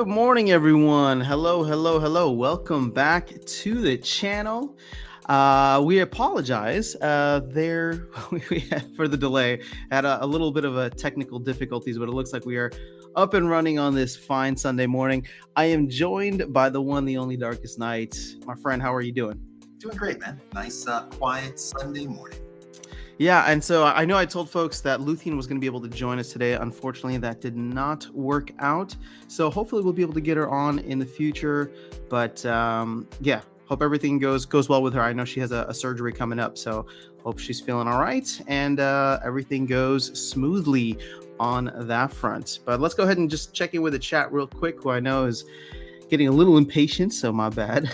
Good morning, everyone. Hello, hello, hello. Welcome back to the channel. We apologize there we had, for the delay. Had a little bit of a technical difficulties, but it looks like we are up and running on this fine Sunday morning. I am joined by the one, the only Darkestnyte. My friend, how are you doing? Doing great, man. Nice, quiet Sunday morning. Yeah, and so I know I told folks that Luthien was going to be able to join us today. Unfortunately, that did not work out. So hopefully we'll be able to get her on in the future. But yeah, hope everything goes well with her. I know she has a surgery coming up, so hope she's feeling all right and everything goes smoothly on that front. But let's go ahead and just check in with the chat real quick, who I know is getting a little impatient, so my bad.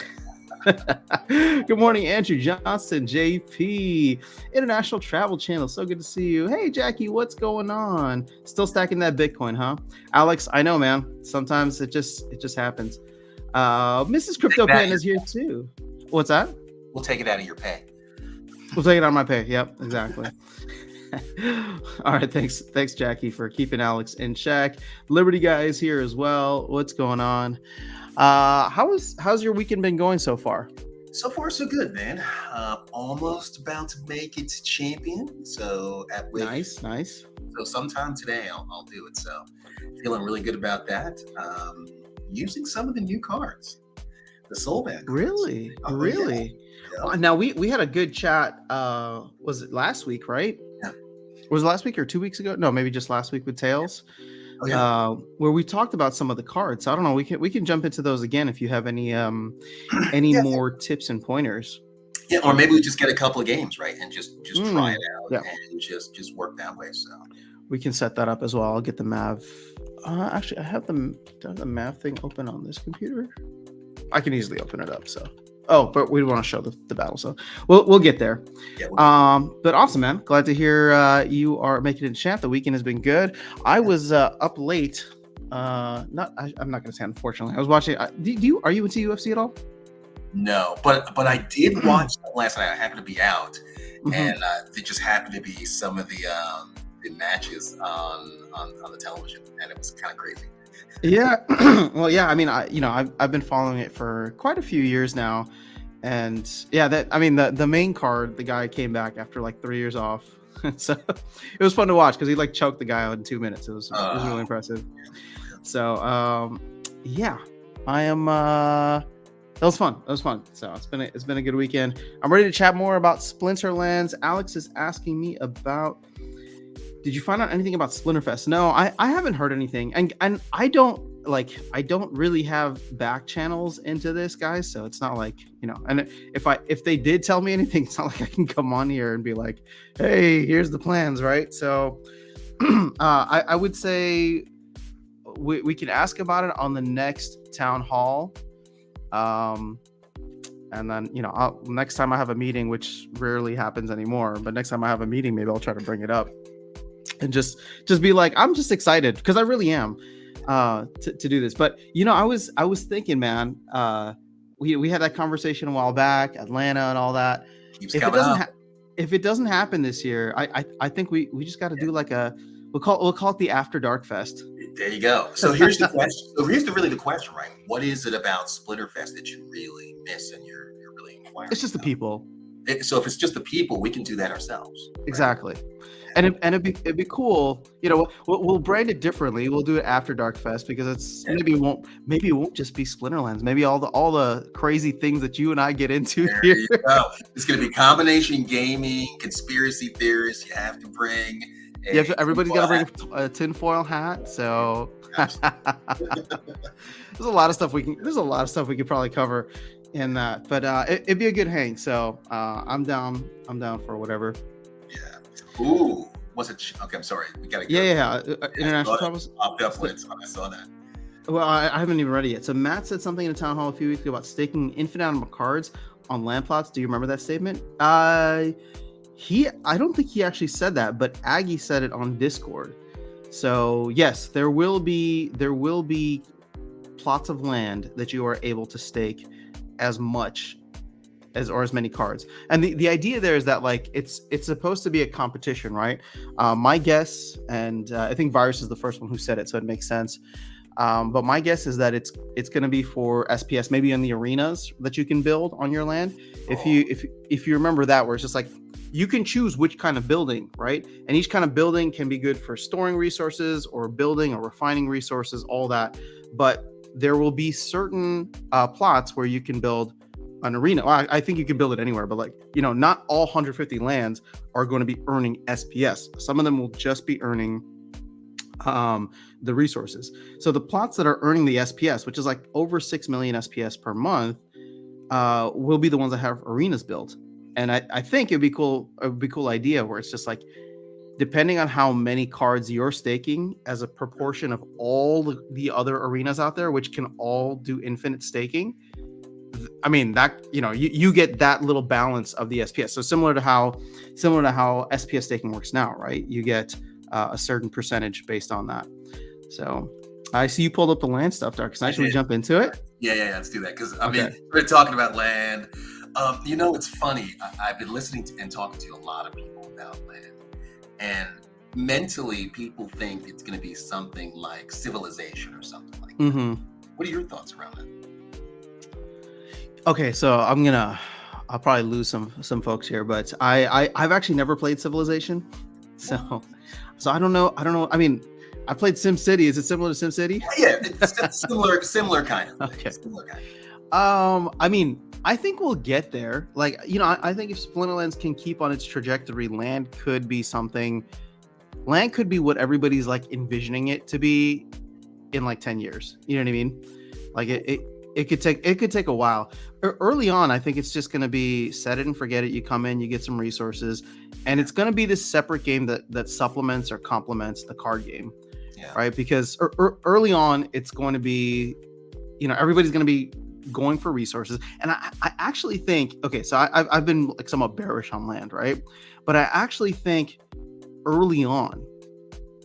Good morning, Andrew Johnson, JP, International Travel Channel. So good to see you. Hey, Jackie, what's going on? Still stacking that Bitcoin, huh? Alex, I know, man. Sometimes it just happens. Mrs. Crypto Pen is here too. What's that? We'll take it out of your pay. We'll take it out of my pay. Yep, exactly. All right, thanks, Jackie, for keeping Alex in check. Liberty Guy is here as well. What's going on? How's your weekend been going so far? So far, so good, man. Almost about to make it to champion. So Nice. So sometime today I'll do it. So feeling really good about that. Using some of the new cards, the Soulman cards. Really? Oh, Really? Yeah. Now we had a good chat. Was it last week, right? Yeah. Was it last week or 2 weeks ago? No, maybe just last week with Tails. Oh, yeah. Where we talked about some of the cards. I don't know. We can jump into those again if you have any Yeah. more tips and pointers. Yeah, or maybe we just get a couple of games, right, and just try it out, Yeah. and just work that way. So We can set that up as well. I'll get the Mav. Actually, I have the Mav thing open on this computer. I can easily open it up. So, but we want to show the battle, so we'll get there. yeah. But awesome, man. Glad to hear you are making it to champ. The weekend has been good. I was up late. I'm not gonna say unfortunately. I was watching. Are you into UFC at all? No, but I did watch last night. I happened to be out, and there just happened to be some of the matches on the television, and it was kind of crazy. Yeah. Well, yeah. I mean, I've been following it for quite a few years now, and yeah, the main card, the guy came back after like 3 years off, so it was fun to watch because he like choked the guy out in 2 minutes. It was really impressive. So yeah, I am. It was fun. So it's been a good weekend. I'm ready to chat more about Splinterlands. Alex is asking me about. Did you find out anything about Splinterfest? No, I haven't heard anything, and I don't really have back channels into this, guys. So it's not like, and if they did tell me anything, it's not like I can come on here and be like, hey, here's the plans, right? So I would say we can ask about it on the next town hall, and then next time I have a meeting, which rarely happens anymore, but next time I have a meeting, maybe I'll try to bring it up. And just be like, I'm just excited because I really am to do this. But I was thinking, man, we had that conversation a while back, Atlanta and all that. If it doesn't happen this year, I think we just got to do like we'll call it the After Dark Fest. There you go. So here's the question. So here's the question, right? What is it about Splinterfest that you really miss and you're really inquiring? It's just the people. So if it's just the people, we can do that ourselves. Right? Exactly. And it'd be cool. We'll brand it differently. We'll do it After Dark Fest because maybe it won't just be Splinterlands. Maybe all the crazy things that you and I get into there here. You go. It's going to be combination gaming, conspiracy theorists. You have to bring. Everybody's got to bring a tinfoil hat. So there's a lot of stuff we could probably cover in that. But it'd be a good hang. So I'm down for whatever. Ooh, was it? Okay, I'm sorry. We gotta go. Yeah. International travels. Popped up when I saw that. Well, I haven't even read it yet. So Matt said something in a town hall a few weeks ago about staking infinite amount of cards on land plots. Do you remember that statement? I don't think he actually said that, but Aggie said it on Discord. So yes, there will be plots of land that you are able to stake as much as many cards. And the idea there is that like it's supposed to be a competition, right? My guess, and I think Virus is the first one who said it, so it makes sense. But my guess is that it's going to be for SPS, maybe in the arenas that you can build on your land. If you remember that, where it's just like you can choose which kind of building, right? And each kind of building can be good for storing resources or building or refining resources, all that. But there will be certain plots where you can build an arena. Well, I think you can build it anywhere, but not all 150 lands are going to be earning SPS. Some of them will just be earning the resources. So the plots that are earning the SPS, which is like over 6 million SPS per month, will be the ones that have arenas built. And I think it'd be cool. It would be a cool idea where it's just like, depending on how many cards you're staking as a proportion of all the other arenas out there, which can all do infinite staking. I mean, that, you get that little balance of the SPS. So similar to how SPS staking works now, right? You get a certain percentage based on that. So I see you pulled up the land stuff, Darkestnyte. Should we jump into it? Yeah, let's do that. Because I mean, we're talking about land. It's funny. I've been listening to and talking to a lot of people about land, and mentally, people think it's going to be something like Civilization or something like that. What are your thoughts around that? Okay, so I'll probably lose some folks here, but I've actually never played Civilization, so I don't know. I mean, I played SimCity. Is it similar to SimCity? Yeah, it's similar kind of. Okay. Similar kind of. I mean, I think we'll get there. Like, I think if Splinterlands can keep on its trajectory, land could be what everybody's like envisioning it to be in like 10 years. You know what I mean? Like it could take a while. Early on, I think it's just going to be set it and forget it. You come in, you get some resources, and it's going to be this separate game that supplements or complements the card game, right? Because early on, it's going to be, everybody's going to be going for resources. And I actually think, okay, so I've been like somewhat bearish on land, right? But I actually think early on,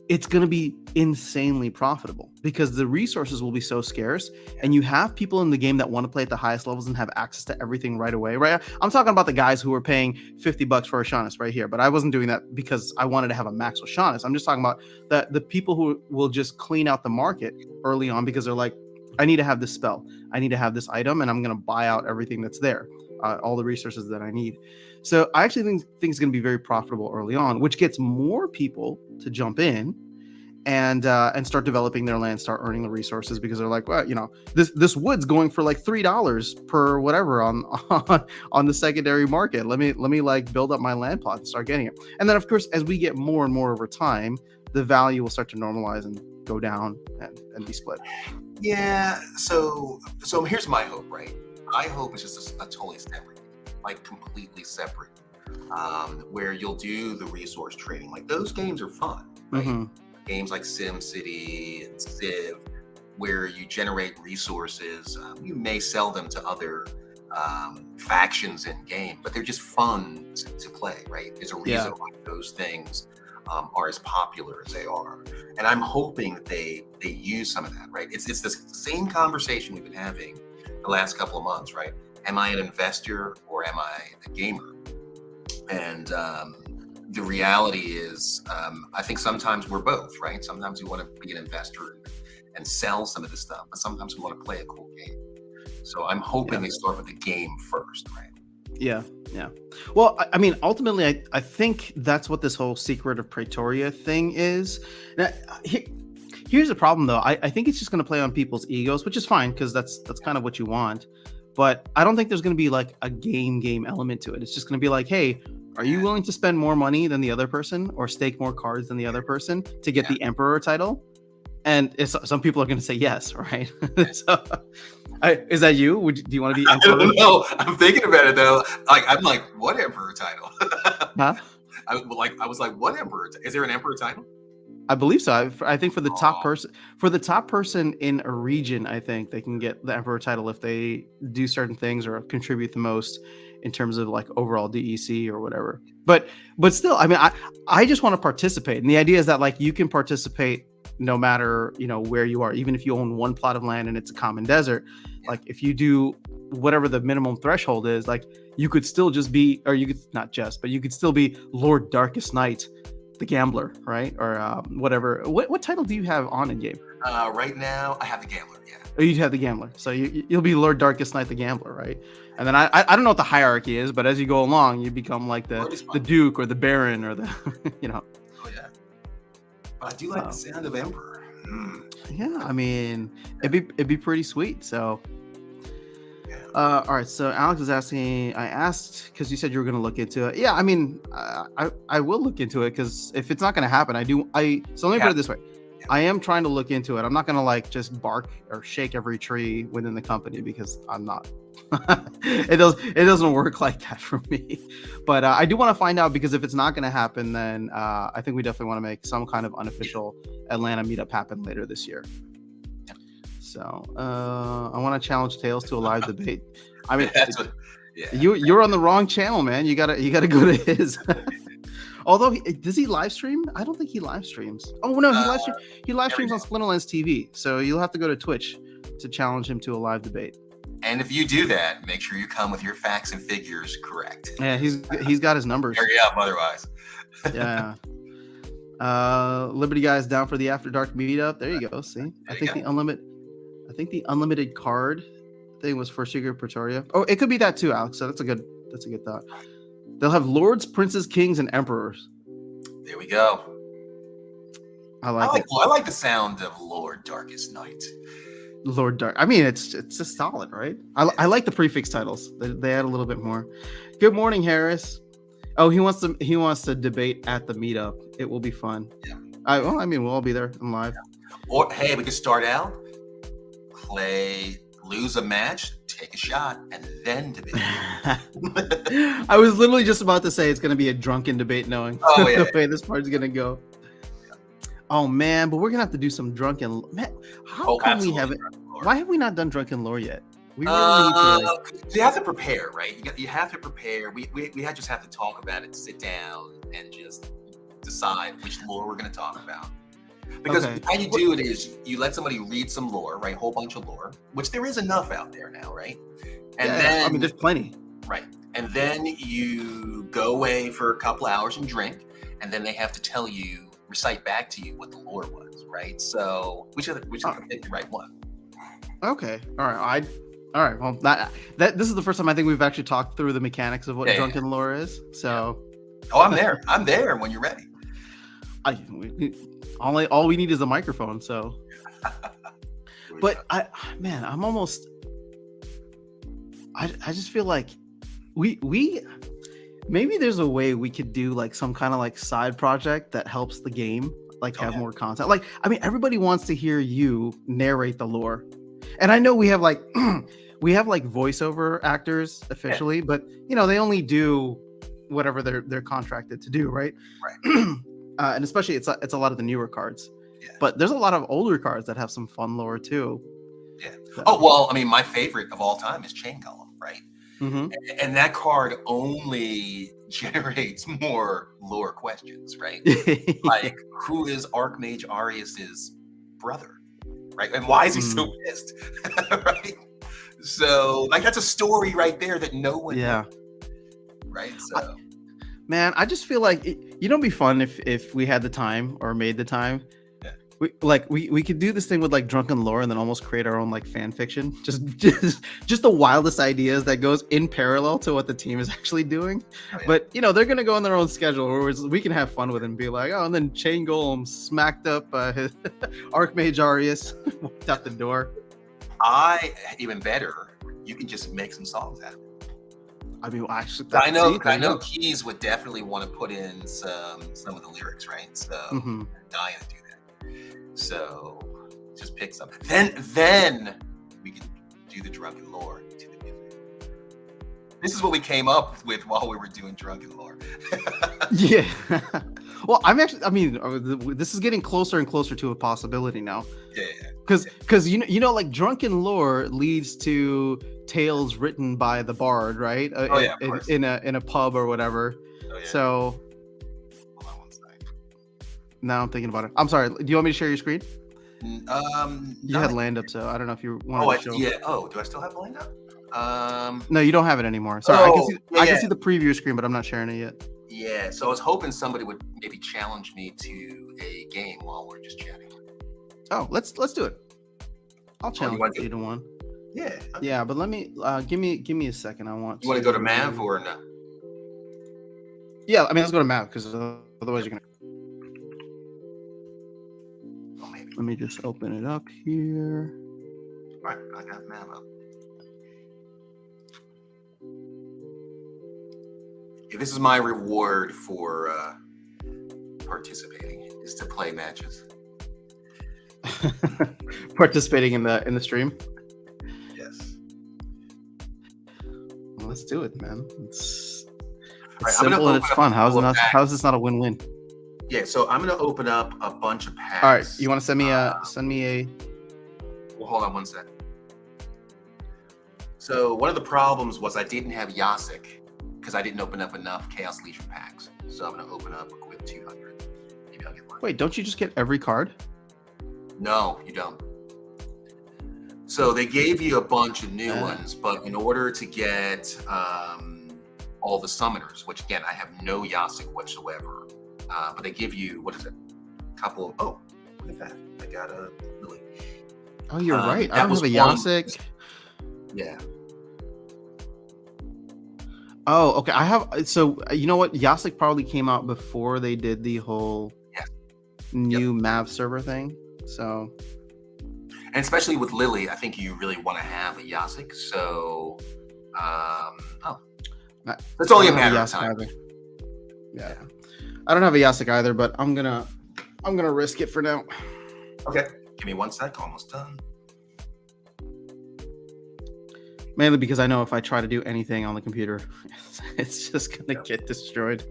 it's going to be insanely profitable because the resources will be so scarce, and you have people in the game that want to play at the highest levels and have access to everything right away, right? I'm talking about the guys who are paying $50 for a Shaunus right here, but I wasn't doing that because I wanted to have a max with Shaunus. I'm just talking about the people who will just clean out the market early on because they're like, I need to have this spell, I need to have this item, and I'm going to buy out everything that's there, all the resources that I need. So I actually think it's going to be very profitable early on, which gets more people to jump in and start developing their land, start earning the resources, because they're like, well, this wood's going for like $3 per whatever on the secondary market. Let me like build up my land plot and start getting it. And then of course, as we get more and more over time, the value will start to normalize and go down and be split. Yeah. So here's my hope, right? I hope it's just a totally separate, like completely separate, where you'll do the resource trading. Like those games are fun, right? Games like SimCity and Civ, where you generate resources. You may sell them to other factions in game, but they're just fun to play, right? There's a reason why those things are as popular as they are. And I'm hoping that they use some of that, right? It's this same conversation we've been having the last couple of months, right? Am I an investor or am I a gamer? And the reality is, I think sometimes we're both, right? Sometimes we want to be an investor and sell some of this stuff, but sometimes we want to play a cool game. So I'm hoping they start with the game first, right? Yeah. Well, I mean, ultimately, I think that's what this whole Secret of Pretoria thing is. Now, here's the problem, though. I think it's just going to play on people's egos, which is fine because that's kind of what you want. But I don't think there's going to be like a game element to it. It's just going to be like, hey, are you willing to spend more money than the other person or stake more cards than the other person to get the Emperor title? And some people are going to say yes, right? So, is that you? Do you want to be Emperor? I don't know. I'm thinking about it though. Like I'm like, what Emperor title? Huh? I was like, what Emperor? Is there an Emperor title? I believe so. I think for the top person in a region, I think they can get the Emperor title if they do certain things or contribute the most in terms of like overall DEC or whatever. But still, I mean, I just want to participate, and the idea is that like you can participate no matter where you are, even if you own one plot of land and it's a common desert. Like if you do whatever the minimum threshold is, like you could still just be, or you could not just, but you could still be Lord Darkestnyte the Gambler, right? Or whatever. What title do you have on in game? Right now, I have the Gambler. Yeah. Oh, you have the Gambler, so you'll be Lord Darkestnyte the Gambler, right? And then I don't know what the hierarchy is, but as you go along, you become like the Duke or the Baron or the Oh yeah. But I do like the sound of Emperor. Yeah, I mean, it'd be pretty sweet. So, all right. So Alex is asking. I asked because you said you were going to look into it. Yeah, I mean, I will look into it because if it's not going to happen, So let me put it this way. I am trying to look into it. I'm not going to like just bark or shake every tree within the company because I'm not. It doesn't work like that for me. But I do want to find out because if it's not going to happen, then I think we definitely want to make some kind of unofficial Atlanta meetup happen later this year. So I want to challenge Tails to a live debate. I mean, you're on the wrong channel, man. You gotta go to his. Although, does he live stream? I don't think he live streams. Oh no, he live streams on Splinterlands TV. So you'll have to go to Twitch to challenge him to a live debate. And if you do that, make sure you come with your facts and figures correct. Yeah, he's got his numbers. Hurry up, otherwise. Yeah. Liberty Guys down for the After Dark meetup. There you go. See, I think the unlimited card thing was for Secret Pretoria. Oh, it could be that too, Alex. So that's a good thought. They'll have lords, princes, kings, and emperors. There we go. I like the sound of Lord Darkestnyte. Lord Dark. I mean, it's just solid, right? I like the prefix titles. They add a little bit more. Good morning, Harris. Oh, he wants to debate at the meetup. It will be fun. Yeah. I mean, we'll all be there and live. Yeah. Or hey, we could start out, lose a match, take a shot, and then debate. I was literally just about to say it's going to be a drunken debate, knowing the way this part's going to go. Oh man, but we're gonna have to do some drunken. Man, how come we haven't? Why have we not done drunken lore yet? We really need to. You have to prepare, right? You have to prepare. We just have to talk about it, sit down, and just decide which lore we're gonna talk about. Because how you do it is you let somebody read some lore, right? A whole bunch of lore, which there is enough out there now, right? And then I mean, there's plenty, right? And then you go away for a couple hours and drink, and then they have to recite back to you what the lore was, right? So which is the right one? Okay, all right. Well, that this is the first time I think we've actually talked through the mechanics of what drunken lore is. So, I'm there. I'm there when you're ready. All we need is a microphone. So, but I'm almost. I just feel like we. Maybe there's a way we could do like some kind of like side project that helps the game like have more content. Like, I mean, everybody wants to hear you narrate the lore. And I know we have like voiceover actors officially, but you know, they only do whatever they're contracted to do, right? Right. And especially it's a lot of the newer cards. Yeah. But there's a lot of older cards that have some fun lore too. Yeah. So. Oh, well, I mean, my favorite of all time is Chain Golem, right? Mm-hmm. And that card only generates more lore questions, right? Like, who is Archmage Arius's brother, right? And why is he so pissed, right? So, like, that's a story right there that no one knows, right? So, I just feel like it'd be fun if we had the time or made the time. We could do this thing with like drunken lore and then almost create our own like fan fiction. Just the wildest ideas that goes in parallel to what the team is actually doing. Oh, yeah. But you know, they're gonna go on their own schedule where we can have fun with it and be like, oh, and then Chain Golem smacked up his Archmage Arius, walked out the door. Even better, you can just make some songs out of it. I mean, actually, I know Keys would definitely want to put in some of the lyrics, right? So I'm dying to do that. So just pick something. Then we can do the drunken lore to the music. This is what we came up with while we were doing drunken lore. Yeah. Well, this is getting closer and closer to a possibility now. Yeah. Because you know, like drunken lore leads to tales written by the bard, right? In a pub or whatever. Oh, yeah. So. Now I'm thinking about it. I'm sorry. Do you want me to share your screen? You had land up, so I don't know if you want to show. Yeah. Oh, do I still have land up? No, you don't have it anymore. Sorry, I can see the preview screen, but I'm not sharing it yet. Yeah, so I was hoping somebody would maybe challenge me to a game while we're just chatting. Oh, let's do it. I'll Oh, you challenge want you to? to one. Yeah. Okay. Yeah, but let me give me a second. I want You want to go to Mav or no? Yeah, I mean let's go to map because otherwise you're gonna. Oh, maybe. Let me just open it up here. All right, I got Mav up. Yeah, this is my reward for participating, is to play matches. Participating in the stream. Yes. Well, let's do it, man. It's right, simple and it's fun. How's this not a win-win? Yeah, so I'm gonna open up a bunch of packs. All right, you want to send me a? Well, hold on one sec. So one of the problems was I didn't have Yasik because I didn't open up enough Chaos Legion packs. So I'm gonna open up with 200. Maybe I'll get one. Wait, don't you just get every card? No, you don't. So they gave you a bunch of new ones, but in order to get all the summoners, which again I have no Yasik whatsoever, but they give you, what is it? A couple of, oh, look at that. I got a Lily. Oh, you're right. I that don't was have a one. Yasik. Yeah. Oh, okay. I have. So you know what? Yasik probably came out before they did the whole new Mav server thing. So, and especially with Lily, I think you really want to have a Yasik. So, that's only a matter of time. Either. Yeah, I don't have a Yasik either, but I'm gonna risk it for now. Okay, give me 1 sec. Almost done. Mainly because I know if I try to do anything on the computer, it's just gonna get destroyed.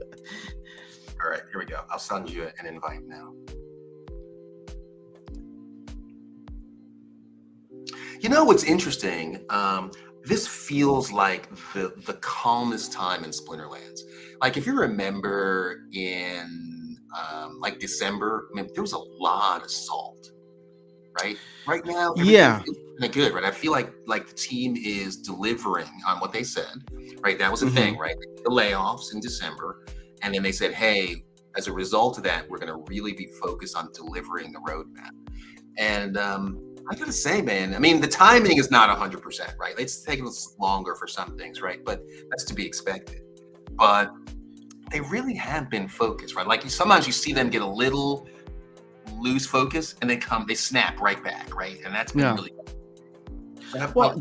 All right, here we go. I'll send you an invite now. You know what's interesting? This feels like the calmest time in Splinterlands. Like if you remember in like December, I mean, there was a lot of salt, right? Right now, yeah, good, right? I feel like the team is delivering on what they said, right? That was a thing, right? The layoffs in December, and then they said, hey, as a result of that, we're going to really be focused on delivering the roadmap. And I gotta say, man, I mean, the timing is not 100%, right? It's taking us longer for some things, right? But that's to be expected. But they really have been focused, right? Like sometimes you see them get a little loose focus and they snap right back, right? And that's been really good. Well,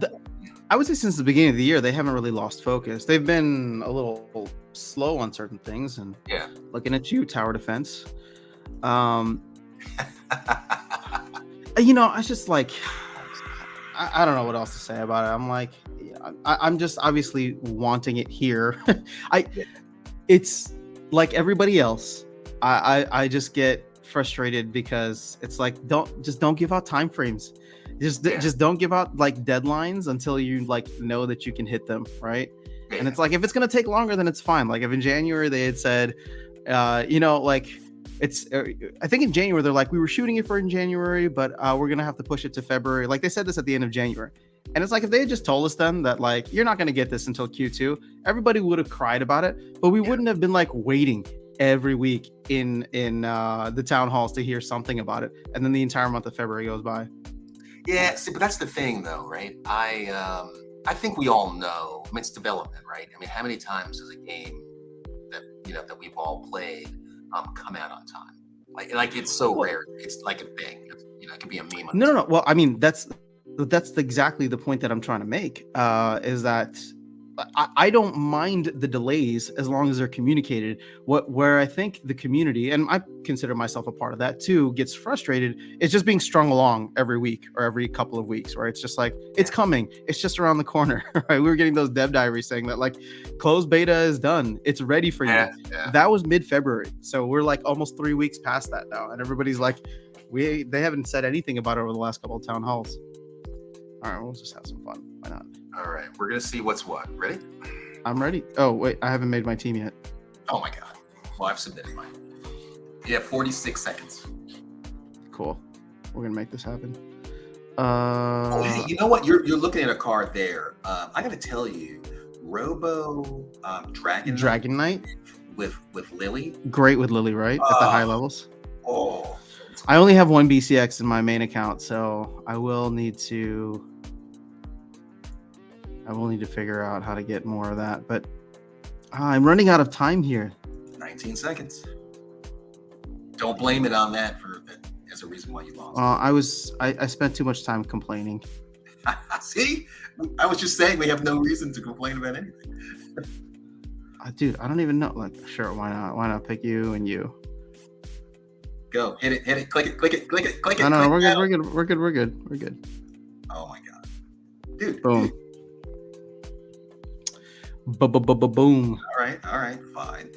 I would say since the beginning of the year, they haven't really lost focus. They've been a little slow on certain things, and looking at you, tower defense. You know, I just like, I don't know what else to say about it. I'm like, I'm just obviously wanting it here. It's like everybody else. I just get frustrated because it's like, don't give out time frames. Just don't give out like deadlines until you like know that you can hit them, right? And it's like, if it's gonna take longer, then it's fine. Like if in January they had said, you know, like. I think in January they're like, we were shooting it for in January, but we're gonna have to push it to February. Like they said this at the end of January, and it's like if they had just told us then that like you're not gonna get this until Q2, everybody would have cried about it, but we wouldn't have been like waiting every week in the town halls to hear something about it, and then the entire month of February goes by. Yeah, see, but that's the thing though, right? I think we all know. I mean, it's development, right? I mean, how many times does a game that we've all played come out on time? Like it's so rare. It's like a thing. It could be a meme. No. Well, I mean, that's exactly the point that I'm trying to make. Is that I don't mind the delays as long as they're communicated. Where I think the community, and I consider myself a part of that too, gets frustrated is just being strung along every week or every couple of weeks, where it's just like it's coming, it's just around the corner. Right? We were getting those dev diaries saying that like closed beta is done, it's ready for you. Yeah. That was mid-February, so we're like almost 3 weeks past that now, and everybody's like, they haven't said anything about it over the last couple of town halls. All right, we'll just have some fun. Why not? All right, we're gonna see what's what. Ready? I'm ready. Oh wait, I haven't made my team yet. Oh my god. Well, I've submitted mine. Yeah, 46 seconds. Cool. We're gonna make this happen. Oh, hey, you know what? You're looking at a card there. I gotta tell you, Robo Drunken Knight with Lily. Great with Lily, right? At the high levels. Oh. I only have one BCX in my main account, so I will need to figure out how to get more of that. But I'm running out of time here. 19 seconds. Don't blame it on that as a reason why you lost. I spent too much time complaining. See, I was just saying we have no reason to complain about anything. Dude, I don't even know. Like, sure, why not? Why not pick you and you? Go, hit it, click it. No, we're good. Oh my god, dude. Boom. Boom. All right, fine.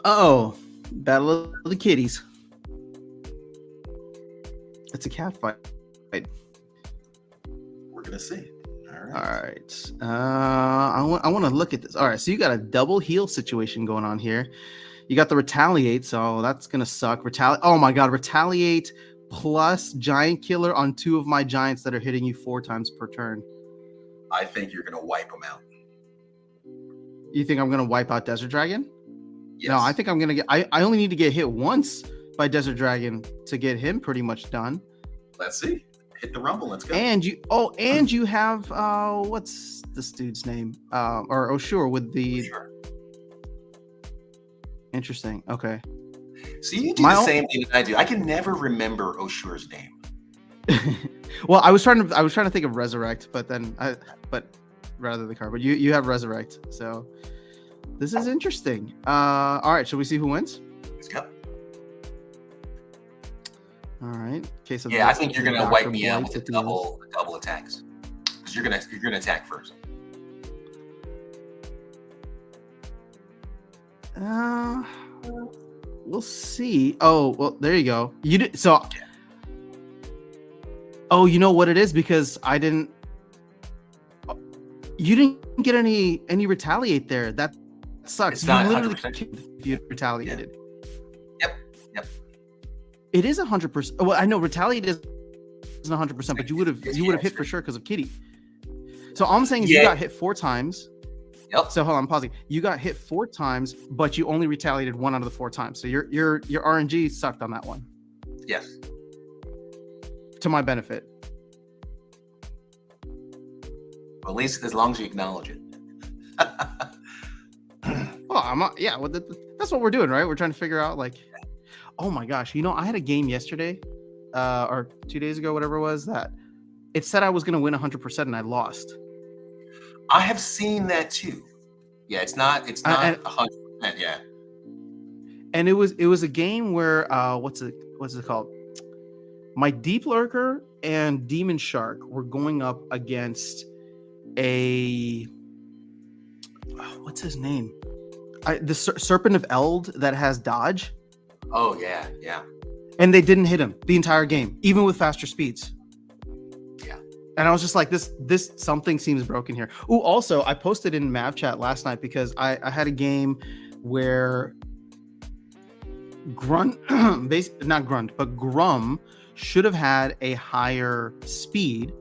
Oh, Battle of the Kitties. It's a cat fight. We're gonna see. All right. I want to look at this. All right, so you got a double heal situation going on here. You got the retaliate, so that's gonna suck. Oh my god, retaliate plus giant killer on 2 of my giants that are hitting you 4 times per turn. I think you're gonna wipe them out. You think I'm gonna wipe out Desert Dragon? Yes. No, I think I'm gonna get. I only need to get hit once by Desert Dragon to get him pretty much done. Let's see. Hit the rumble. Let's go. And you have what's this dude's name? Or Oshur with the. Sure. Interesting. Okay. So you do the same thing that I do. I can never remember Oshur's name. Well, I was trying to think of Resurrect, but rather the card. But you have Resurrect, so this is interesting. All right, shall we see who wins? Let's go. All right. Case of I think you're gonna wipe me out with the double attacks because you're gonna attack first. We'll see. Oh, well, there you go. You did so. Oh, you know what it is because you didn't get any retaliate there. That sucks. It's not you literally 100%. If you retaliated. Yep. It is 100%. Well, I know retaliate isn't 100%, but you would have hit for sure because of Kitty. So all I'm saying is you got hit 4 times. Yep. So hold on, I'm pausing. You got hit 4 times, but you only retaliated 1 out of the 4 times. So your RNG sucked on that one. Yes. To my benefit. Well, at least as long as you acknowledge it. Well, that's what we're doing, right? We're trying to figure out like, oh my gosh, I had a game yesterday, or 2 days ago, whatever it was, that it said I was going to win 100% and I lost. I have seen that too. Yeah, it's not 100%. Yeah. And it was a game where what's it called? My Deep Lurker and Demon Shark were going up against what's his name? The Serpent of Eld that has dodge. Oh yeah. And they didn't hit him the entire game, even with faster speeds. Yeah. And I was just like, this something seems broken here. Ooh, also, I posted in Mav chat last night because I had a game where Grum should have had a higher speed,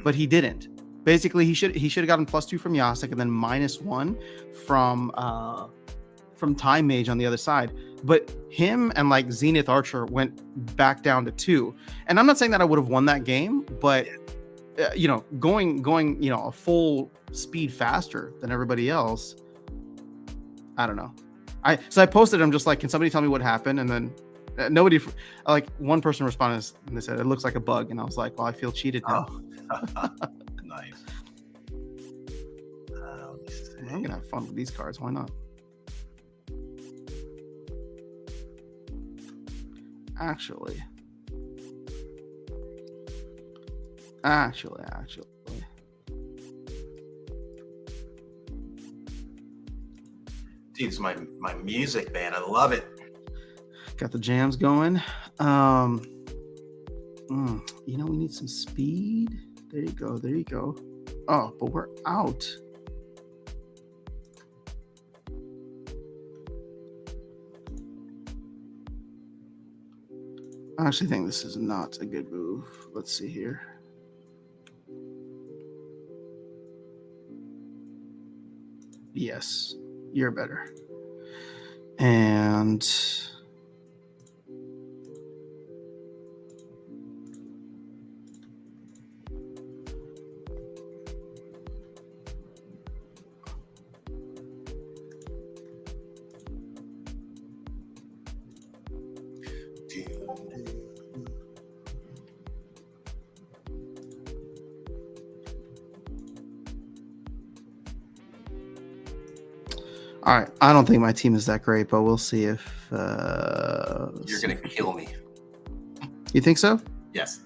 but he didn't. Basically, he should have gotten +2 from Yasik and then -1 from Time Mage on the other side. But him and like Zenith Archer went back down to 2. And I'm not saying that I would have won that game, but going a full speed faster than everybody else. I don't know. So I posted. I'm just like, can somebody tell me what happened? And then nobody, like one person responded and they said it looks like a bug. And I was like, well, I feel cheated now. Oh. Nice. I'm gonna have fun with these cards. Why not? Actually. Dude, it's my music, man. I love it. Got the jams going. We need some speed. There you go. Oh, but we're out. I actually think this is not a good move. Let's see here. Yes, you're better. And all right, I don't think my team is that great, but we'll see if You're gonna kill me. You think so? Yes.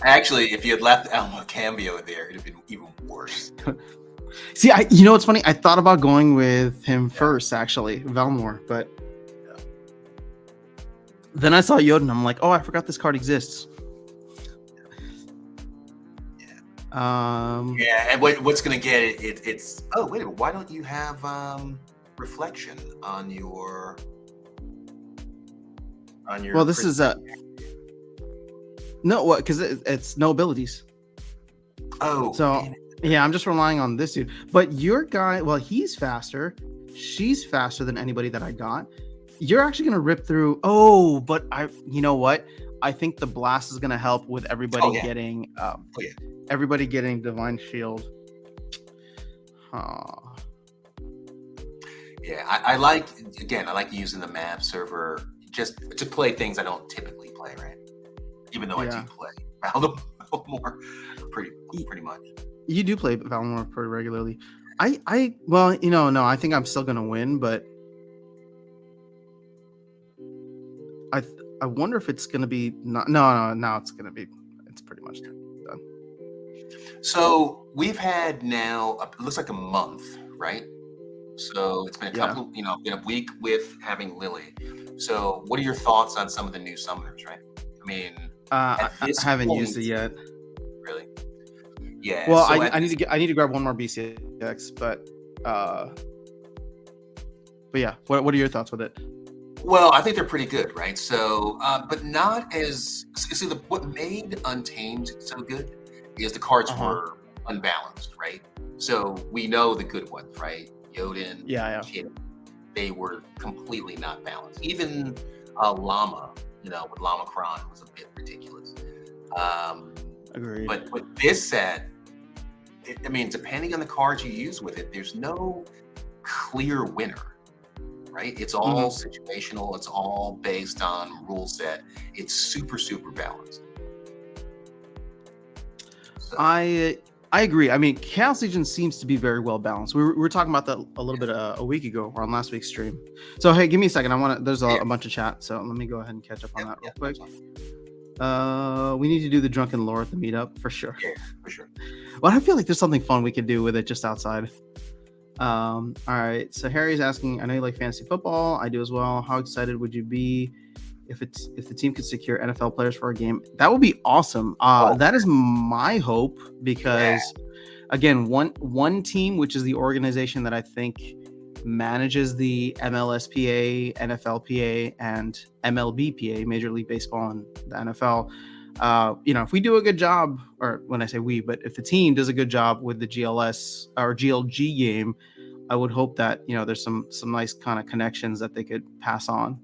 Actually, if you had left Elmo Cambio there, it'd have been even worse. See, you know what's funny? I thought about going with him first, actually, Valmore, but then I saw Yoda and I'm like, oh, I forgot this card exists. Yeah, and what's gonna get it? It's oh wait a minute, why don't you have reflection on your Well, this is no, what? Because it's no abilities. Oh, so yeah, I'm just relying on this dude. But your guy, well, he's faster. She's faster than anybody that I got. You're actually gonna rip through. Oh, but you know what? I think the blast is gonna help with everybody getting everybody getting Divine Shield. Yeah, I like using the map server just to play things I don't typically play, right? Even though I do play Valmore pretty much. You do play Valmore pretty regularly. Well, no, I think I'm still gonna win, but I wonder if it's gonna be no, it's pretty much done. So we've had now it looks like a month, right? So it's been a couple, been a week with having Lily. So what are your thoughts on some of the new summoners, right? I mean, I haven't used it yet. Really? Yeah. Well, so I need to grab one more BCX, but yeah, what are your thoughts with it? Well, I think they're pretty good, right? So, but not as what made Untamed so good is the cards were unbalanced, right? So we know the good ones, right? Yodin, Kid, they were completely not balanced. Even Llama, with Llama Kron was a bit ridiculous. Agreed. But with this set, depending on the cards you use with it, there's no clear winner, right? It's all situational. It's all based on rule set. It's super, super balanced. So. I agree. Chaos Legion seems to be very well balanced. We were talking about that a little bit a week ago or on last week's stream. So hey, give me a second. There's a bunch of chat, so let me go ahead and catch up on that real quick. We need to do the Drunken lore at the meetup for sure. Yeah, for sure. Well, I feel like there's something fun we could do with it just outside. All right. So Harry's asking, I know you like fantasy football. I do as well. How excited would you be if the team could secure NFL players for a game? That would be awesome. That is my hope because, again, one team, which is the organization that I think manages the MLSPA, NFLPA, and MLBPA, Major League Baseball, and the NFL. If we do a good job, or when I say we, but if the team does a good job with the GLS or GLG game, I would hope that there's some nice kind of connections that they could pass on.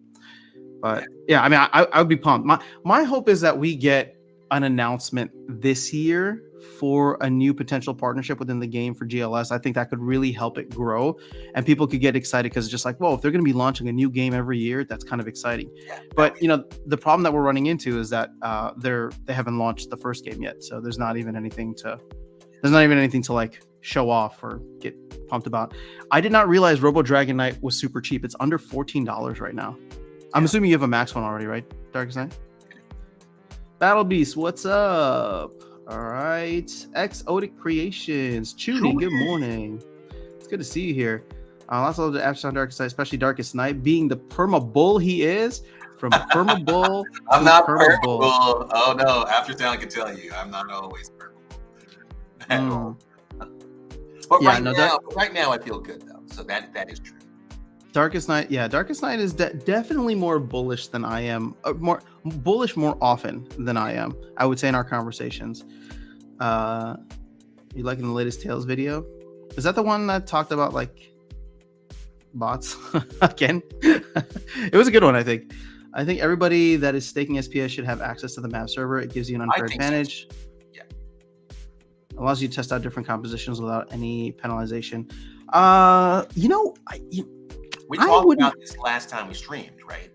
But I would be pumped. My hope is that we get an announcement this year for a new potential partnership within the game for GLS. I think that could really help it grow, and people could get excited because it's just like, whoa, if they're going to be launching a new game every year, that's kind of exciting. But the problem that we're running into is that they haven't launched the first game yet, so there's not even anything to like show off or get pumped about. I did not realize Robo Dragonnite was super cheap. It's under $14 right now. I'm assuming you have a max one already, right, Darkestnyte? Battle Beast, what's up? All right, Exotic Creations, Chuny, good morning. It's good to see you here. Lots of love to After Darkestnyte, especially Darkestnyte, being the perma bull he is. From perma bull, I'm not perma bull. Oh no, After Town can tell you, I'm not always perma bull. But right now I feel good though, so that is true. Darkestnyte is definitely more bullish than I am. More bullish more often than I am, I would say, in our conversations. You liking the latest Tales video? Is that the one that talked about like bots again. It was a good one, I think. I think everybody that is staking SPS should have access to the map server. It gives you an unfair advantage. So. Yeah. Allows you to test out different compositions without any penalization. We talked about this last time we streamed, right?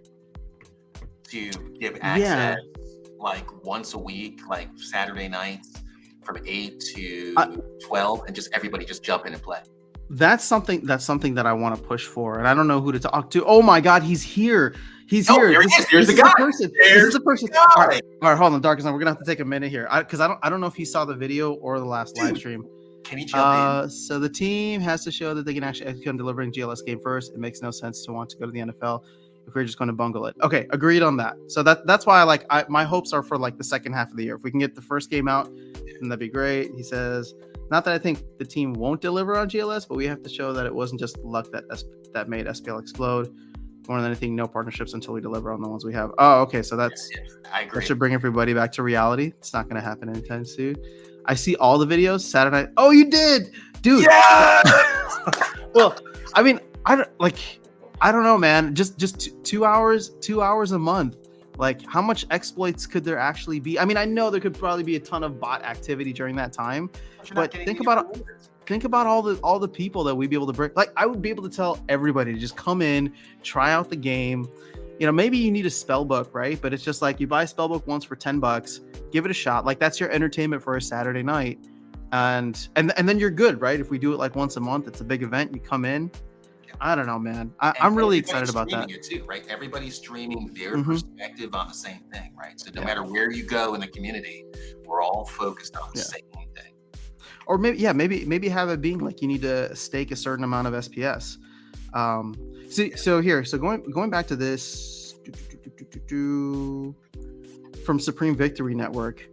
To give access like once a week, like Saturday nights from 8 to 12, and just everybody just jump in and play. That's something that I want to push for, and I don't know who to talk to. Oh my God, he's here. He's here. There's the guy. This is the person. All right, hold on, Darkestnyte. We're gonna have to take a minute here because I don't know if he saw the video or the last live stream. Can you jump in? So the team has to show that they can actually execute on delivering GLS game first. It makes no sense to want to go to the NFL if we're just going to bungle it. Okay, agreed on that. So that's why my hopes are for like the second half of the year. If we can get the first game out, then that'd be great. He says, not that I think the team won't deliver on GLS, but we have to show that it wasn't just luck that made SPL explode. More than anything, no partnerships until we deliver on the ones we have. Oh, okay. So I agree. That should bring everybody back to reality. It's not going to happen anytime soon. I see all the videos Saturday night. Oh, you did, dude. Yeah. Well, I mean, I don't know, man. Just 2 hours a month. Like, how much exploits could there actually be? I mean, I know there could probably be a ton of bot activity during that time, but think about all the people that we'd be able to bring. Like, I would be able to tell everybody to just come in, try out the game. You know, maybe you need a spell book, right? But it's just like you buy a spell book once for $10, give it a shot. Like, that's your entertainment for a Saturday night, and then you're good, right? If we do it like once a month, it's a big event. You come in. I don't know, man. I'm really excited about that. It too, right? Everybody's streaming their perspective on the same thing, right? So no matter where you go in the community, we're all focused on the same thing. Or maybe have it being like you need to stake a certain amount of SPS. So going back to this from Supreme Victory Network,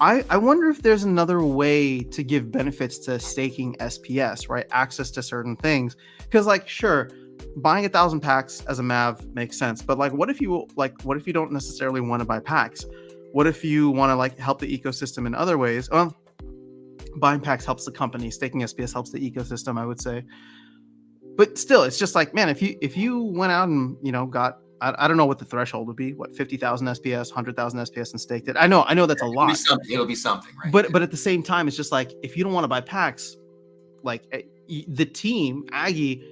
I wonder if there's another way to give benefits to staking SPS, right? Access to certain things. Because, like, sure, buying 1,000 packs as a Mav makes sense. But what if you don't necessarily want to buy packs? What if you want to like help the ecosystem in other ways? Well, buying packs helps the company. Staking SPS helps the ecosystem, I would say. But still, it's just like, man, if you went out and got, I don't know what the threshold would be. What, 50,000 SPS, 100,000 SPS, and staked it? I know that's a lot. It'll be something, right? But at the same time, it's just like, if you don't want to buy packs, like the team Aggie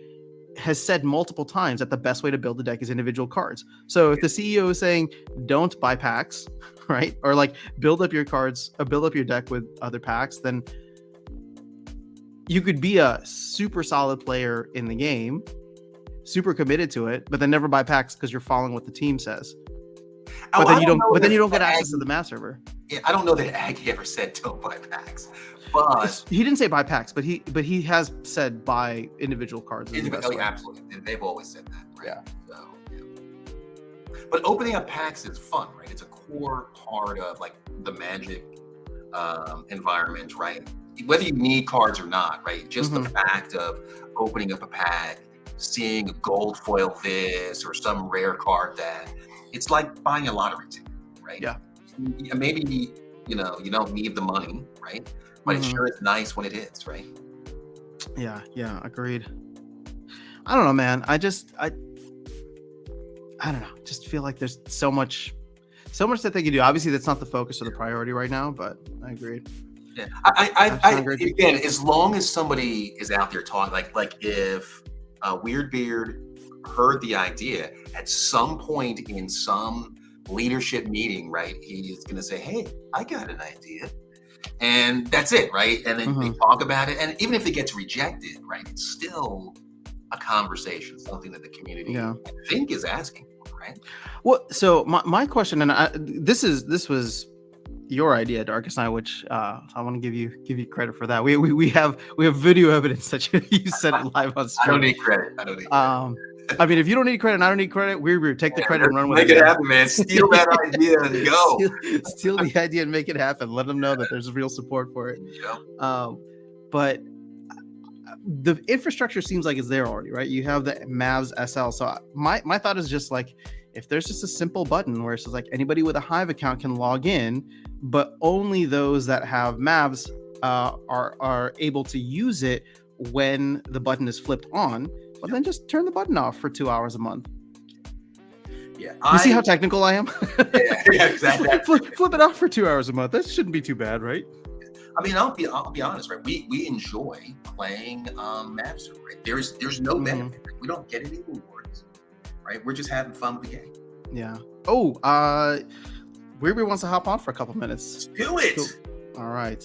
has said multiple times that the best way to build a deck is individual cards. So if the CEO is saying don't buy packs, right, or like build up your cards, build up your deck with other packs, then you could be a super solid player in the game, super committed to it, but then never buy packs because you're following what the team says. But then you don't get access to the mass server. Yeah, I don't know that Aggie ever said don't buy packs, but he didn't say buy packs, but he has said buy individual cards. Absolutely, they've always said that, right? Yeah. So, yeah. But opening up packs is fun, right? It's a core part of like the Magic environment, right? Whether you need cards or not, right? Just the fact of opening up a pack, seeing a gold foil this or some rare card that, it's like buying a lottery ticket, right? Yeah. Maybe, you don't need the money, right? But it sure is nice when it hits, right? Yeah, agreed. I don't know, man. I don't know. Just feel like there's so much that they can do. Obviously, that's not the focus or the priority right now, but I agreed. Yeah, I again, as long as somebody is out there talking, like if Weirdbeard heard the idea at some point in some leadership meeting, right? He's going to say, "Hey, I got an idea," and that's it, right? And then they talk about it, and even if it gets rejected, right, it's still a conversation, something that the community, I think, is asking for, right? Well, so my question, and this was your idea, Darkestnyte, which I want to give you credit for that. We have video evidence that you said it live on stream. I don't need credit. I mean, if you don't need credit, and I don't need credit. Weirdbeard, take the credit and run with it. Make it happen, man. Steal that idea and go. Steal the idea and make it happen. Let them know that there's real support for it. Yeah. But the infrastructure seems like it's there already, right? You have the Mavs SL. So my thought is just like, if there's just a simple button where it says like anybody with a Hive account can log in, but only those that have Mavs are able to use it when the button is flipped on, but then just turn the button off for 2 hours a month. Yeah, You see how technical I am? yeah, exactly. Flip it off for 2 hours a month. That shouldn't be too bad, right? I mean, I'll be honest, right? We enjoy playing maps, right? There's no benefit. We don't get any rewards, right? We're just having fun with the game. Yeah. Oh, Weirdbeard wants to hop on for a couple minutes. Let's do it. Cool. All right.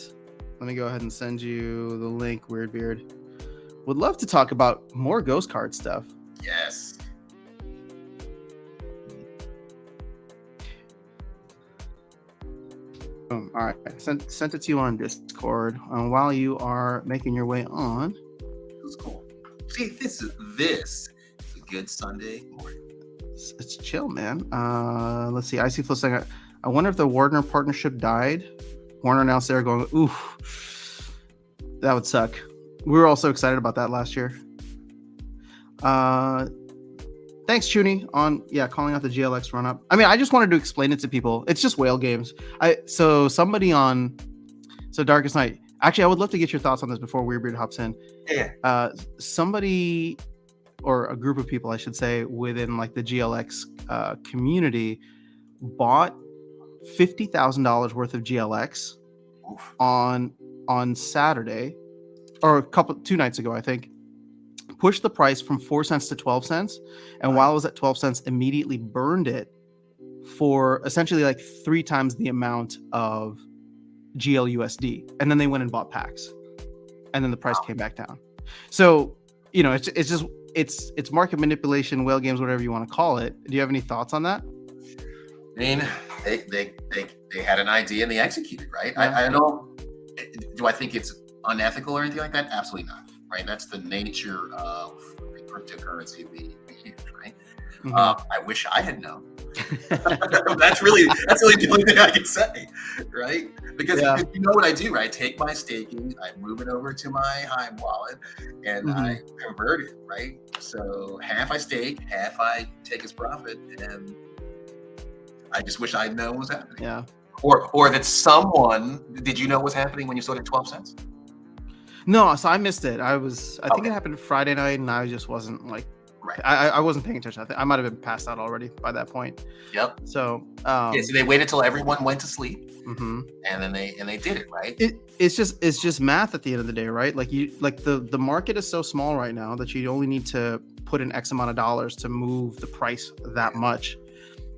Let me go ahead and send you the link, Weirdbeard. Would love to talk about more ghost card stuff. Yes. All right, sent it to you on Discord. While you are making your way on, It was cool. See, this is a good Sunday morning. it's chill, man. Let's see. I see Flip saying, I wonder if the Warner partnership died. Warner now there going, oof, that would suck. We were all so excited about that last year. Thanks, Chuni, on calling out the GLX run up. I mean, I just wanted to explain it to people. It's just whale games. So Darkestnyte. Actually, I would love to get your thoughts on this before Weirdbeard hops in. Yeah. Somebody, or a group of people, I should say, within like the GLX community, bought $50,000 worth of GLX on Saturday, or 2 nights ago, I think. Pushed the price from 4 cents to 12 cents, and while it was at 12 cents, immediately burned it for essentially like 3 times the amount of GLUSD, and then they went and bought packs, and then the price came back down. So it's market manipulation, whale games, whatever you want to call it. Do you have any thoughts on that? I mean, they had an idea and they executed, right? Yeah. I don't. Do I think it's unethical or anything like that? Absolutely not. Right, that's the nature of the cryptocurrency we use, right? I wish I had known. that's really the only thing I can say, right? Because you know what I do, right? I take my staking, I move it over to my Hive wallet, and I convert it, right? So half I stake, half I take as profit, and I just wish I'd known what was happening. Yeah. Or that someone, did you know what was happening when you sold at 12 cents? No, so I missed it. I think it happened Friday night, and I just wasn't like, I wasn't paying attention. I might have been passed out already by that point. Yep. So so they waited till everyone went to sleep, and then they did it, right? It's just math at the end of the day, right? Like the market is so small right now that you only need to put in X amount of dollars to move the price that much.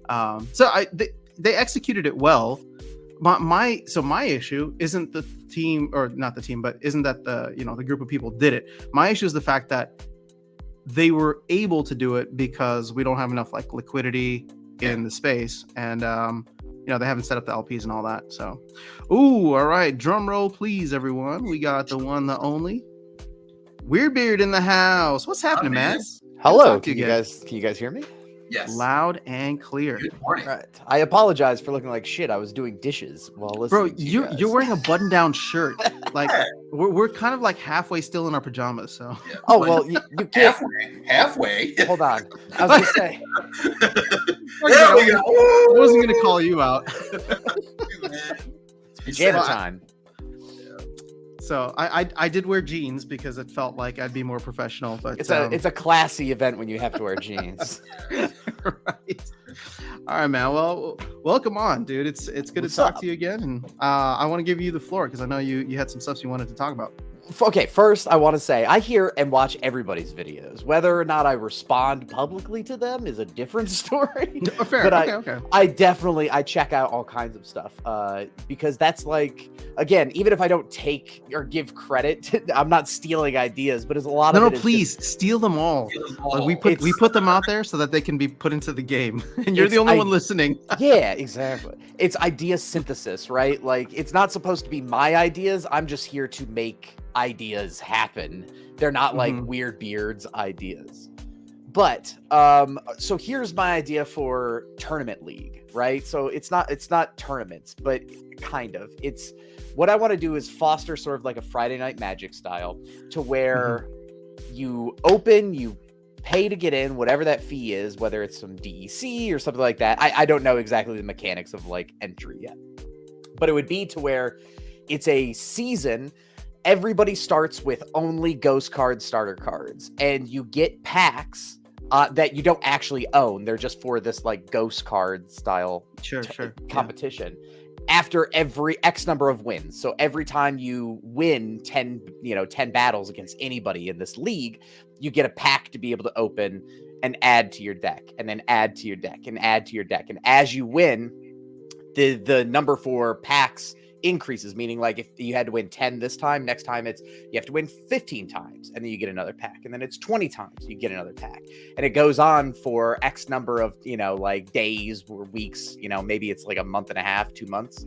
They executed it well. My issue isn't the team, or not the team, but isn't that the group of people did it. My issue is the fact that they were able to do it because we don't have enough like liquidity in the space, and they haven't set up the LPs and all that. So, all right, drum roll, please, everyone. We got the one, the only Weirdbeard in the house. What's happening, man? Hello. Can you guys hear me? Yes. Loud and clear. Good morning. Right. I apologize for looking like shit. I was doing dishes while listening. Bro, you're wearing a button-down shirt. Like we're kind of like halfway still in our pajamas. So. Yeah, well, you can't. Halfway. Hold on. I was gonna say. There we go. I wasn't gonna call you out. It's pajama time. So I did wear jeans because it felt like I'd be more professional. But it's a classy event when you have to wear jeans. Right. All right, man. Well, welcome on, dude. It's good to talk to you again, and I want to give you the floor because I know you had some stuff you wanted to talk about. Okay, first I want to say I hear and watch everybody's videos. Whether or not I respond publicly to them is a different story. Fair. But okay. I definitely check out all kinds of stuff because that's like, again, even if I don't take or give credit, I'm not stealing ideas, but it's a lot of it. No, please steal them all. Like, we put them out there so that they can be put into the game, and you're the only one listening. Yeah, exactly. It's idea synthesis, right? Like, it's not supposed to be my ideas. I'm just here to make ideas happen. They're not like Weirdbeard's ideas. But so here's my idea for tournament league, right? So it's not tournaments, but kind of. It's what I want to do is foster sort of like a Friday Night Magic style to where you pay to get in, whatever that fee is, whether it's some DEC or something like that. I don't know exactly the mechanics of like entry yet, but it would be to where it's a season everybody starts with only ghost card starter cards, and you get packs that you don't actually own. They're just for this like ghost card style competition. After every X number of wins. So every time you win 10 battles against anybody in this league, you get a pack to be able to open and add to your deck, and then add to your deck, and add to your deck. And as you win, the number for packs increases, meaning like if you had to win 10 this time, next time you have to win 15 times, and then you get another pack, and then it's 20 times, you get another pack, and it goes on for X number of like days or weeks, maybe it's like a month and a half, 2 months,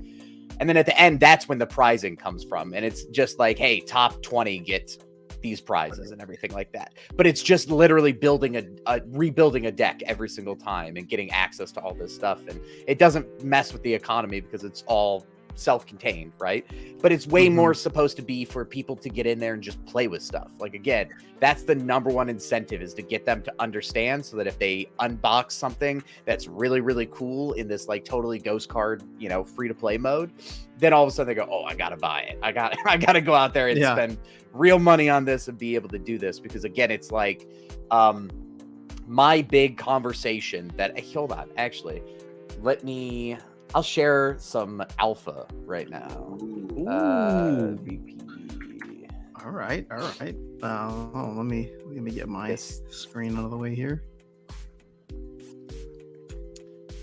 and then at the end, that's when the prizing comes from, and it's just like, hey, top 20 get these prizes and everything like that. But it's just literally rebuilding a deck every single time and getting access to all this stuff, and it doesn't mess with the economy because it's all self-contained, right? But it's way more supposed to be for people to get in there and just play with stuff. Like, again, that's the number one incentive, is to get them to understand, so that if they unbox something that's really, really cool in this like totally ghost card, free to play mode, then all of a sudden they go, oh, I gotta buy it. I gotta go out there and spend real money on this and be able to do this. Because again, it's like my big conversation that hold on, actually, I'll share some alpha right now. VP. All right. Let me get my screen out of the way here.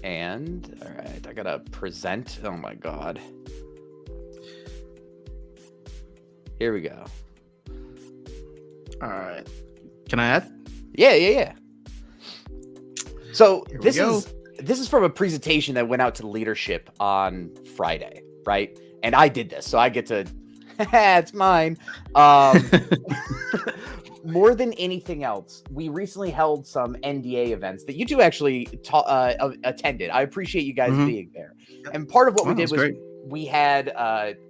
And all right, I gotta present. Oh my god. Here we go. All right. Can I add? Yeah. So this is from a presentation that went out to leadership on Friday, right? And I did this, so I get to, it's mine. More than anything else, we recently held some NDA events that you two actually attended. I appreciate you guys being there. And part of what we did was great. We had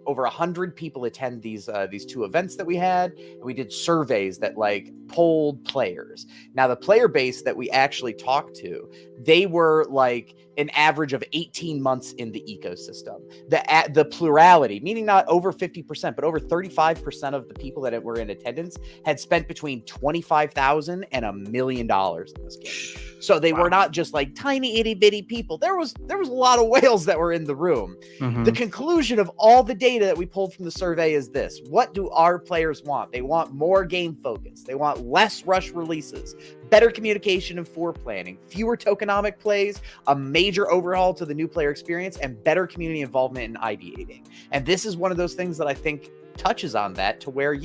over 100 people attend these two events that we had. And we did surveys that like polled players. Now, the player base that we actually talked to, they were like an average of 18 months in the ecosystem. The plurality, meaning not over 50%, but over 35% of the people that were in attendance had spent between $25,000 and $1 million in this game. So they were not just like tiny itty bitty people. There was a lot of whales that were in the room. The conclusion of all the data that we pulled from the survey is this: what do our players want? They want more game focus. They want less rush releases, better communication and planning, fewer tokenomic plays, a major overhaul to the new player experience, and better community involvement and ideating. And this is one of those things that I think touches on that, to where,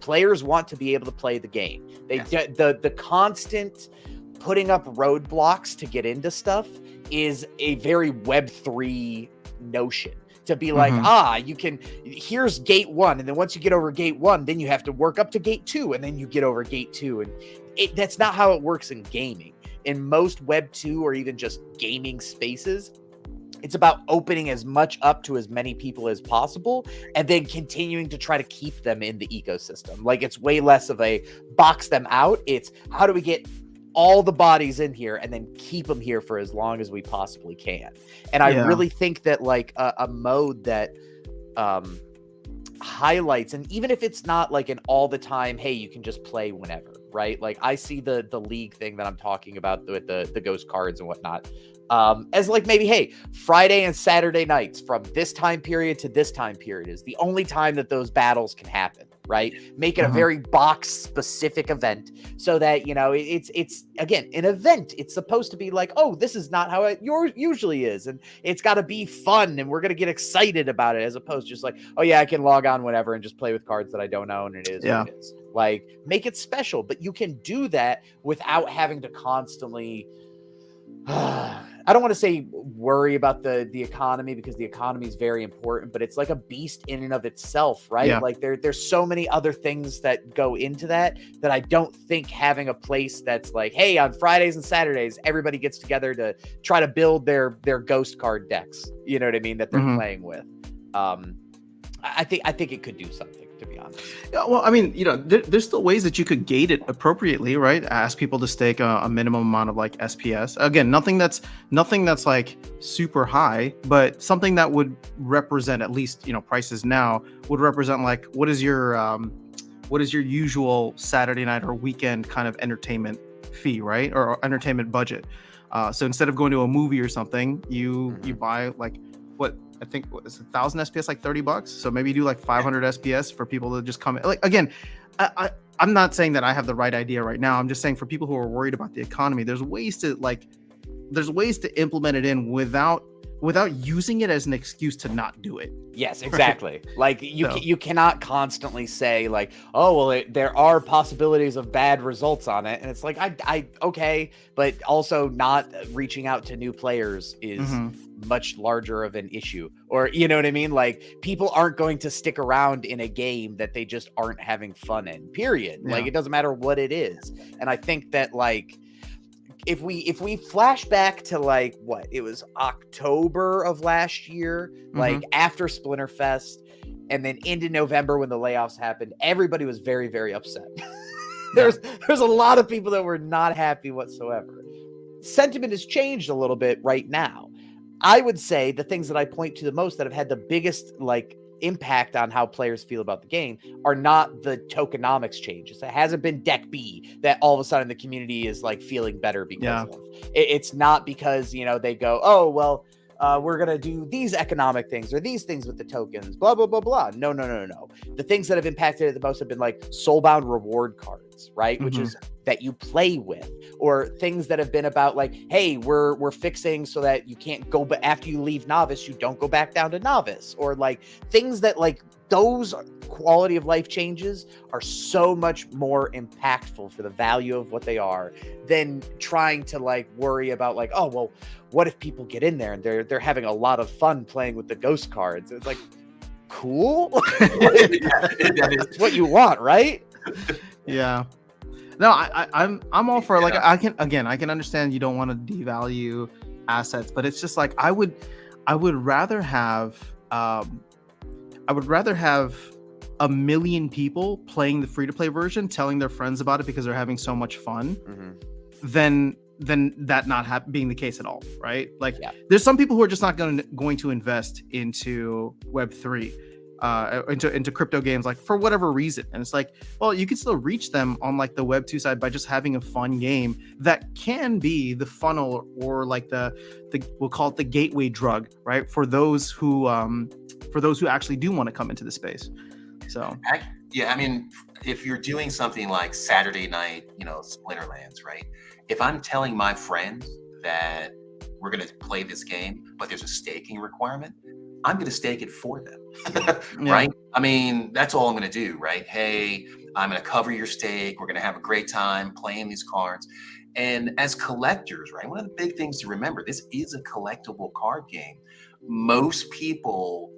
players want to be able to play the game. The constant putting up roadblocks to get into stuff is a very Web3 notion. To be like, here's gate 1, and then once you get over gate 1, then you have to work up to gate 2, and then you get over gate 2, and that's not how it works in gaming. In most Web 2 or even just gaming spaces, it's about opening as much up to as many people as possible, and then continuing to try to keep them in the ecosystem. Like, it's way less of a box them out. It's how do we get all the bodies in here and then keep them here for as long as we possibly can. And I really think that like a mode that highlights, and even if it's not like an all the time, hey, you can just play whenever, right? Like, I see the league thing that I'm talking about with the ghost cards and whatnot, as like, maybe, hey, Friday and Saturday nights from this time period to this time period is the only time that those battles can happen, right? Make it a very box specific event, so that, it's again, an event. It's supposed to be like, oh, this is not how it usually is. And it's got to be fun, and we're going to get excited about it, as opposed to just like, oh yeah, I can log on whenever and just play with cards that I don't own. And it is what it is. Like, make it special, but you can do that without having to constantly, I don't want to say worry about the economy, because the economy is very important, but it's like a beast in and of itself, right? Like there's so many other things that go into that I don't think having a place that's like, hey, on Fridays and Saturdays, everybody gets together to try to build their ghost card decks, you know what I mean, that they're playing with. I think it could do something. to be honest. Yeah, well, I mean, there's still ways that you could gate it appropriately, right? Ask people to stake a minimum amount of like SPS. Again, nothing that's like super high, but something that would represent, at least prices now would represent like what is your usual Saturday night or weekend kind of entertainment fee, right? Or entertainment budget. So instead of going to a movie or something, you buy like what I think it's 1,000 SPS, like $30. So maybe you do like 500 SPS for people to just come in. Like, again, I'm not saying that I have the right idea right now. I'm just saying for people who are worried about the economy, there's ways to implement it in without using it as an excuse to not do it. Yes, exactly. Like you cannot constantly say like, oh, well, there are possibilities of bad results on it. And it's like, I okay. But also not reaching out to new players is much larger of an issue, or, you know what I mean? Like, people aren't going to stick around in a game that they just aren't having fun in, period. Like, it doesn't matter what it is. And I think that like, if we flash back to like what it was October of last year, like after Splinterfest, and then into November when the layoffs happened, everybody was very, very upset. There's a lot of people that were not happy whatsoever. Sentiment has changed a little bit right now. I would say the things that I point to the most that have had the biggest like impact on how players feel about the game are not the tokenomics changes. It hasn't been deck B that all of a sudden the community is like feeling better because of. It's not because, they go, oh, well, we're going to do these economic things or these things with the tokens, blah, blah, blah, blah. No. The things that have impacted it the most have been like soulbound reward cards, right? Which is that you play with, or things that have been about like, hey, we're fixing so that you can't go, but after you leave novice, you don't go back down to novice, or like things that like those quality of life changes are so much more impactful for the value of what they are than trying to like worry about like, oh, well, what if people get in there and they're having a lot of fun playing with the ghost cards? It's like, cool. It's what you want, right? Yeah. No, I'm all for like, I can understand you don't want to devalue assets, but it's just like I would rather have a million people playing the free-to-play version, telling their friends about it because they're having so much fun, than that not being the case at all, right? Like, there's some people who are just not going to invest into Web3, into crypto games, like for whatever reason. And it's like, well, you can still reach them on like the Web2 side by just having a fun game that can be the funnel or like the we'll call it the gateway drug, right? For those who actually do want to come into the space. So I mean, if you're doing something like Saturday night, Splinterlands, right? If I'm telling my friends that we're going to play this game, but there's a staking requirement, I'm going to stake it for them, right? I mean, that's all I'm going to do, right? Hey, I'm going to cover your stake. We're going to have a great time playing these cards. And as collectors, right, one of the big things to remember, this is a collectible card game. Most people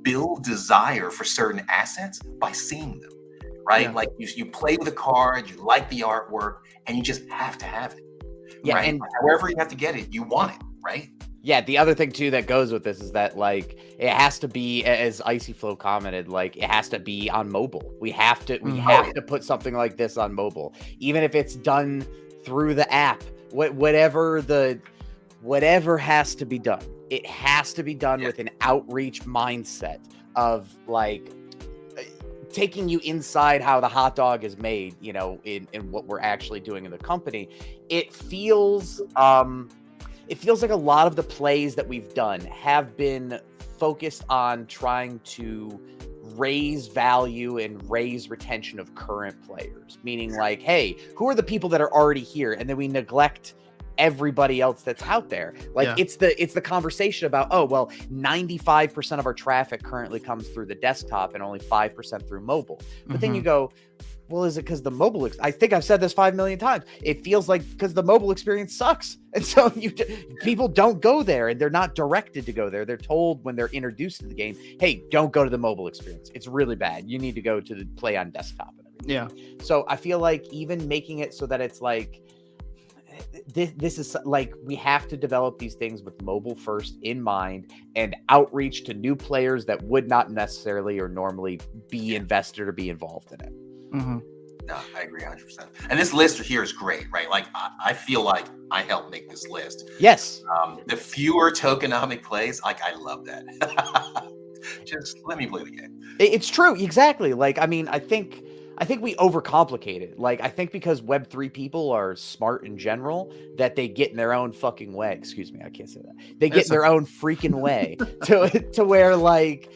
build desire for certain assets by seeing them, right? Yeah. Like you play with a card, you like the artwork, and you just have to have it. Yeah, right? And however you have to get it, you want it, right? Yeah, the other thing too that goes with this is that like it has to be, as Icy Flow commented, like it has to be on mobile. We have to put something like this on mobile, even if it's done through the app. Whatever has to be done. It has to be done with an outreach mindset of like taking you inside how the hot dog is made, in what we're actually doing in the company. It feels like a lot of the plays that we've done have been focused on trying to raise value and raise retention of current players, meaning like, hey, who are the people that are already here? And then we neglect everybody else that's out there. Like it's the conversation about, oh, well, 95% of our traffic currently comes through the desktop and only 5% through mobile. But then you go, well, is it because the mobile? I think I've said this 5 million times. It feels like because the mobile experience sucks, and so people don't go there, and they're not directed to go there. They're told when they're introduced to the game, "Hey, don't go to the mobile experience. It's really bad. You need to go to the play on desktop." And everything. So I feel like even making it so that it's like this is like, we have to develop these things with mobile first in mind, and outreach to new players that would not necessarily or normally be invested or be involved in it. Mm-hmm. No, I agree 100%. And this list here is great, right? Like, I feel like I helped make this list. Yes. The fewer tokenomic plays, like, I love that. Just let me play the game. It's true. Exactly. Like, I mean, I think we overcomplicate it. Like, I think because Web3 people are smart in general, that they get in their own fucking way. Excuse me, I can't say that. They get in their own freaking way to where, like,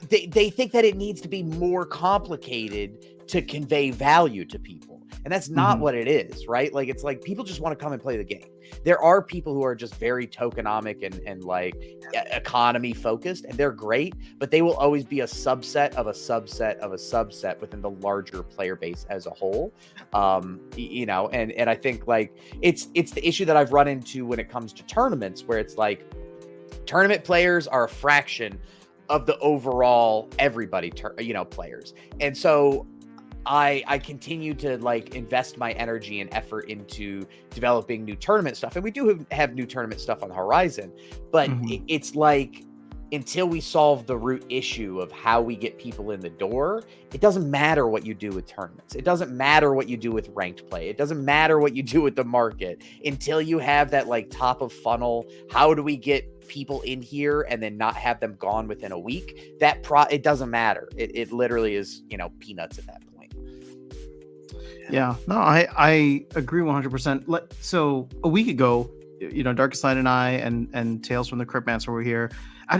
they think that it needs to be more complicated to convey value to people. And that's not what it is, right? Like, it's like, people just want to come and play the game. There are people who are just very tokenomic and like economy focused, and they're great, but they will always be a subset of a subset of a subset within the larger player base as a whole. You know, and I think, like, it's the issue that I've run into when it comes to tournaments, where it's like, tournament players are a fraction of the overall everybody, players. And so I continue to, like, invest my energy and effort into developing new tournament stuff. And we do have new tournament stuff on the horizon, but it's like, until we solve the root issue of how we get people in the door, it doesn't matter what you do with tournaments. It doesn't matter what you do with ranked play. It doesn't matter what you do with the market until you have that, like, top of funnel. How do we get people in here and then not have them gone within a week? It doesn't matter. It literally is, peanuts at that point. Yeah, no, I agree 100%. So a week ago, Darkestnyte and I and Tales from the Cryptmancer were here.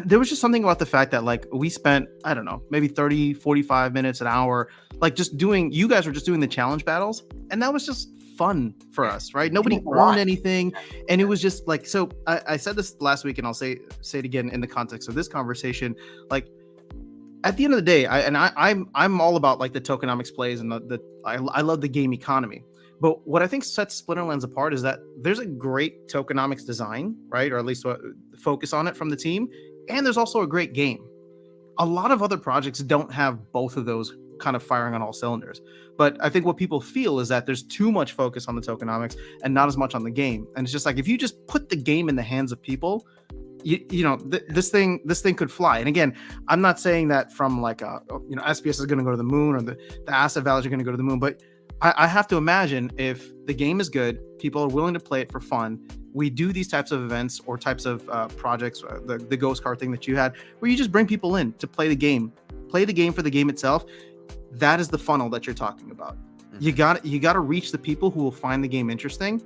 There was just something about the fact that, like, we spent, I don't know, maybe 30, 45 minutes, an hour, like, you guys were just doing the challenge battles. And that was just fun for us, right? Nobody earned anything. And it was just like, so I said this last week, and I'll say it again in the context of this conversation. Like, at the end of the day, I'm all about, like, the tokenomics plays, and I love the game economy. But what I think sets Splinterlands apart is that there's a great tokenomics design, right? Or at least focus on it from the team. And there's also a great game. A lot of other projects don't have both of those kind of firing on all cylinders. But I think what people feel is that there's too much focus on the tokenomics and not as much on the game. And it's just like, if you just put the game in the hands of people, this thing could fly. And again, I'm not saying that from, like, SPS is going to go to the moon, or the asset values are going to go to the moon, but I have to imagine, if the game is good, people are willing to play it for fun. We do these types of events or types of projects, the ghost card thing that you had, where you just bring people in to play the game for the game itself. That is the funnel that you're talking about. You got to reach the people who will find the game interesting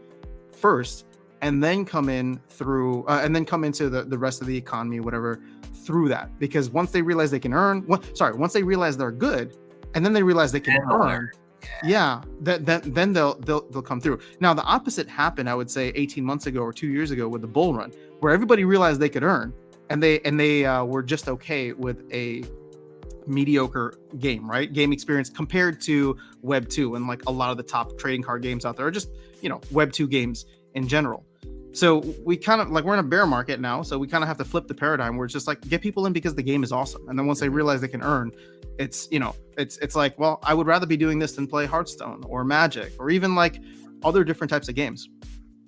first, and then come in through, and then come into the rest of the economy, whatever, through that. Because once they realize they can once they realize they're good, and then they realize they can earn. Yeah, then they'll come through. Now, the opposite happened, I would say, 18 months ago or 2 years ago with the bull run, where everybody realized they could earn, and they were just okay with a mediocre game experience compared to Web 2, and, like, a lot of the top trading card games out there are just, Web 2 games in general. So we kind of, like, we're in a bear market now, so we kind of have to flip the paradigm, where it's just like, get people in because the game is awesome, and then once they realize they can earn, it's like, well, I would rather be doing this than play Hearthstone or Magic or even, like, other different types of games.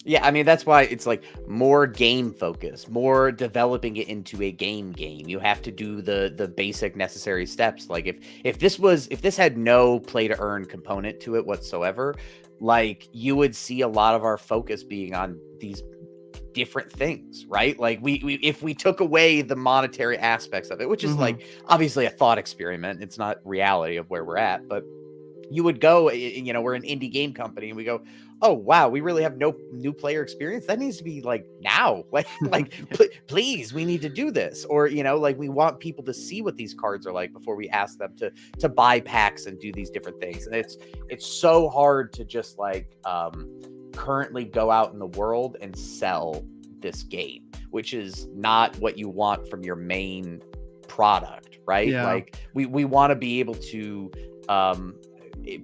Yeah, I mean, that's why it's like more game focus, more developing it into a game. You have to do the basic necessary steps. Like, if this had no play to earn component to it whatsoever, like, you would see a lot of our focus being on these different things, right? Like, if we took away the monetary aspects of it, which is like, obviously a thought experiment, it's not reality of where we're at, but you would go, we're an indie game company, and we go, oh wow, we really have no new player experience. That needs to be, like, now, like please, we need to do this. Or, like, we want people to see what these cards are like before we ask them to buy packs and do these different things. And it's so hard to just, like, currently go out in the world and sell this game, which is not what you want from your main product, right? Yeah. Like, we want to be able to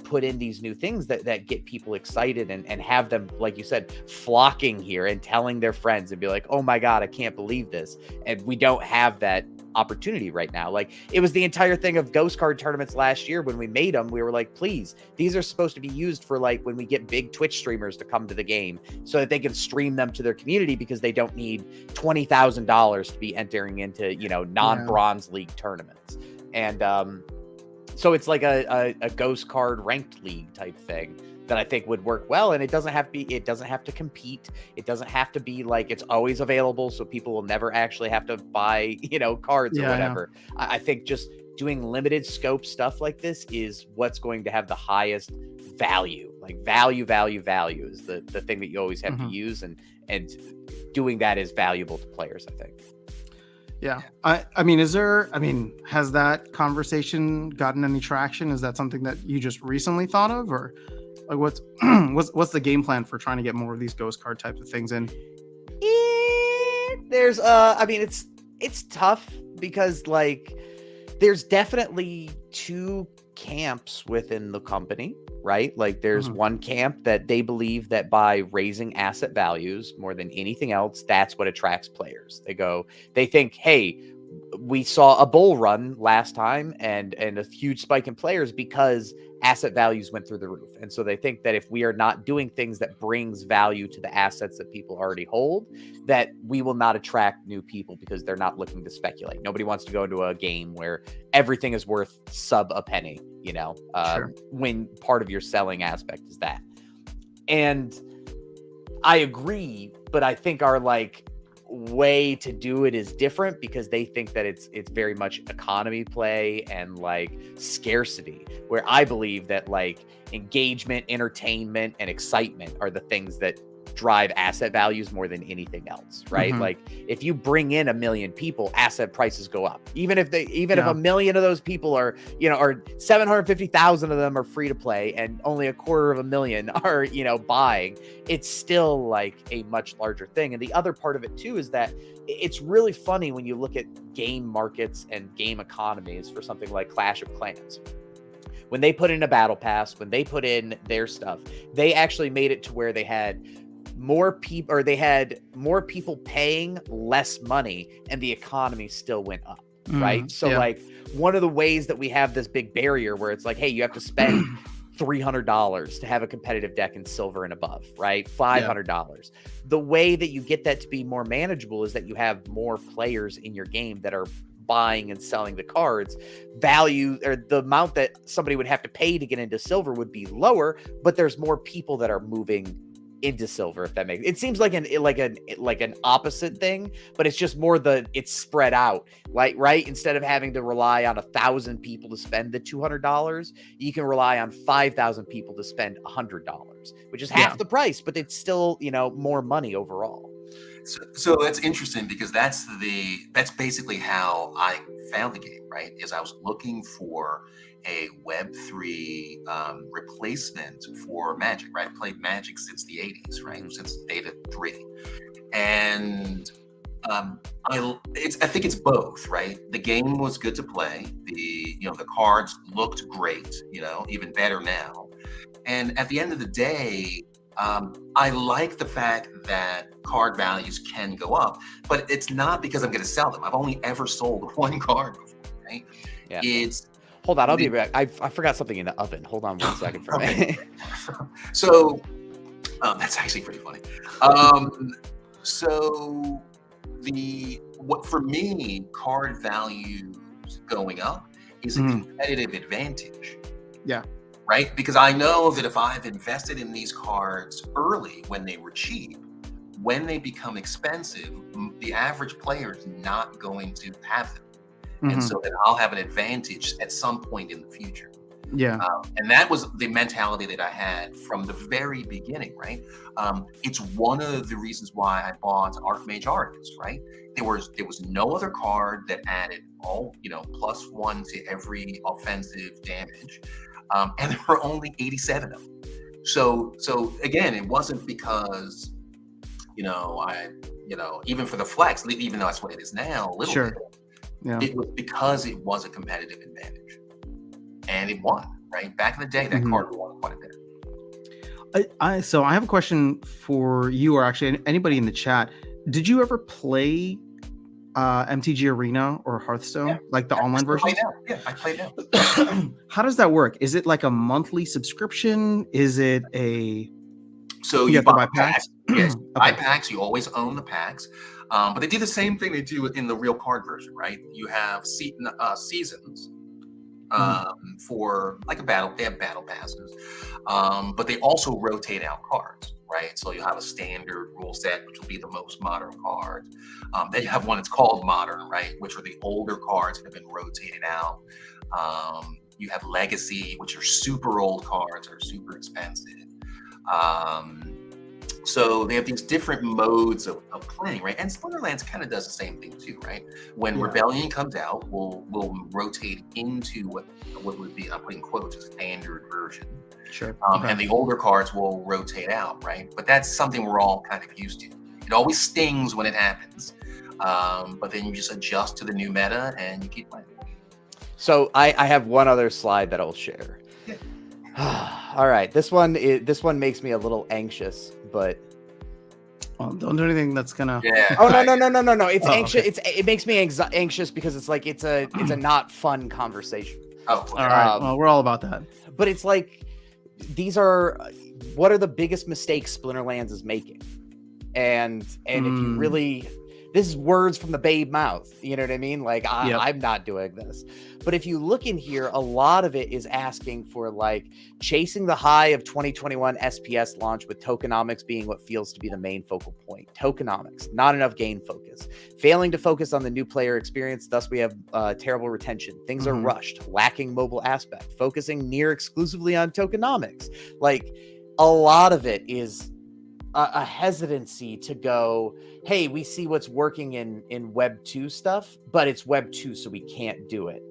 put in these new things that get people excited and have them, like you said, flocking here and telling their friends and be like, oh my god, I can't believe this. And we don't have that opportunity right now. Like, it was the entire thing of ghost card tournaments last year when we made them. We were like, please, these are supposed to be used for like when we get big Twitch streamers to come to the game so that they can stream them to their community, because they don't need $20,000 to be entering into, you know, non-bronze league tournaments. And so it's like a ghost card ranked league type thing that I think would work well. And it doesn't have to compete. It doesn't have to be like it's always available, so people will never actually have to buy, you know, cards or whatever. I think just doing limited scope stuff like this is what's going to have the highest value. Like value is the thing that you always have to use, and doing that is valuable to players, I think. Yeah. I mean, has that conversation gotten any traction? Is that something that you just recently thought of, or like what's the game plan for trying to get more of these ghost card types of things in? There's I mean, it's tough because like there's definitely two camps within the company, right? Like there's one camp that they believe that by raising asset values more than anything else, that's what attracts players. They think, hey, we saw a bull run last time and a huge spike in players because asset values went through the roof. And so they think that if we are not doing things that brings value to the assets that people already hold, that we will not attract new people because they're not looking to speculate. Nobody wants to go into a game where everything is worth sub a penny, you know, when part of your selling aspect is that. And I agree, but I think our like way to do it is different because they think that it's very much economy play and like scarcity, where I believe that like engagement, entertainment, and excitement are the things that drive asset values more than anything else, right? Like if you bring in 1 million people, asset prices go up. Even if if 1 million of those people are, you know, or 750,000 of them are free to play and only 250,000 are, you know, buying, it's still like a much larger thing. And the other part of it too is that it's really funny when you look at game markets and game economies for something like Clash of Clans. When they put in a battle pass, when they put in their stuff, they actually made it to where they had more people, or they had more people paying less money, and the economy still went up, right? So like one of the ways that we have this big barrier where it's like, hey, you have to spend $300 to have a competitive deck in silver and above, right? $500. The way that you get that to be more manageable is that you have more players in your game that are buying and selling the cards. Value, or the amount that somebody would have to pay to get into silver, would be lower, but there's more people that are moving into silver, if that makes it seems like an opposite thing, but it's just more it's spread out, like, right? Instead of having to rely on 1,000 people to spend the $200, you can rely on 5,000 people to spend $100, which is half the price, but it's still, you know, more money overall. So that's interesting because that's basically how I found the game, right? Is I was looking for a Web3 replacement for Magic, right? I've played Magic since the 80s, right? Since Data 3. And I think it's both, right? The game was good to play. The cards looked great, you know, even better now. And at the end of the day, I like the fact that card values can go up, but it's not because I'm going to sell them. I've only ever sold one card before, right? Yeah. Hold on, I'll be back. I forgot something in the oven. Hold on 1 second for me. So that's actually pretty funny. So what for me, card values going up is a competitive advantage. Yeah. Right? Because I know that if I've invested in these cards early when they were cheap, when they become expensive, the average player is not going to have them. And so then I'll have an advantage at some point in the future. Yeah. And that was the mentality that I had from the very beginning, right? It's one of the reasons why I bought Archmage Artist, right? There was no other card that added +1 to every offensive damage. And there were only 87 of them. So again, it wasn't because, even for the flex, even though that's what it is now, a little bit, it was because it was a competitive advantage. And it won, right? Back in the day, that card won quite a bit. So I have a question for you, or actually anybody in the chat. Did you ever play MTG Arena or Hearthstone, Yeah. like the online I play versions? now. Yeah, I play now. How does that work? Is it like a monthly subscription? Is it a So you you have to buy buy packs. packs? Yes, buy Okay. packs. You always own the packs. But they do the same thing they do in the real card version, right? You have seasons Mhm. for like a battle. They have battle passes, but they also rotate out cards, right? So you have a standard rule set, which will be the most modern cards. Then you have one that's called modern, right, which are the older cards that have been rotated out. You have legacy, which are super old cards that are super expensive. Um, so they have these different modes of playing, right? And Splinterlands kind of does the same thing too, right? When Yeah. Rebellion comes out, we'll rotate into what would be, I'm putting quotes, a standard version. Sure. And the older cards will rotate out, right? But that's something we're all kind of used to. It always stings when it happens, but then you just adjust to the new meta and you keep playing. So I have one other slide that I'll share. Yeah. All right, this one makes me a little anxious, but Well, don't do anything that's gonna. Yeah. oh no! It's Oh, anxious. okay. It makes me anxious because it's like it's a not fun conversation. Oh, okay. All right. Well, we're all about that. But it's like these are what are the biggest mistakes Splinterlands is making, and if you really. This is words from the babe mouth. You know what I mean? Like, I'm not doing this. But if you look in here, a lot of it is asking for like chasing the high of 2021 SPS launch with tokenomics being what feels to be the main focal point. Tokenomics, not enough game focus. Failing to focus on the new player experience. Thus, we have terrible retention. Things are rushed, lacking mobile aspect, focusing near exclusively on tokenomics. Like, a lot of it is a hesitancy to go, hey, we see what's working in Web 2 stuff, but it's Web 2, so we can't do it.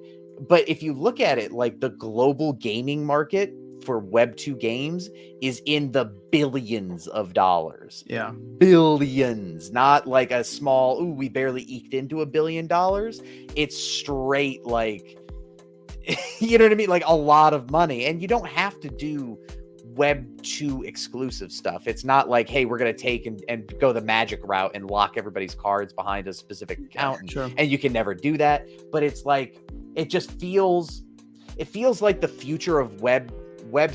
But if you look at it, like the global gaming market for Web 2 games is in the billions of dollars. Yeah. Billions, not like a small, we barely eked into $1 billion. It's straight like, you know what I mean? Like a lot of money. And you don't have to do Web 2 exclusive stuff. It's not like, hey, we're going to take and go the magic route and lock everybody's cards behind a specific account. Sure. And you can never do that. But it's like, it just feels like the future of Web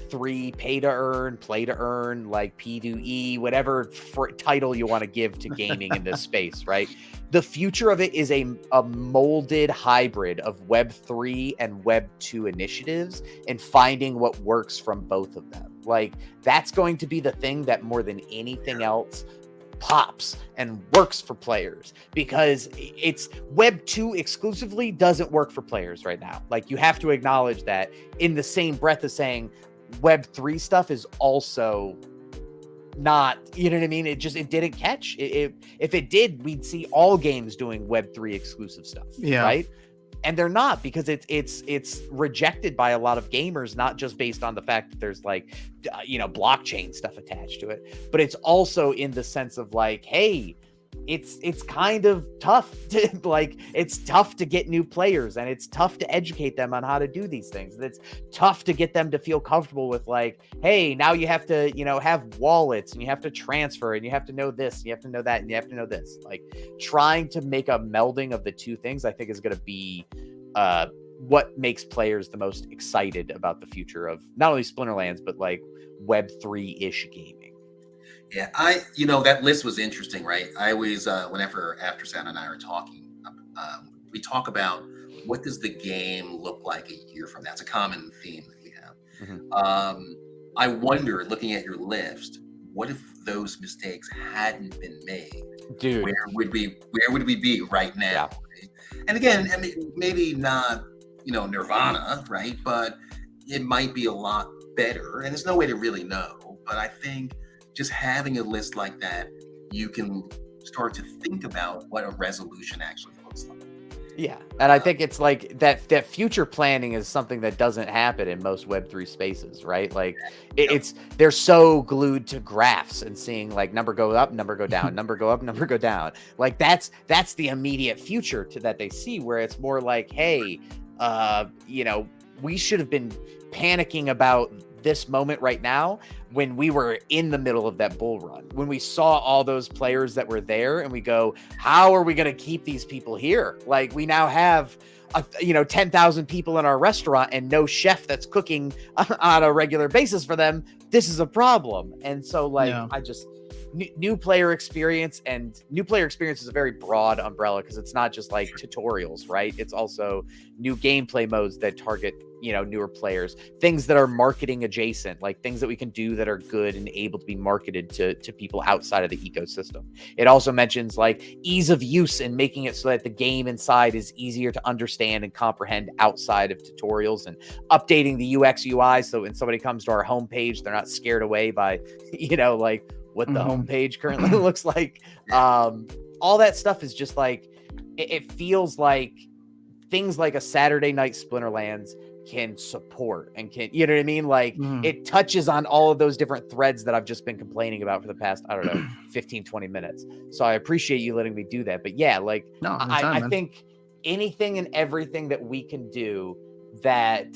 3, pay to earn, play to earn, like P2E, whatever title you want to give to gaming in this space, right? The future of it is a molded hybrid of Web 3 and Web 2 initiatives and finding what works from both of them. Like, that's going to be the thing that more than anything else pops and works for players, because it's Web 2 exclusively doesn't work for players right now. Like, you have to acknowledge that in the same breath as saying Web 3 stuff is also not, you know what I mean? It didn't catch. If it did, we'd see all games doing Web 3 exclusive stuff. Yeah. Right. And they're not, because it's rejected by a lot of gamers, not just based on the fact that there's like, blockchain stuff attached to it, but it's also in the sense of like, hey, it's kind of tough to it's tough to get new players, and it's tough to educate them on how to do these things. And it's tough to get them to feel comfortable with like, hey, now you have to, have wallets, and you have to transfer, and you have to know this, and you have to know that, and you have to know this. Like, trying to make a melding of the two things, I think, is going to be what makes players the most excited about the future of not only Splinterlands, but like Web 3-ish gaming. Yeah, that list was interesting, right? I always, whenever After Sound and I are talking, we talk about what does the game look like a year from now. It's a common theme that we have. I wonder, looking at your list, what if those mistakes hadn't been made? Dude, where would we be right now? Yeah. Right? And again, I mean, maybe not, Nirvana, right? But it might be a lot better, and there's no way to really know. But I think just having a list like that, you can start to think about what a resolution actually looks like. Yeah, and I think it's like that future planning is something that doesn't happen in most Web3 spaces, right? Like, they're so glued to graphs and seeing like number go up, number go down, number go up, number go down. Like, that's the immediate future that they see, where it's more like, hey, we should have been panicking about this moment right now when we were in the middle of that bull run, when we saw all those players that were there and we go, how are we going to keep these people here? Like, we now have 10,000 people in our restaurant and no chef that's cooking on a regular basis for them. This is a problem. And so like, I just, new player experience, and new player experience is a very broad umbrella because it's not just like tutorials, right? It's also new gameplay modes that target, newer players, things that are marketing adjacent, like things that we can do that are good and able to be marketed to people outside of the ecosystem. It also mentions like ease of use and making it so that the game inside is easier to understand and comprehend outside of tutorials, and updating the UX UI so when somebody comes to our homepage, they're not scared away by, like what the homepage currently looks like. All that stuff is just like, it feels like things like a Saturday Night Splinterlands can support and can, you know what I mean? Like it touches on all of those different threads that I've just been complaining about for the past, 15, 20 minutes. So I appreciate you letting me do that. But yeah, like I think anything and everything that we can do that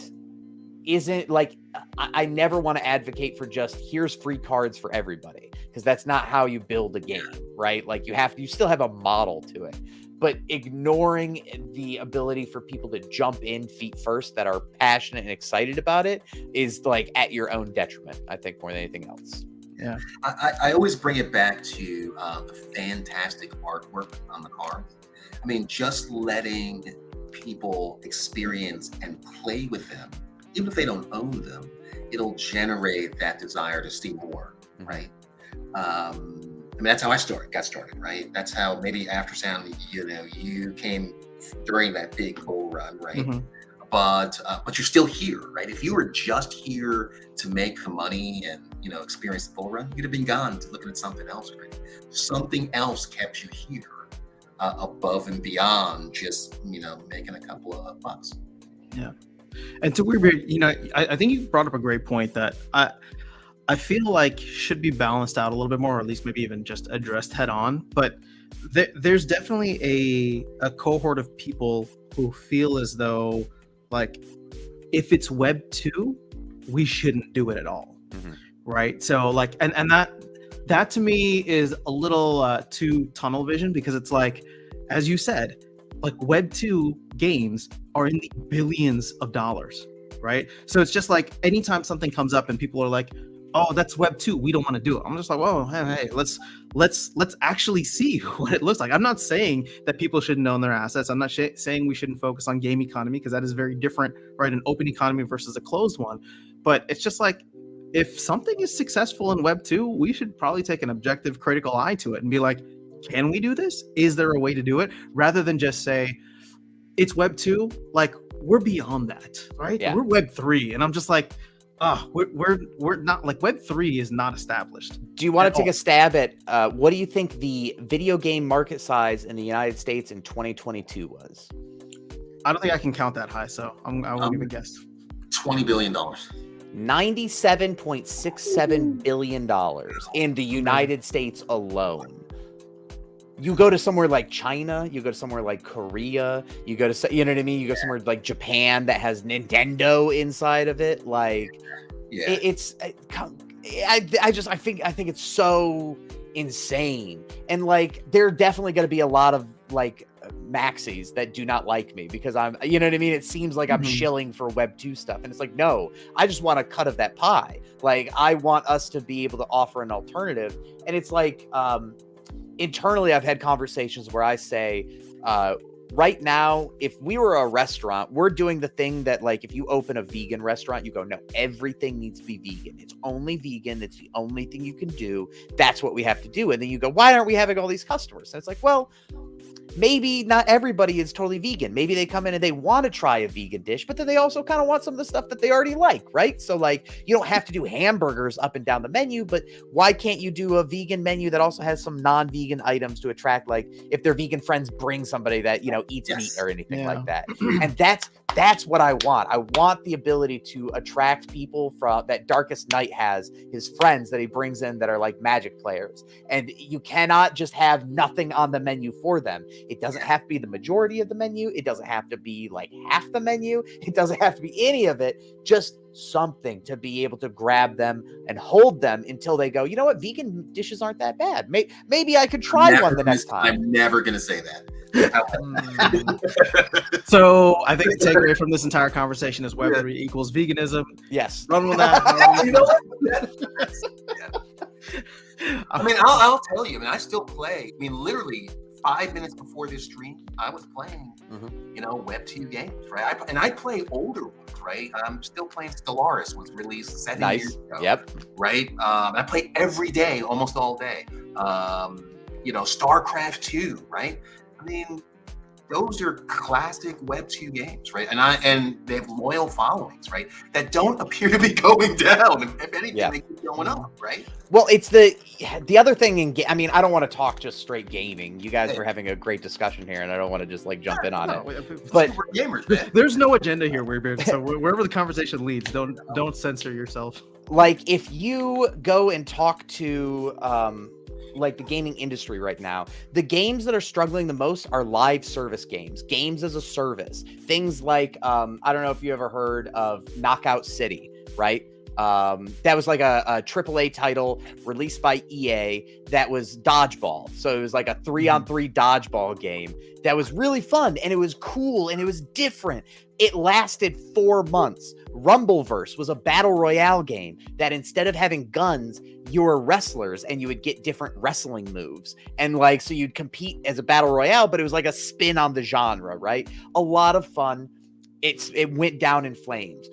isn't like, I never want to advocate for just here's free cards for everybody, because that's not how you build a game, right? Like you still have a model to it, but ignoring the ability for people to jump in feet first that are passionate and excited about it is like at your own detriment, I think, more than anything else. Yeah. I always bring it back to the fantastic artwork on the cards. I mean, just letting people experience and play with them, even if they don't own them, it'll generate that desire to see more, right? I mean, that's how I got started, right? That's how maybe After Sound, you came during that big bull run, right? But you're still here, right? If you were just here to make the money and experience the bull run, you'd have been gone to looking at something else, right? Something else kept you here, above and beyond just making a couple of bucks. Yeah. And to Weirdbeard, I think you brought up a great point that I feel like should be balanced out a little bit more, or at least maybe even just addressed head on. But there's definitely a cohort of people who feel as though, like, if it's Web 2, we shouldn't do it at all, right? So like, and that to me is a little too tunnel vision, because it's like, as you said, like Web 2 games are in the billions of dollars, right? So it's just like anytime something comes up and people are like, oh, that's Web 2, we don't want to do it. I'm just like, well, hey, let's actually see what it looks like. I'm not saying that people shouldn't own their assets. I'm not saying we shouldn't focus on game economy, because that is very different, right? An open economy versus a closed one. But it's just like, if something is successful in Web 2, we should probably take an objective, critical eye to it and be like, can we do this? Is there a way to do it? Rather than just say, it's Web 2, like, we're beyond that, right? Yeah. We're Web 3. And I'm just like, we're not, like, Web 3 is not established. Do you want to take a stab at what do you think the video game market size in the United States in 2022 was? I don't think I can count that high, so I won't even guess. $20 billion. $97.67 billion in the United States alone. You go to somewhere like China, you go to somewhere like Korea, you go to, you know what I mean? You go somewhere like Japan that has Nintendo inside of it. Like, I think it's so insane. And like, there are definitely going to be a lot of like maxis that do not like me because I'm, you know what I mean? It seems like I'm shilling for Web 2 stuff. And it's like, no, I just want a cut of that pie. Like, I want us to be able to offer an alternative. And it's like, internally, I've had conversations where I say, right now, if we were a restaurant, we're doing the thing that, like, if you open a vegan restaurant, you go, no, everything needs to be vegan. It's only vegan. It's the only thing you can do. That's what we have to do. And then you go, why aren't we having all these customers? And it's like, well, maybe not everybody is totally vegan. Maybe they come in and they want to try a vegan dish, but then they also kind of want some of the stuff that they already like, right? So like, you don't have to do hamburgers up and down the menu, but why can't you do a vegan menu that also has some non-vegan items to attract, like, if their vegan friends bring somebody that, eats meat or anything like that. And that's what I want. I want the ability to attract people from that Darkestnyte has, his friends that he brings in that are like Magic players. And you cannot just have nothing on the menu for them. It doesn't have to be the majority of the menu. It doesn't have to be like half the menu. It doesn't have to be any of it. Just something to be able to grab them and hold them until they go, you know what, vegan dishes aren't that bad. Maybe I could try one the next time. I'm never going to say that. So I think the takeaway from this entire conversation is Web3 equals veganism. Yes. Run with that. You know what? I mean, I'll tell you. I mean, I still play. I mean, literally 5 minutes before this stream, I was playing, you know, Web2 games, right? I play older ones, right? I'm still playing Stellaris, was released 7 years ago. Yep. Right? I play every day, almost all day. You know, StarCraft 2, right? I mean, those are classic Web2 games, right? And they have loyal followings, right? That don't appear to be going down. If anything, they keep going up, right? Well, it's the other thing I mean, I don't want to talk just straight gaming. You guys are having a great discussion here, and I don't want to just like jump in on it. But gamers, man. There's no agenda here, Weirdbeard. So wherever the conversation leads, don't censor yourself. Like if you go and talk to like the gaming industry right now, the games that are struggling the most are live service games as a service. Things like I don't know if you ever heard of Knockout City, right? That was like a AAA title released by EA that was dodgeball. So it was like a 3-on-3 dodgeball game that was really fun, and it was cool, and it was different. It lasted 4 months. Rumbleverse was a battle royale game that instead of having guns, you were wrestlers and you would get different wrestling moves. And like, so you'd compete as a battle royale, but it was like a spin on the genre, right? A lot of fun. It went down in flames.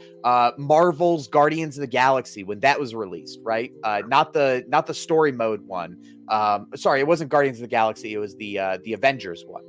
Marvel's Guardians of the Galaxy, when that was released, right? Not the story mode one. Sorry, it wasn't Guardians of the Galaxy. It was the Avengers one.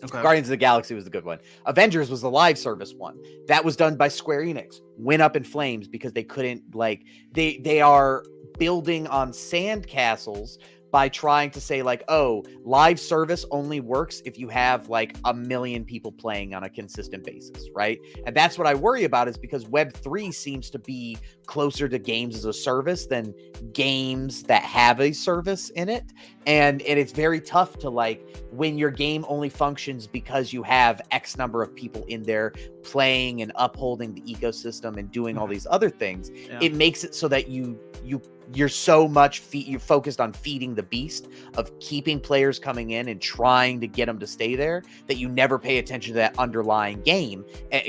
Okay. Guardians of the Galaxy was the good one. Avengers was the live service one. That was done by Square Enix. Went up in flames because they couldn't, like, they are building on sandcastles by trying to say like, oh, live service only works if you have like 1 million people playing on a consistent basis, right? And that's what I worry about, is because Web3 seems to be closer to games as a service than games that have a service in it. And it's very tough to, like, when your game only functions because you have X number of people in there playing and upholding the ecosystem and doing all these other things, it makes it so that you're so much you're focused on feeding the beast of keeping players coming in and trying to get them to stay there, that you never pay attention to that underlying game,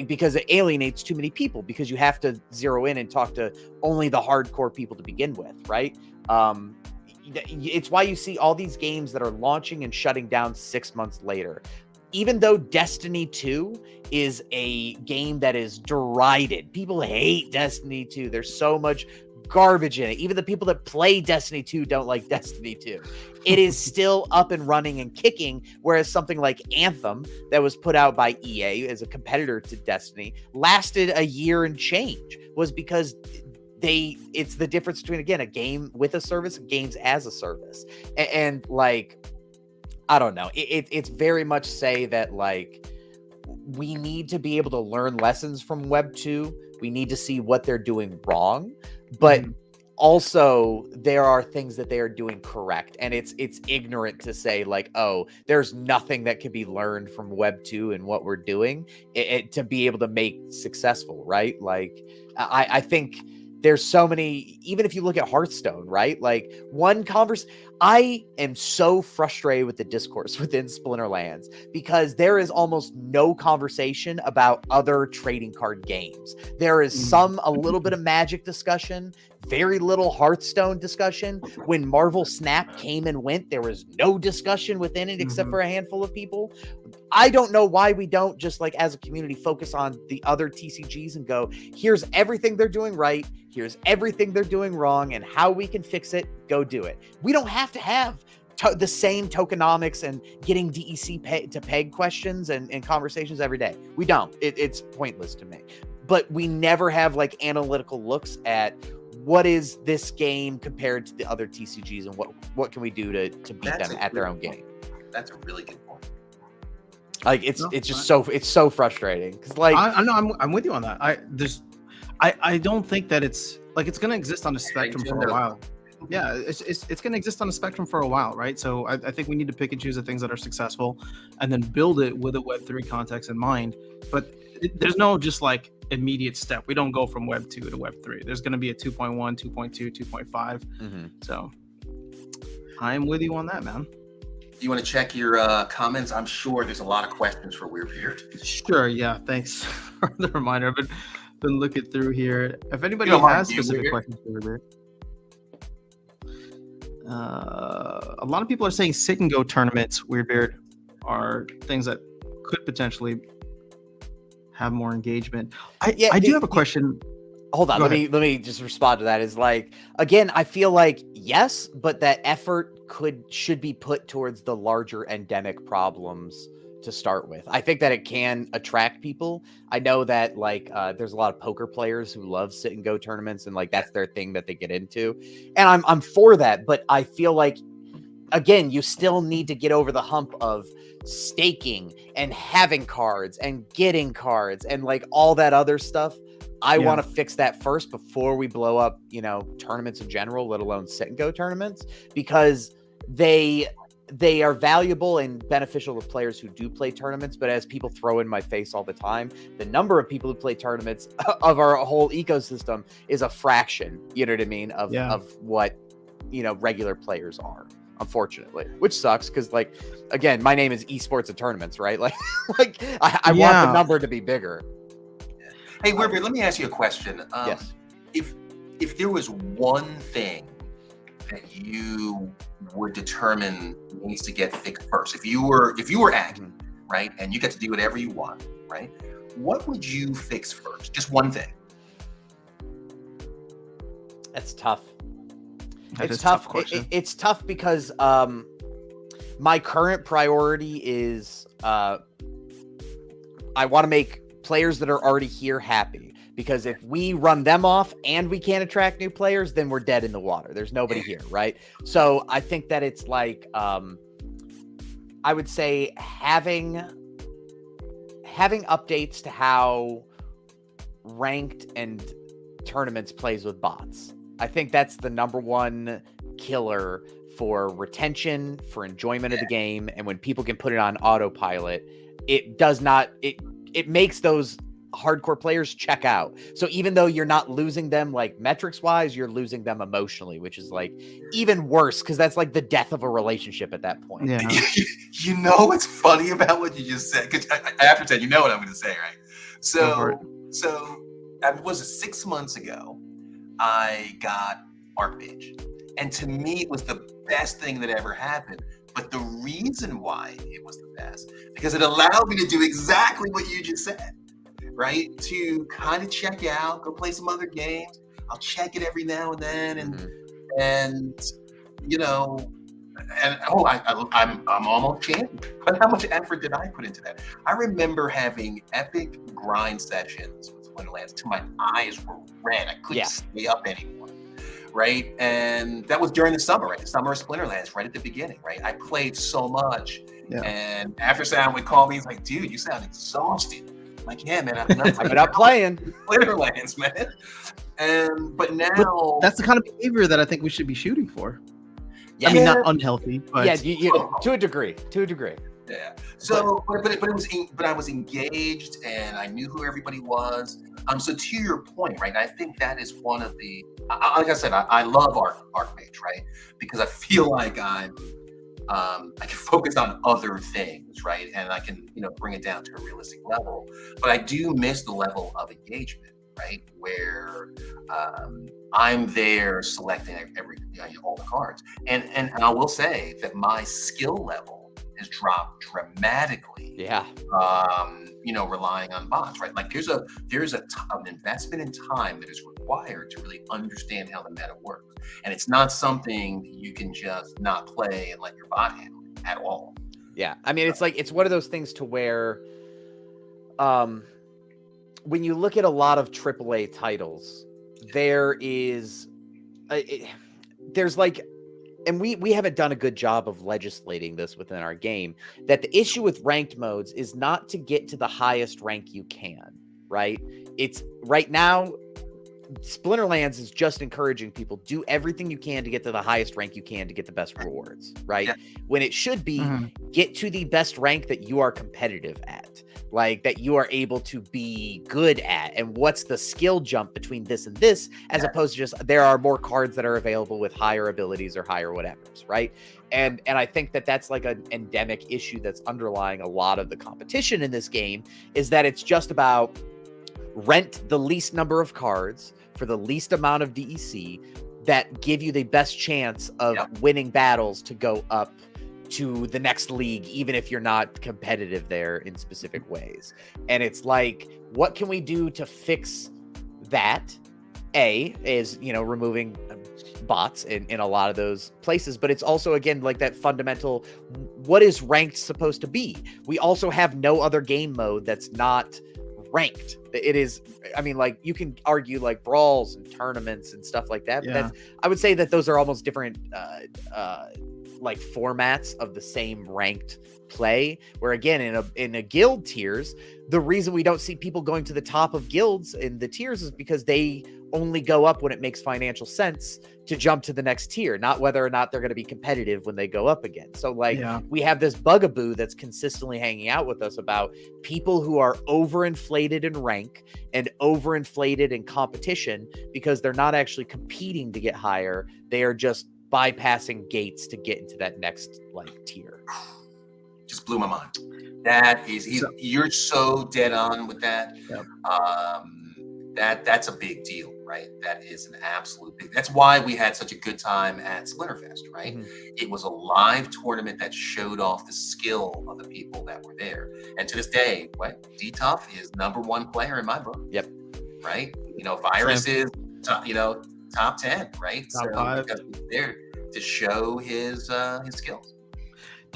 because it alienates too many people, because you have to zero in and talk to only the hardcore people to begin with, right? It's why you see all these games that are launching and shutting down 6 months later. Even though Destiny 2 is a game that is derided, people hate Destiny 2. There's so much garbage in it. Even the people that play Destiny 2 don't like Destiny 2. It is still up and running and kicking, whereas something like Anthem, that was put out by EA as a competitor to Destiny, lasted a year and change, was because it's the difference between, again, a game with a service and games as a service. And like, I don't know. It's very much say that, like, we need to be able to learn lessons from Web 2. We need to see what they're doing wrong, but also there are things that they are doing correct. And it's ignorant to say like, oh, there's nothing that can be learned from Web 2 and what we're doing to be able to make successful, right? Like, I think there's so many, even if you look at Hearthstone, right? Like, I am so frustrated with the discourse within Splinterlands, because there is almost no conversation about other trading card games. There is a little bit of Magic discussion, very little Hearthstone discussion. When Marvel Snap came and went, there was no discussion within it except for a handful of people. I don't know why we don't just, like, as a community, focus on the other TCGs and go, here's everything they're doing right, here's everything they're doing wrong, and how we can fix it, go do it. We don't have to have the same tokenomics and getting DEC to peg questions and conversations every day. We don't. It's pointless to me. But we never have, like, analytical looks at what is this game compared to the other TCGs, and what can we do to beat them at their own game. That's a really good point. Like, it's so frustrating, because, like, I know I'm with you on that. I don't think that it's like it's gonna exist on a spectrum for a while. Yeah, it's going to exist on a spectrum for a while, right? So I think we need to pick and choose the things that are successful, and then build it with a Web3 context in mind. But there's no just like immediate step. We don't go from Web 2 to Web 3. There's going to be a 2.1, 2.2, 2.5. Mm-hmm. So I'm with you on that, man. You want to check your comments? I'm sure there's a lot of questions for Weirdbeard. Sure. Yeah. Thanks for the reminder. I've been looking through here. If anybody You don't mind has you, specific Weirdbeard? questions for Weirdbeard. A lot of people are saying sit and go tournaments, Weirdbeard, are things that could potentially have more engagement. I do have a question. Hold on, Go let me just respond to that. Is like, again, I feel like yes, but that effort should be put towards the larger endemic problems to start with. I think that it can attract people. I know that like there's a lot of poker players who love sit and go tournaments, and like that's their thing that they get into. And I'm for that, but I feel like again, you still need to get over the hump of staking and having cards and getting cards and like all that other stuff. I want to fix that first before we blow up, tournaments in general, let alone sit and go tournaments, because they are valuable and beneficial to players who do play tournaments. But as people throw in my face all the time, the number of people who play tournaments of our whole ecosystem is a fraction, you know what I mean, of what, regular players are, unfortunately, which sucks. Cause like, again, my name is esports and tournaments, right? Like I want the number to be bigger. Hey, Weirdbeard, let me ask you a question. Yes. If there was one thing that you would determine needs to get fixed first, if you were acting, right, and you get to do whatever you want, right, what would you fix first? Just one thing. That's tough. It's tough. It's tough because my current priority is I want to make players that are already here happy, because if we run them off and we can't attract new players, then we're dead in the water. There's nobody here, right? So I think that it's like I would say having updates to how ranked and tournaments plays with bots. I think that's the number one killer for retention, for enjoyment of the game, and when people can put it on autopilot, it makes those hardcore players check out. So even though you're not losing them like metrics wise, you're losing them emotionally, which is like even worse, because that's like the death of a relationship at that point. Yeah. You know what's funny about what you just said? Because after 10, you know what I'm going to say, right? So was it 6 months ago? I got ArcPage, and to me, it was the best thing that ever happened. But the reason why it was the best, because it allowed me to do exactly what you just said, right? To kind of check out, go play some other games. I'll check it every now and then, and I'm almost champion. But how much effort did I put into that? I remember having epic grind sessions with Splinterlands till my eyes were red. I couldn't stay up anymore. Right, and that was during the summer, right? The summer of Splinterlands, right at the beginning, right? I played so much, and after Sam would call me, he's like, "Dude, you sound exhausted." I'm like, "Yeah, man, I'm not playing Splinterlands, man." But now that's the kind of behavior that I think we should be shooting for. Yeah. I mean, not unhealthy, but to a degree. Yeah. So, but I was engaged, and I knew who everybody was. So to your point, right? I think that is one of the, like I said, I love ArcPage, right? Because I feel like I can focus on other things, right? And I can, bring it down to a realistic level. But I do miss the level of engagement, right? Where I'm there selecting all the cards, and I will say that my skill level has dropped dramatically. Yeah. Relying on bots, right? Like there's an investment in time that is required to really understand how the meta works, and it's not something that you can just not play and let your bot handle it at all. Yeah, I mean, it's one of those things to where, when you look at a lot of AAA titles, there's like. And we haven't done a good job of legislating this within our game, that the issue with ranked modes is not to get to the highest rank you can, right? It's right now, Splinterlands is just encouraging people, do everything you can to get to the highest rank you can to get the best rewards, right? Yeah. When it should be Mhm. get to the best rank that you are competitive at, like that you are able to be good at. And what's the skill jump between this and this, as opposed to just there are more cards that are available with higher abilities or higher whatevers, right? And I think that that's like an endemic issue that's underlying a lot of the competition in this game, is that it's just about rent the least number of cards for the least amount of DEC that give you the best chance of winning battles to go up to the next league, even if you're not competitive there in specific ways. And it's like, what can we do to fix that? A is, you know, removing bots in a lot of those places, but it's also, again, like that fundamental, what is ranked supposed to be? We also have no other game mode that's not ranked. It is, I mean, like, you can argue like brawls and tournaments and stuff like that, but that's, I would say that those are almost different like formats of the same ranked play, where again, in a guild tiers, the reason we don't see people going to the top of guilds in the tiers is because they only go up when it makes financial sense to jump to the next tier, not whether or not they're going to be competitive when they go up again. So like, we have this bugaboo that's consistently hanging out with us about people who are overinflated in rank and overinflated in competition because they're not actually competing to get higher. They are just bypassing gates to get into that next like tier. Just blew my mind. That is, you're so dead on with that. That's a big deal, right? That is an absolute big. That's why we had such a good time at Splinterfest, right? It was a live tournament that showed off the skill of the people that were there. And to this day, D-Tough is #1 player in my book. Right? You know, Virus is top, you know, top 10, right? Top 5. Because he's there to show his skills.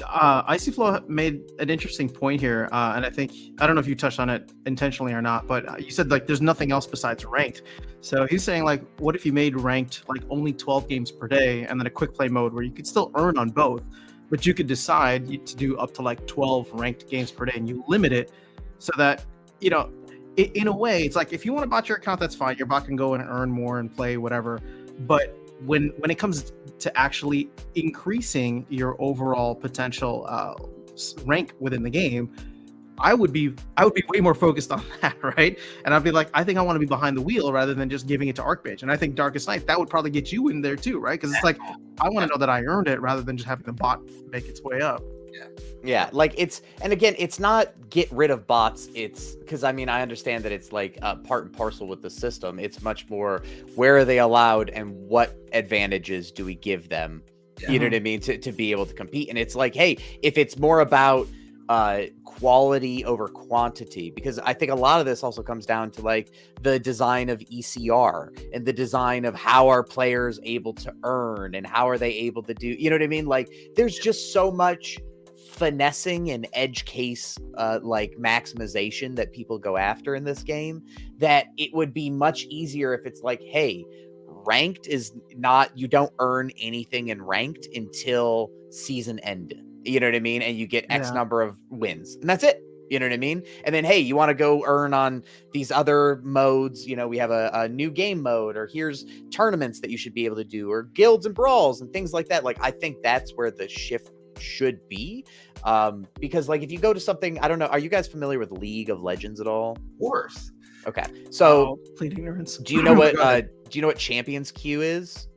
Icy Flow made an interesting point here, and I don't know if you touched on it intentionally or not, but you said like there's nothing else besides ranked. So he's saying like, what if you made ranked like only 12 games per day, and then a quick play mode where you could still earn on both, but you could decide to do up to like 12 ranked games per day, and you limit it so that, you know, in a way, it's like if you want to bot your account, that's fine. Your bot can go and earn more and play whatever, but when it comes to actually increasing your overall potential rank within the game, I would be way more focused on that, right? And I'd be like, I think I want to be behind the wheel rather than just giving it to Archmage. And I think Darkestnyte, that would probably get you in there too, right? Because it's like, I want to know that I earned it rather than just having the bot make its way up. Yeah, like it's, and again, it's not get rid of bots. It's because, I mean, I understand that it's like part and parcel with the system. It's much more, where are they allowed and what advantages do we give them? You know what I mean? To be able to compete. And it's like, hey, if it's more about quality over quantity, because I think a lot of this also comes down to like the design of ECR and the design of how are players able to earn and how are they able to do, you know what I mean? Like there's just so much finessing and edge case like maximization that people go after in this game that it would be much easier if it's like, hey, ranked is not, you don't earn anything in ranked until season end, you know what I mean? And you get X number of wins and that's it. You know what I mean? And then, hey, you want to go earn on these other modes, you know, we have a new game mode, or here's tournaments that you should be able to do, or guilds and brawls and things like that. Like, I think that's where the shift should be, because like if you go to something, I don't know, are you guys familiar with League of Legends at all? Of course. Okay, so complete ignorance. Do you know what Champions Queue is?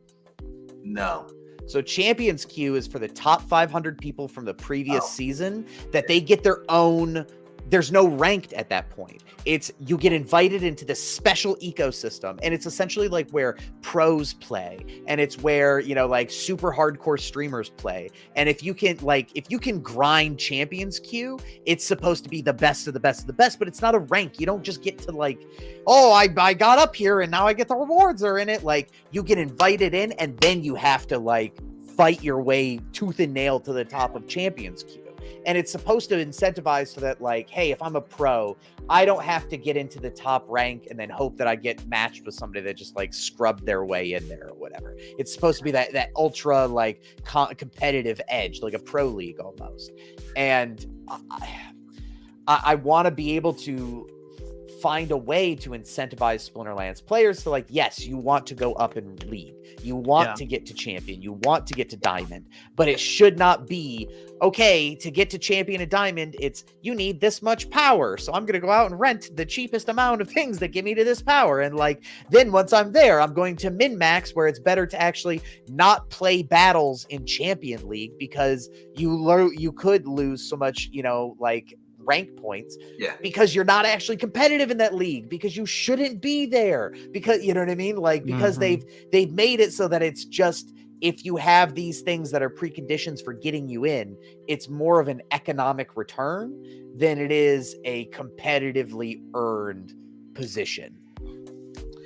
No. So Champions Queue is for the top 500 people from the previous season that they get their own. There's no ranked at that point. It's you get invited into this special ecosystem, and it's essentially like where pros play, and it's where, you know, like super hardcore streamers play. And if you can grind Champions Queue, it's supposed to be the best of the best of the best, but it's not a rank. You don't just get to like, oh, I got up here and now I get the rewards are in it. Like you get invited in, and then you have to like fight your way tooth and nail to the top of Champions Queue. And it's supposed to incentivize so that like, hey, if I'm a pro, I don't have to get into the top rank and then hope that I get matched with somebody that just like scrubbed their way in there or whatever. It's supposed to be that ultra like competitive edge, like a pro league almost. And I want to be able to find a way to incentivize Splinterlands players to like, yes, you want to go up in league. You want to get to champion. You want to get to diamond. But it should not be, okay, to get to champion and diamond, it's you need this much power. So I'm going to go out and rent the cheapest amount of things that get me to this power. And like, then once I'm there, I'm going to min-max where it's better to actually not play battles in champion league because you could lose so much, you know, like rank points because you're not actually competitive in that league, because you shouldn't be there, because you know what I mean? Like, because they've made it so that it's just, if you have these things that are preconditions for getting you in, it's more of an economic return than it is a competitively earned position.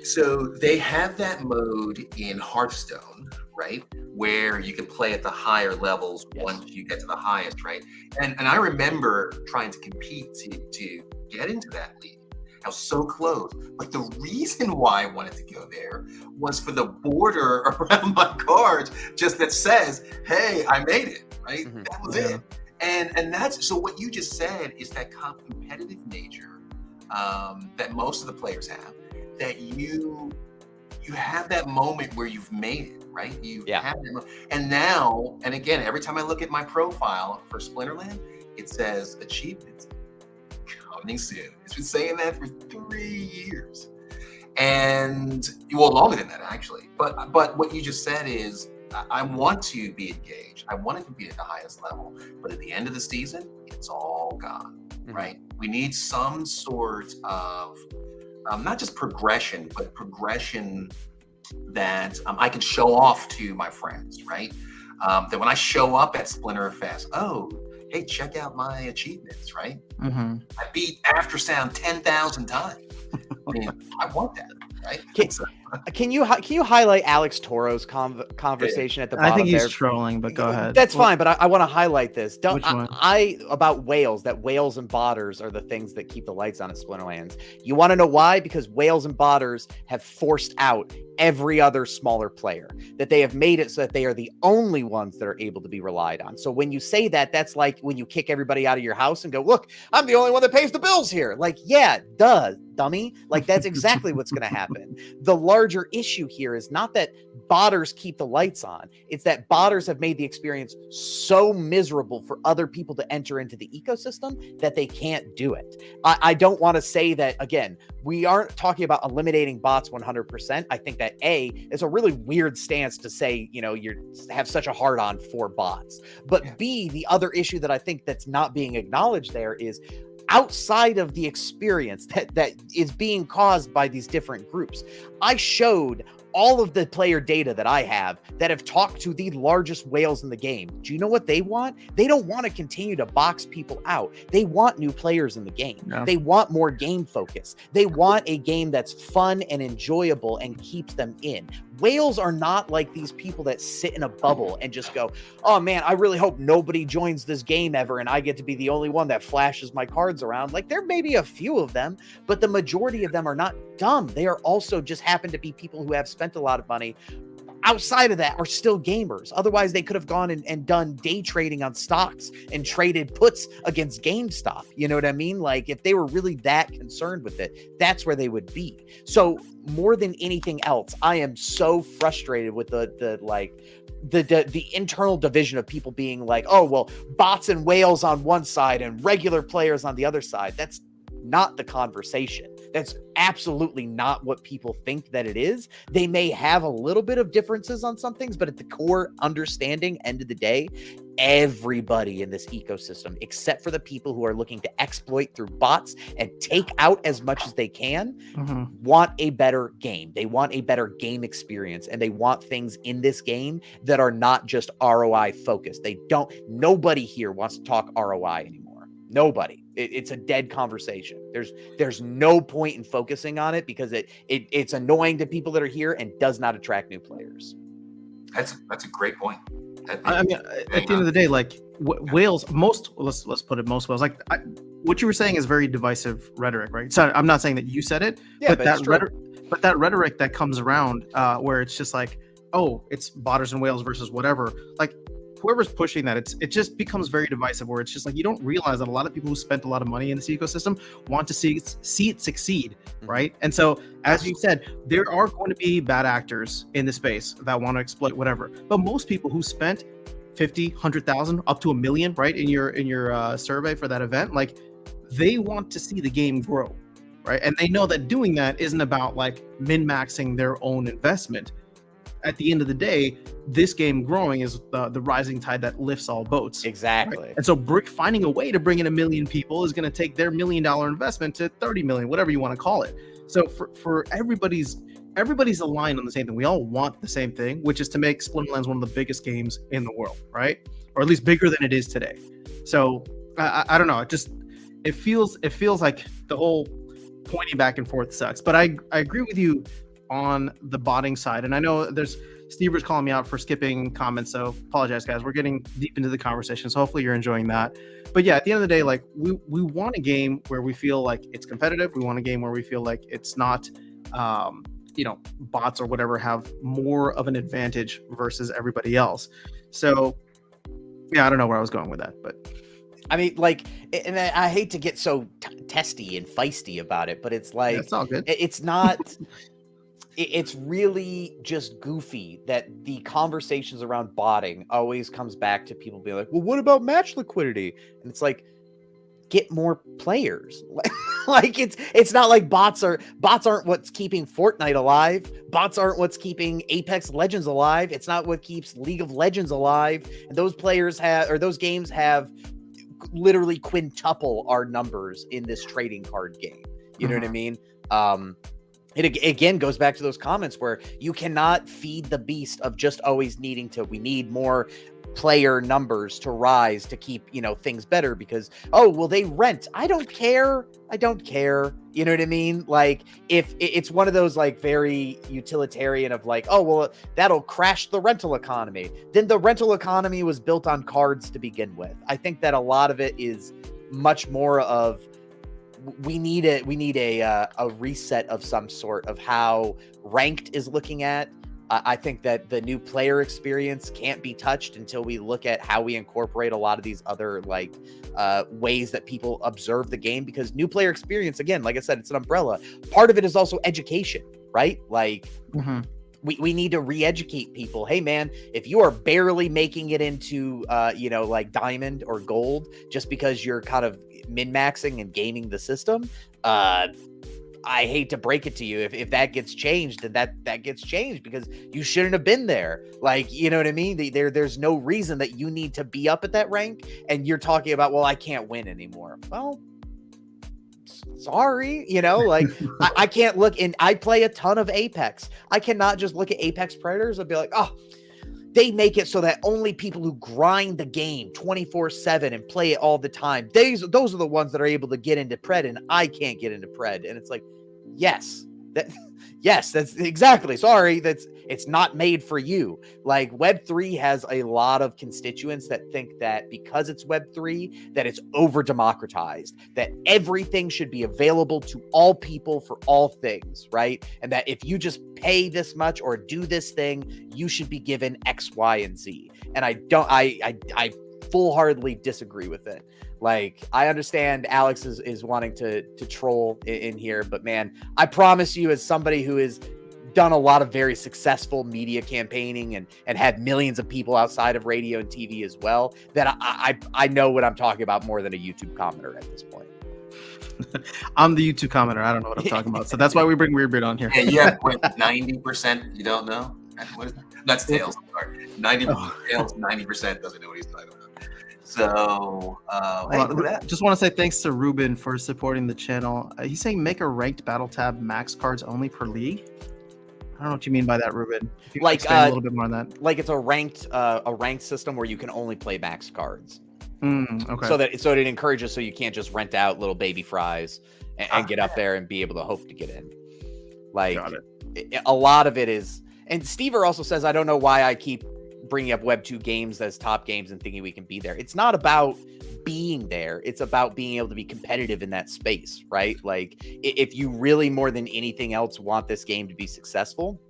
So they have that mode in Hearthstone, right? Where you can play at the higher levels once you get to the highest, right? And I remember trying to compete to get into that league. I was so close. But the reason why I wanted to go there was for the border around my cards, just that says, hey, I made it, right? That was it. And that's, so what you just said is that competitive nature that most of the players have, that you have that moment where you've made it, right? You have that moment. And now, and again, every time I look at my profile for Splinterland, it says achievements coming soon. It's been saying that for 3 years. And, well, longer than that, actually. But what you just said is, I want to be engaged. I want to compete at the highest level. But at the end of the season, it's all gone, right? We need some sort of, not just progression, but progression that I can show off to my friends, right? That when I show up at Splinterfest, oh, hey, check out my achievements, right? I beat After Sound 10,000 times. I mean, I want that, right? Can you highlight Alex Toro's conversation at the bottom? I think he's there? trolling, but go ahead. That's fine, but I want to highlight this. Which one? About whales, that whales and botters are the things that keep the lights on at Splinterlands. You want to know why? Because whales and botters have forced out every other smaller player, that they have made it so that they are the only ones that are able to be relied on. So when you say that, that's like when you kick everybody out of your house and go, look, I'm the only one that pays the bills here. Like, yeah, duh, dummy. Like, that's exactly what's going to happen. The larger issue here is not that botters keep the lights on. It's that botters have made the experience so miserable for other people to enter into the ecosystem that they can't do it. I don't want to say that, again, we aren't talking about eliminating bots 100%. I think that it's a really weird stance to say, you know, you have such a hard on for bots. But B, the other issue that I think that's not being acknowledged there is outside of the experience that is being caused by these different groups. I showed all of the player data that I have that have talked to the largest whales in the game. Do you know what they want? They don't want to continue to box people out. They want new players in the game. No. They want more game focus. They want a game that's fun and enjoyable and keeps them in. Whales are not like these people that sit in a bubble and just go, oh man, I really hope nobody joins this game ever and I get to be the only one that flashes my cards around. Like, there may be a few of them, but the majority of them are not dumb. They are also just happen to be people who have spent a lot of money. Outside of that are still gamers. Otherwise, they could have gone and done day trading on stocks and traded puts against GameStop. You know what I mean? Like, if they were really that concerned with it, that's where they would be. So more than anything else, I am so frustrated with the internal division of people being like, oh, well, bots and whales on one side and regular players on the other side. That's not the conversation. That's absolutely not what people think that it is. They may have a little bit of differences on some things, but at the core understanding, end of the day, everybody in this ecosystem, except for the people who are looking to exploit through bots and take out as much as they can, want a better game. They want a better game experience, and they want things in this game that are not just ROI focused. Nobody here wants to talk ROI anymore. Nobody. It's a dead conversation. There's no point in focusing on it because it's annoying to people that are here and does not attract new players. That's a great point. I mean, at the end of the day, like whales, let's put it, most whales, like what you were saying is very divisive rhetoric, right? So I'm not saying that you said it, but that rhetoric that comes around where it's just like, oh, it's botters and whales versus whatever. Like, whoever's pushing that, it just becomes very divisive, where it's just like you don't realize that a lot of people who spent a lot of money in this ecosystem want to see it succeed, right? And so, as you said, there are going to be bad actors in the space that want to exploit whatever, but most people who spent 50, 100,000 up to $1 million, right, in your survey for that event, like, they want to see the game grow, right? And they know that doing that isn't about like min-maxing their own investment. At the end of the day, this game growing is the rising tide that lifts all boats. Exactly. Right? And so Brick finding a way to bring in 1 million people is going to take their $1 million investment to 30 million, whatever you want to call it. So for everybody's aligned on the same thing. We all want the same thing, which is to make Splinterlands one of the biggest games in the world, right? Or at least bigger than it is today. So I don't know. It feels like the whole pointing back and forth sucks. But I agree with you on the botting side, and I know there's Stever's calling me out for skipping comments, so apologize, guys. We're getting deep into the conversation, so hopefully you're enjoying that. But yeah, at the end of the day, like we want a game where we feel like it's competitive. We want a game where we feel like it's not bots or whatever have more of an advantage versus everybody else. So yeah, I don't know where I was going with that, but I mean, like, and I hate to get so testy and feisty about it, but it's like, yeah, it's all good. It's not. It's really just goofy that the conversations around botting always comes back to people being like, well, what about match liquidity? And it's like, get more players. Like it's not like bots aren't what's keeping Fortnite alive. Bots aren't what's keeping Apex Legends alive. It's not what keeps League of Legends alive. And those games have literally quintuple our numbers in this trading card game. You know what I mean? It again goes back to those comments where you cannot feed the beast of just always needing to, we need more player numbers to rise to keep, things better because, oh, well, they rent. I don't care. You know what I mean? Like, if it's one of those like very utilitarian of like, oh, well, that'll crash the rental economy. Then the rental economy was built on cards to begin with. I think that a lot of it is much more of, we need a reset of some sort of how ranked is looking at. I think that the new player experience can't be touched until we look at how we incorporate a lot of these other ways that people observe the game, because new player experience, again, like I said, it's an umbrella. Part of it is also education, right? Like we need to re-educate people. Hey man, if you are barely making it into like diamond or gold just because you're kind of min-maxing and gaming the system, I hate to break it to you. If that gets changed, then that gets changed, because you shouldn't have been there. Like, you know what I mean? There's no reason that you need to be up at that rank, and you're talking about, well, I can't win anymore. Well, sorry, like I can't look, and I play a ton of Apex. I cannot just look at Apex Predators and be like, oh, they make it so that only people who grind the game 24/7 and play it all the time, those are the ones that are able to get into Pred, and I can't get into Pred. And it's like, yes, that's exactly. Sorry, it's not made for you. Like, Web3 has a lot of constituents that think that because it's Web3, that it's over democratized, that everything should be available to all people for all things, right? And that if you just pay this much or do this thing, you should be given X, Y, and Z. And I full-heartedly disagree with it. Like, I understand Alex is wanting to troll in here, but man, I promise you, as somebody who has done a lot of very successful media campaigning and had millions of people outside of radio and TV as well, that I know what I'm talking about more than a YouTube commenter at this point. I'm the YouTube commenter. I don't know what I'm talking about. So that's why we bring Weirdbeard on here. Yeah, you have 90% you don't know? What is that? That's Tails. I'm sorry. 90% doesn't know what he's talking about. So, just want to say thanks to Ruben for supporting the channel. He's saying make a ranked battle tab, max cards only per league. I don't know what you mean by that, Ruben. If you could explain a little bit more on that. Like, it's a ranked system where you can only play max cards. Okay. So it encourages, so you can't just rent out little baby fries and get up there and be able to hope to get in. Like, got it. A lot of it is, and Stever also says, I don't know why I keep bringing up Web 2 games as top games and thinking we can be there. It's not about being there. It's about being able to be competitive in that space, right? Like, if you really, more than anything else, want this game to be successful,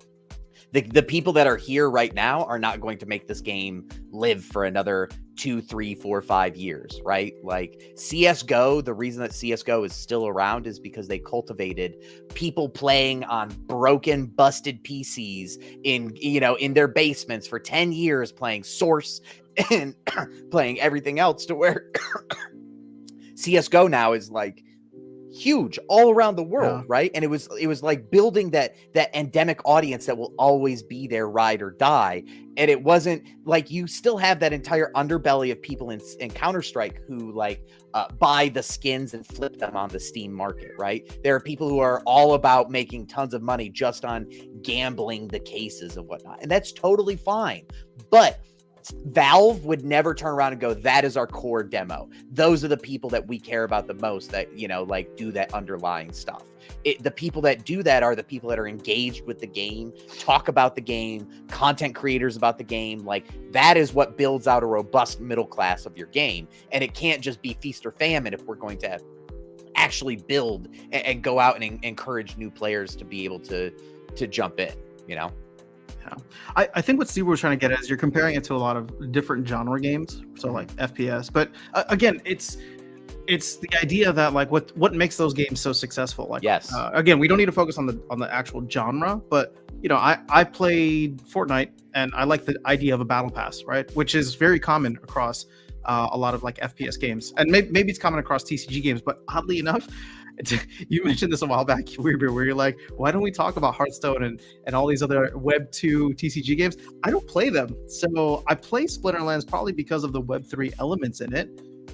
The people that are here right now are not going to make this game live for another 2, 3, 4, 5 years, right? Like CSGO, the reason that CSGO is still around is because they cultivated people playing on broken, busted PCs in their basements for 10 years, playing Source and playing everything else, to where CSGO now is like huge all around the world, right? And it was like building that endemic audience that will always be there, ride or die. And it wasn't like, you still have that entire underbelly of people in Counter-Strike who like buy the skins and flip them on the Steam market, right? There are people who are all about making tons of money just on gambling the cases and whatnot, and that's totally fine. But Valve would never turn around and go, that is our core demo. Those are the people that we care about the most, that, like do that underlying stuff. The people that do that are the people that are engaged with the game, talk about the game, content creators about the game. Like that is what builds out a robust middle class of your game. And it can't just be feast or famine if we're going to actually build and go out and encourage new players to be able to jump in, Yeah. I think what Steve was trying to get at is you're comparing it to a lot of different genre games, so like FPS. But again, it's the idea that like what makes those games so successful. Like, yes. Again, we don't need to focus on the actual genre, but I played Fortnite and I like the idea of a battle pass, right? Which is very common across a lot of like FPS games, and maybe it's common across TCG games. But oddly enough, you mentioned this a while back, Weirdbeard, where you're like, why don't we talk about Hearthstone and all these other Web 2 TCG games? I don't play them. So I play Splinterlands probably because of the Web 3 elements in it.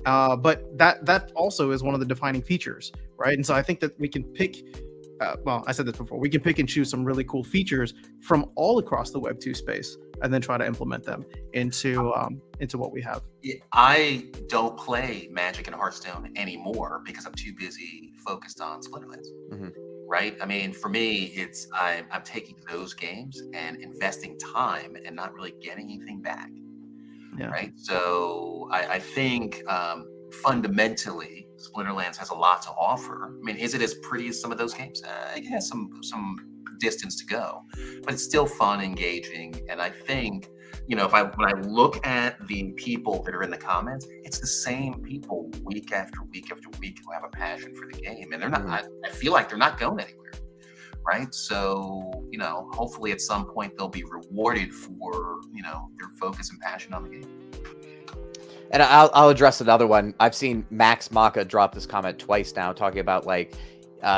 But that also is one of the defining features, right? And so I think that we can pick, I said this before, we can pick and choose some really cool features from all across the Web 2 space and then try to implement them into what we have. I don't play Magic and Hearthstone anymore because I'm too busy focused on Splinterlands. Mm-hmm. Right? I mean, for me, it's I'm taking those games and investing time and not really getting anything back. Yeah. Right? So I think fundamentally, Splinterlands has a lot to offer. I mean, is it as pretty as some of those games? It has some distance to go, but it's still fun, engaging, and I think when I look at the people that are in the comments, it's the same people week after week after week who have a passion for the game, and they're not. I feel like they're not going anywhere, right? So hopefully at some point they'll be rewarded for their focus and passion on the game. And I'll address another one. I've seen Max Maka drop this comment twice now, talking about like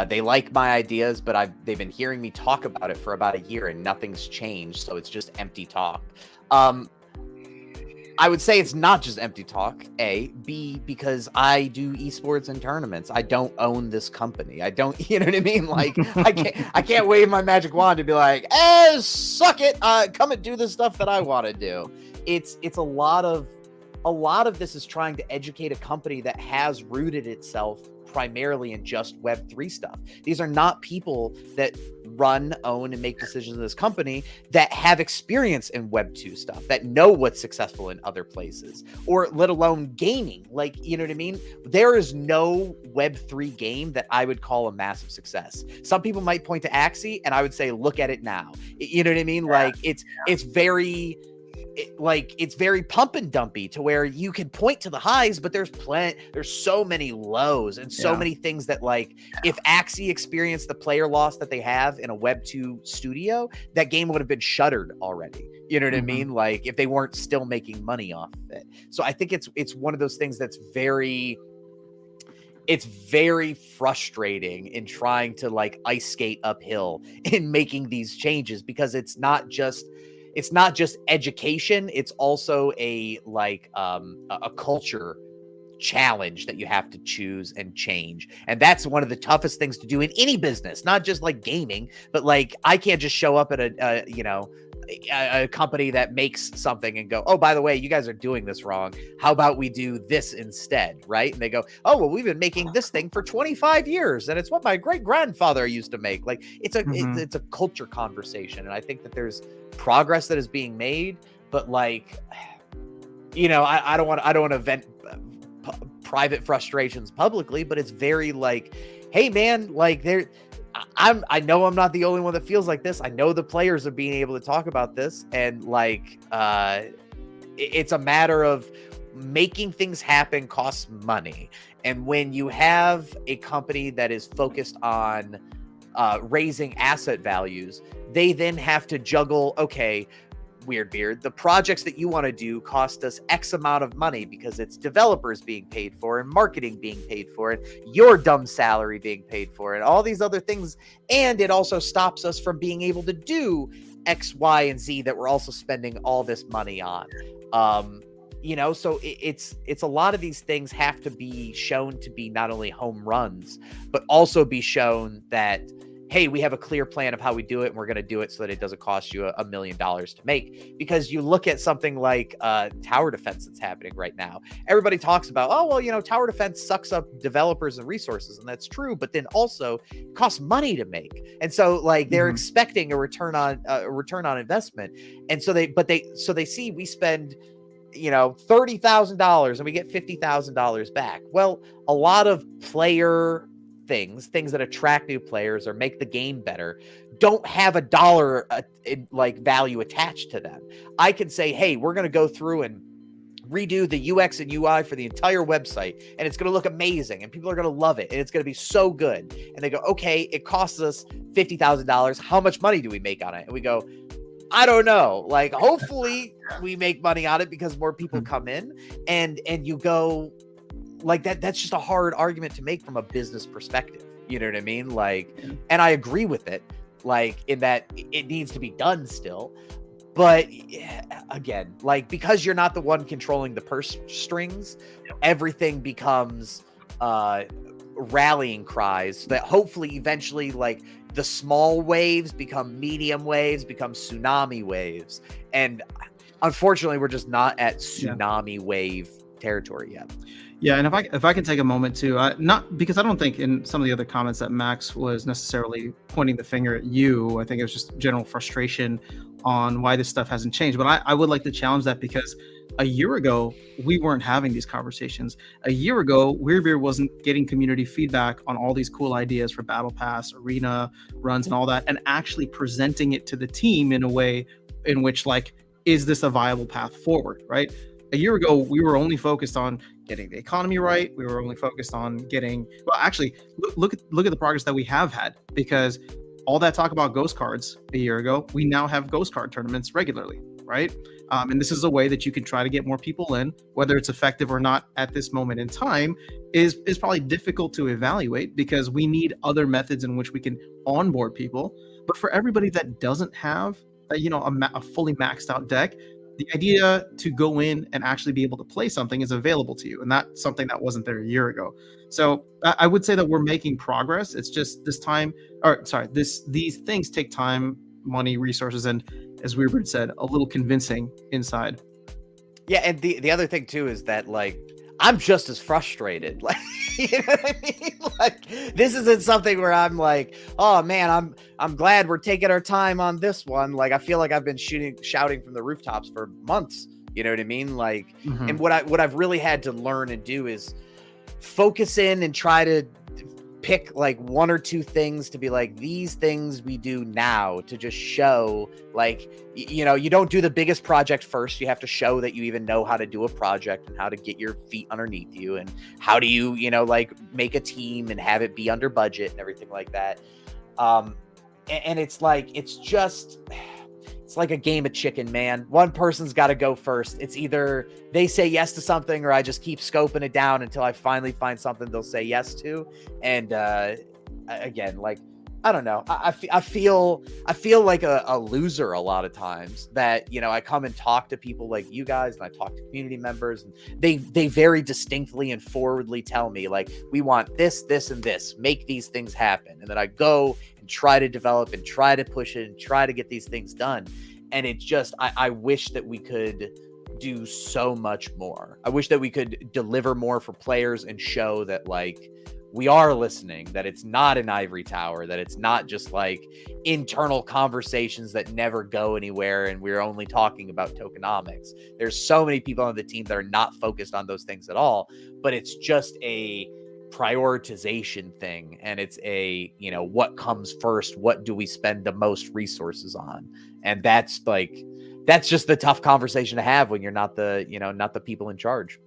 they like my ideas, but they've been hearing me talk about it for about a year and nothing's changed, so it's just empty talk. I would say it's not just empty talk, A. B, because I do esports and tournaments. I don't own this company. I don't, you know what I mean? Like, I can't wave my magic wand to be like, suck it, come and do the stuff that I want to do. It's a lot of this is trying to educate a company that has rooted itself primarily in just Web3 stuff. These are not people that run, own, and make decisions in this company that have experience in Web2 stuff, that know what's successful in other places, or let alone gaming. Like, you know what I mean? There is no Web3 game that I would call a massive success. Some people might point to Axie, and I would say, look at it now. You know what I mean? Like, it's very... it's very pump and dumpy, to where you can point to the highs, but there's so many lows and so many things that, like, if Axie experienced the player loss that they have in a Web 2 studio, that game would have been shuttered already. You know what I mean? Like, if they weren't still making money off of it. So I think it's one of those things that's very frustrating in trying to like ice skate uphill in making these changes, because it's not just education. It's also a culture challenge that you have to choose and change. And that's one of the toughest things to do in any business, not just like gaming, but like, I can't just show up at a company that makes something and go, oh, by the way, you guys are doing this wrong. How about we do this instead? Right. And they go, oh, well, we've been making this thing for 25 years. And it's what my great grandfather used to make. Like, it's a culture conversation. And I think that there's progress that is being made, but like, I don't want to vent private frustrations publicly, but it's very like, hey man, like I know I'm not the only one that feels like this. I know the players are being able to talk about this, and like it's a matter of making things happen costs money. And when you have a company that is focused on raising asset values, they then have to juggle, okay, Weirdbeard, the projects that you want to do cost us X amount of money because it's developers being paid for and marketing being paid for and your dumb salary being paid for and all these other things. And it also stops us from being able to do X, Y, and Z that we're also spending all this money on. So it's a lot of these things have to be shown to be not only home runs, but also be shown that, hey, we have a clear plan of how we do it, and we're going to do it so that it doesn't cost you $1 million to make. Because you look at something like tower defense that's happening right now. Everybody talks about, oh, well, tower defense sucks up developers and resources, and that's true. But then also it costs money to make, and so like they're expecting a return on investment, and so they see we spend $30,000 and we get $50,000 back. Well, a lot of player things that attract new players or make the game better don't have a dollar like value attached to them. I can say, hey, we're going to go through and redo the UX and UI for the entire website, and it's going to look amazing, and people are going to love it, and it's going to be so good. And they go, okay, it costs us $50,000. How much money do we make on it? And we go, I don't know. Like, hopefully we make money on it because more people come in, and you go like that. That's just a hard argument to make from a business perspective. You know what I mean? Like, and I agree with it, like in that it needs to be done still. But again, like, because you're not the one controlling the purse strings, everything becomes rallying cries that hopefully eventually, like, the small waves become medium waves, become tsunami waves. And unfortunately, we're just not at tsunami wave territory yet. Yeah, and if I can take a moment to not because I don't think in some of the other comments that Max was necessarily pointing the finger at you. I think it was just general frustration on why this stuff hasn't changed. But I would like to challenge that, because a year ago we weren't having these conversations. A year ago, Weirdbeard wasn't getting community feedback on all these cool ideas for Battle Pass, arena runs, and all that, and actually presenting it to the team in a way in which, like, is this a viable path forward, right? A year ago, we were only focused on getting the economy right. We were only focused on getting, well, actually, look at the progress that we have had, because all that talk about ghost cards a year ago, we now have ghost card tournaments regularly, right? And this is a way that you can try to get more people in. Whether it's effective or not at this moment in time is probably difficult to evaluate, because we need other methods in which we can onboard people. But for everybody that doesn't have a fully maxed out deck, the idea to go in and actually be able to play something is available to you, and that's something that wasn't there a year ago. So I would say that we're making progress. It's just these things take time, money, resources, and, as Weirdbeard said, a little convincing inside. Yeah, and the other thing too is that, like, I'm just as frustrated. Like, you know what I mean? Like, this isn't something where I'm like, oh man, I'm glad we're taking our time on this one. Like, I feel like I've been shouting from the rooftops for months. You know what I mean? Like, and what I've really had to learn and do is focus in and try to pick like one or two things to be like, these things we do now to just show, like, you don't do the biggest project first. You have to show that you even know how to do a project and how to get your feet underneath you, and how do you, like, make a team and have it be under budget and everything like that. And it's like, it's like a game of chicken, man. One person's got to go first. It's either they say yes to something, or I just keep scoping it down until I finally find something they'll say yes to. And again, like, I don't know. I feel like a loser a lot of times that, I come and talk to people like you guys, and I talk to community members, and they very distinctly and forwardly tell me, like, we want this, this, and this, make these things happen. And then I go and try to develop and try to push it and try to get these things done. And it's just, I wish that we could do so much more. I wish that we could deliver more for players and show that, like, we are listening, that it's not an ivory tower, that it's not just like internal conversations that never go anywhere and we're only talking about tokenomics. There's so many people on the team that are not focused on those things at all, but it's just a prioritization thing, and it's a, you know, what comes first, what do we spend the most resources on? And that's just the tough conversation to have when you're not the, you know, not the people in charge.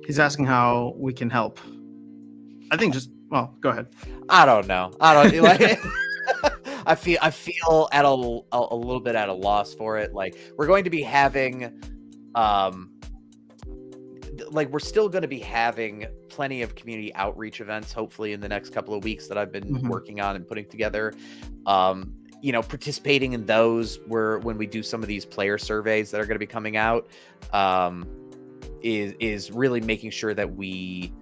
He's asking how we can help. I think well, go ahead. I don't know. I don't like I feel at a little bit at a loss for it. Like, we're going to be having we're still going to be having plenty of community outreach events, hopefully in the next couple of weeks, that I've been working on and putting together. You know, participating in those, when we do some of these player surveys that are going to be coming out, is really making sure that we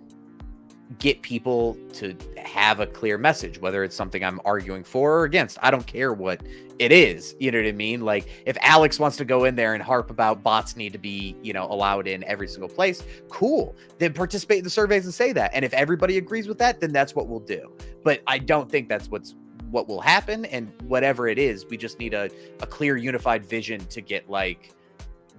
get people to have a clear message, whether it's something I'm arguing for or against. I don't care what it is. You know what I mean? Like, if Alex wants to go in there and harp about bots need to be, you know, allowed in every single place, cool. Then participate in the surveys and say that. And if everybody agrees with that, then that's what we'll do. But I don't think that's what will happen. And whatever it is, we just need a clear, unified vision to get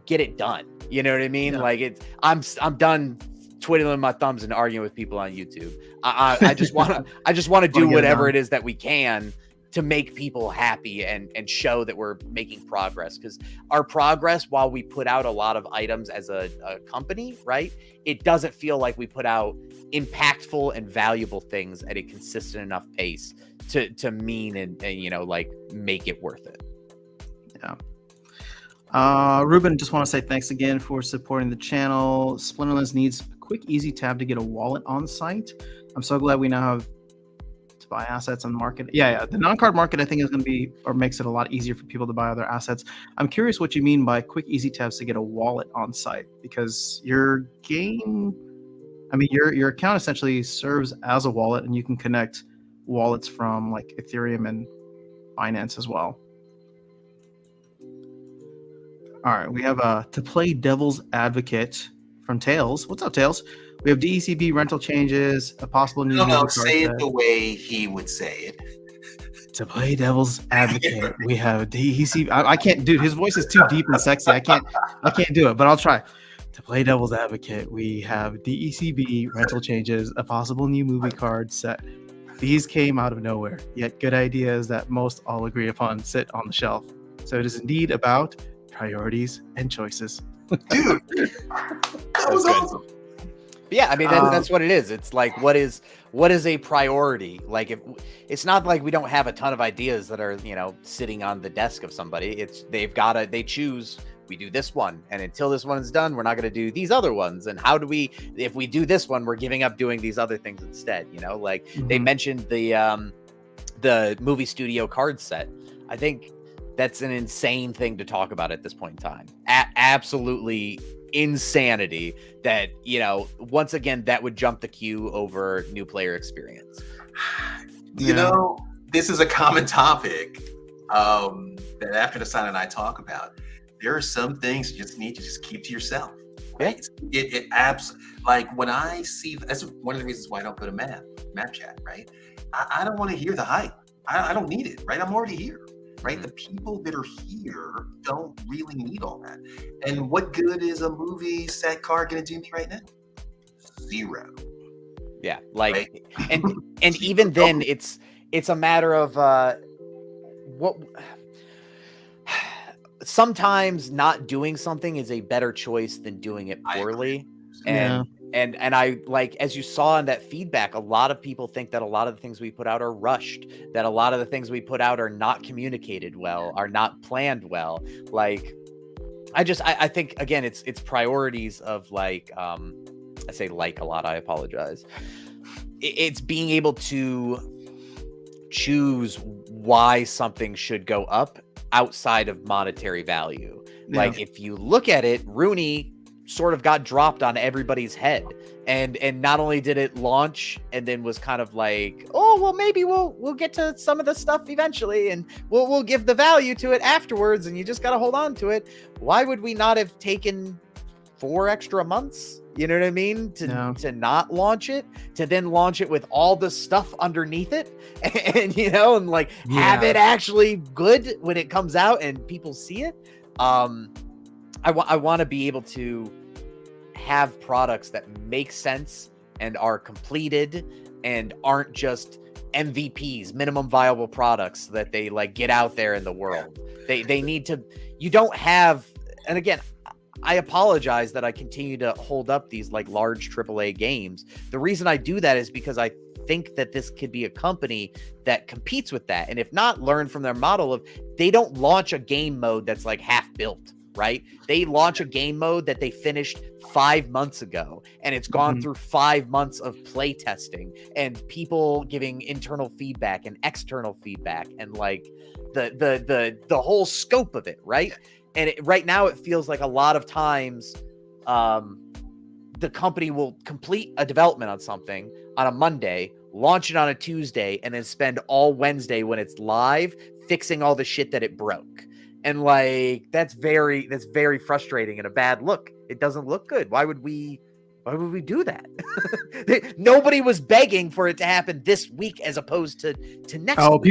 it done. You know what I mean? Yeah. Like, I'm done twiddling my thumbs and arguing with people on YouTube. I just want to do whatever it is that we can to make people happy and show that we're making progress. Because our progress, while we put out a lot of items as a company, right, it doesn't feel like we put out impactful and valuable things at a consistent enough pace to mean and you know, like, make it worth it. Yeah. Ruben, just want to say thanks again for supporting the channel. Splinterlands needs a quick, easy tab to get a wallet on site. I'm so glad we now have to buy assets on the market. Yeah. The non-card market, I think, is going to be, or makes it a lot easier for people to buy other assets. I'm curious what you mean by quick, easy tabs to get a wallet on site, because your account essentially serves as a wallet, and you can connect wallets from like Ethereum and Binance as well. All right, we have to play devil's advocate from Tails. What's up, Tails? We have DECB rental changes, a possible new. No, say it the way he would say it. To play devil's advocate, we have DECB. I can't, dude. His voice is too deep and sexy. I can't do it. But I'll try. To play devil's advocate, we have DECB rental changes, a possible new movie card set. These came out of nowhere, yet good ideas that most all agree upon sit on the shelf. So it is indeed about priorities and choices. Dude, that was awesome. Yeah, I mean, that's what it is. It's like, what is a priority? Like, if it's not like we don't have a ton of ideas that are, you know, sitting on the desk of somebody. It's they choose. We do this one, and until this one is done, we're not going to do these other ones. And how do we? If we do this one, we're giving up doing these other things instead. You know, like they mentioned the movie studio card set. I think that's an insane thing to talk about at this point in time. Absolutely insanity that, you know, once again, that would jump the queue over new player experience. You know, this is a common topic that after the Sign and I talk about. There are some things you just need to just keep to yourself. Right? It like when I see, that's one of the reasons why I don't go to map chat, right? I don't want to hear the hype. I don't need it, right? I'm already here. Right? The people that are here don't really need all that. And what good is a movie set card going to do me right now? Zero. Yeah, like, right? and even then, it's a matter of what. Sometimes not doing something is a better choice than doing it poorly. And I, like, as you saw in that feedback, a lot of people think that a lot of the things we put out are rushed, that a lot of the things we put out are not communicated well, are not planned well. Like, I think, again, it's priorities of, like, I say like a lot, I apologize. It's being able to choose why something should go up outside of monetary value. Like, if you look at it, Rooney sort of got dropped on everybody's head, and not only did it launch and then was kind of like, oh well, maybe we'll get to some of the stuff eventually, and we'll give the value to it afterwards, and you just got to hold on to it. Why would we not have taken 4 extra months, you know what I mean, to not launch it, to then launch it with all the stuff underneath it, and you know, and like have it actually good when it comes out and people see it. I want to be able to have products that make sense and are completed and aren't just MVPs, minimum viable products that they like get out there in the world. They need to, you don't have, and again, I apologize that I continue to hold up these like large AAA games. The reason I do that is because I think that this could be a company that competes with that. And if not, learn from their model of they don't launch a game mode that's like half built, right? They launch a game mode that they finished 5 months ago, and it's gone through 5 months of play testing and people giving internal feedback and external feedback and like the whole scope of it, right? And right now it feels like a lot of times the company will complete a development on something on a Monday, launch it on a Tuesday, and then spend all Wednesday when it's live fixing all the shit that it broke. And like that's very frustrating and a bad look. It doesn't look good. Why would we do that? Nobody was begging for it to happen this week as opposed to next week.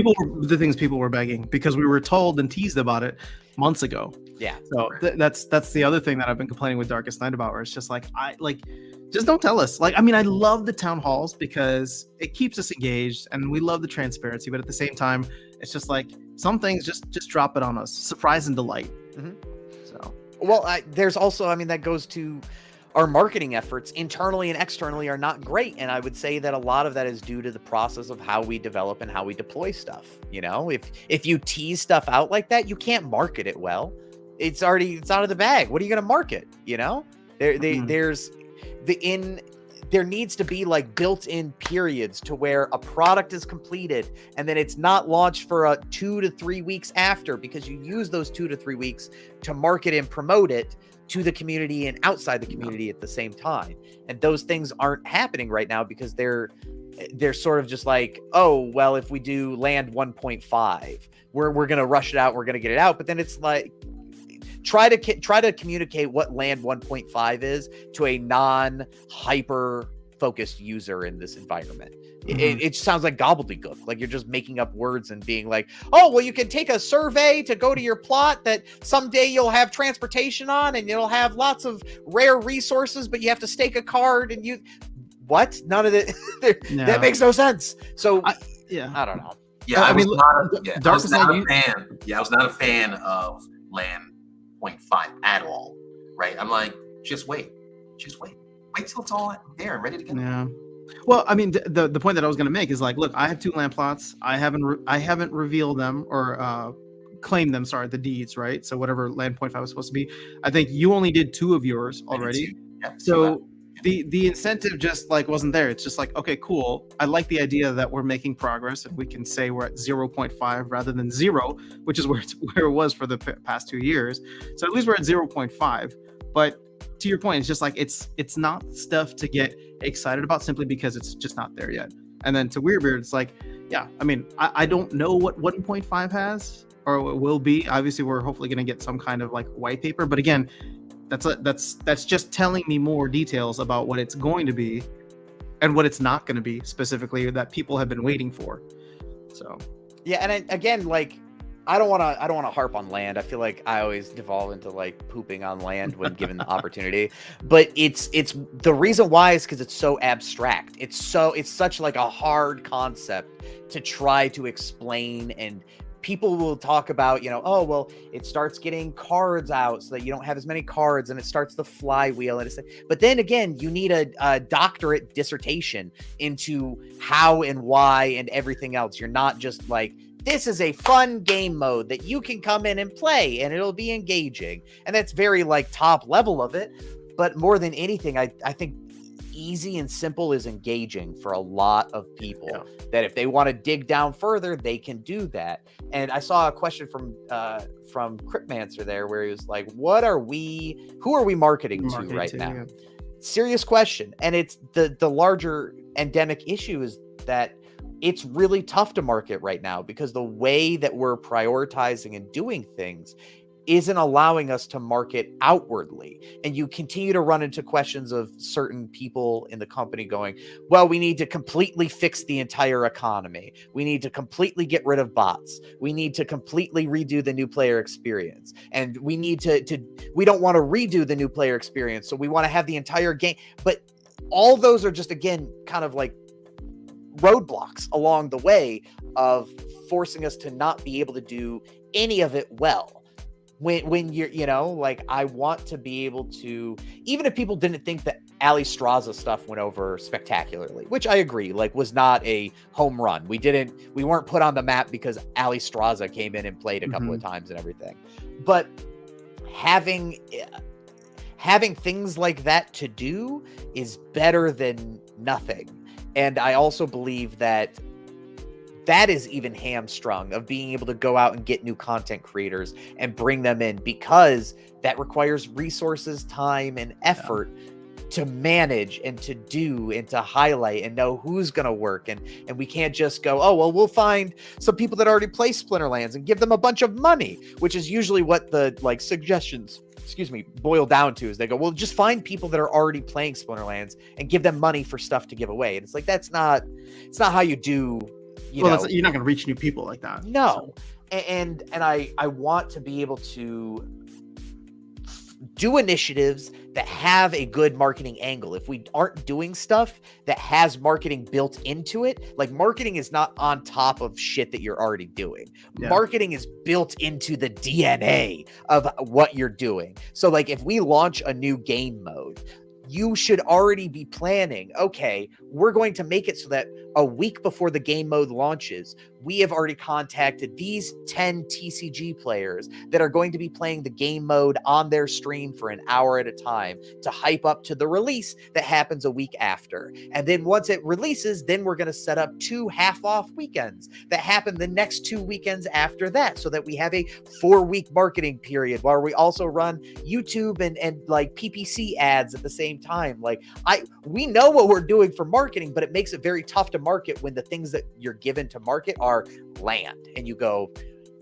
People were begging because we were told and teased about it months ago. Yeah. So that's the other thing that I've been complaining with Darkestnyte about, where it's just like, just don't tell us. Like, I mean, I love the town halls because it keeps us engaged and we love the transparency, but at the same time, it's just like some things just drop it on us. Surprise and delight. So, well, there's also, I mean, that goes to our marketing efforts internally and externally are not great. And I would say that a lot of that is due to the process of how we develop and how we deploy stuff. You know, if you tease stuff out like that, you can't market it well. It's out of the bag. What are you going to market? You know, there needs to be like built-in periods to where a product is completed and then it's not launched for 2 to 3 weeks after, because you use those 2 to 3 weeks to market and promote it to the community and outside the community at the same time. And those things aren't happening right now because they're sort of just like, oh, well, if we do land 1.5, we're going to rush it out. We're going to get it out. But then it's like, try to communicate what land 1.5 is to a non-hyper focused user in this environment. It sounds like gobbledygook. Like you're just making up words and being like, oh, well, you can take a survey to go to your plot that someday you'll have transportation on and you'll have lots of rare resources, but you have to stake a card and what? None of it. That makes no sense. So I don't know. Yeah, I was not a fan of land 0.5 at all, right? I'm like, just wait till it's all there and ready to go. Yeah. Well, I mean, the point that I was going to make is like, look, I have 2 land plots. I haven't revealed them or claimed them. Sorry, the deeds, right? So whatever land 0.5 was supposed to be, I think you only did 2 of yours already. Yep, so the incentive just like wasn't there. It's just like, okay, cool. I like the idea that we're making progress and we can say we're at 0.5 rather than 0, which is where it was for the past 2 years. So at least we're at 0.5. But to your point, it's just like it's not stuff to get excited about simply because it's just not there yet. And then to Weirdbeard, it's like, yeah, I mean, I don't know what 1.5 has or will be. Obviously, we're hopefully going to get some kind of like white paper. But again, that's just telling me more details about what it's going to be and what it's not going to be specifically that people have been waiting for. So yeah, and again, like I don't want to harp on land. I feel like I always devolve into like pooping on land when given the opportunity. But it's the reason why is because it's so abstract. It's such like a hard concept to try to explain, and people will talk about, you know, oh, well, it starts getting cards out so that you don't have as many cards and it starts the flywheel. And it's, but then again, you need a doctorate dissertation into how and why and everything else. You're not just like, this is a fun game mode that you can come in and play and it'll be engaging. And that's very like top level of it. But more than anything, I think easy and simple is engaging for a lot of people. Yeah. That if they want to dig down further, they can do that. And I saw a question from Cryptmancer there where he was like, who are we marketing to right now? Yeah. Serious question. And it's the larger endemic issue is that it's really tough to market right now because the way that we're prioritizing and doing things isn't allowing us to market outwardly. And you continue to run into questions of certain people in the company going, well, we need to completely fix the entire economy. We need to completely get rid of bots. We need to completely redo the new player experience. And we need we don't want to redo the new player experience. So we want to have the entire game. But all those are just, again, kind of like roadblocks along the way of forcing us to not be able to do any of it well. When you're, like, I want to be able to, even if people didn't think that Ali Straza stuff went over spectacularly, which I agree, like, was not a home run. We weren't put on the map because Ali Straza came in and played a couple of times and everything. But having things like that to do is better than nothing. And I also believe that is even hamstrung of being able to go out and get new content creators and bring them in, because that requires resources, time, and effort to manage and to do and to highlight and know who's going to work. And we can't just go, oh, well, we'll find some people that already play Splinterlands and give them a bunch of money, which is usually what the suggestions, boil down to, is they go, well, just find people that are already playing Splinterlands and give them money for stuff to give away. And it's like, it's not how you do. You're not going to reach new people like that. No. So. And I want to be able to do initiatives that have a good marketing angle. If we aren't doing stuff that has marketing built into it, like, marketing is not on top of shit that you're already doing. Yeah. Marketing is built into the DNA of what you're doing. So, like, if we launch a new game mode, you should already be planning, okay, we're going to make it so that a week before the game mode launches, we have already contacted these 10 TCG players that are going to be playing the game mode on their stream for an hour at a time to hype up to the release that happens a week after. And then once it releases, then we're going to set up 2 half-off weekends that happen the next 2 weekends after that, so that we have a 4-week marketing period where we also run YouTube and like PPC ads at the same time. Like, we know what we're doing for marketing, but it makes it very tough to market when the things that you're given to market are land and you go,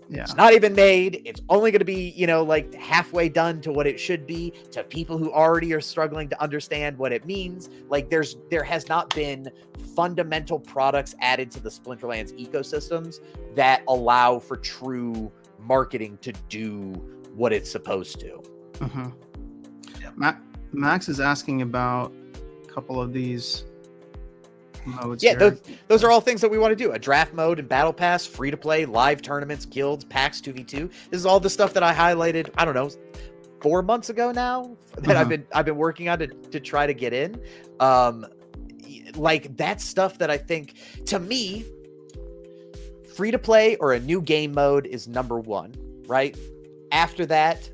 it's not even made. It's only going to be, like, halfway done to what it should be, to people who already are struggling to understand what it means. Like, there has not been fundamental products added to the Splinterlands ecosystems that allow for true marketing to do what it's supposed to. Mm-hmm. Yeah. Max is asking about a couple of these modes. Yeah, those are all things that we want to do. A draft mode and battle pass, free to play, live tournaments, guilds, packs, 2v2. This is all the stuff that I highlighted, I don't know, 4 months ago now that I've been working on to try to get in. Like, that's stuff that I think, to me, free to play or a new game mode is number one, right? After that,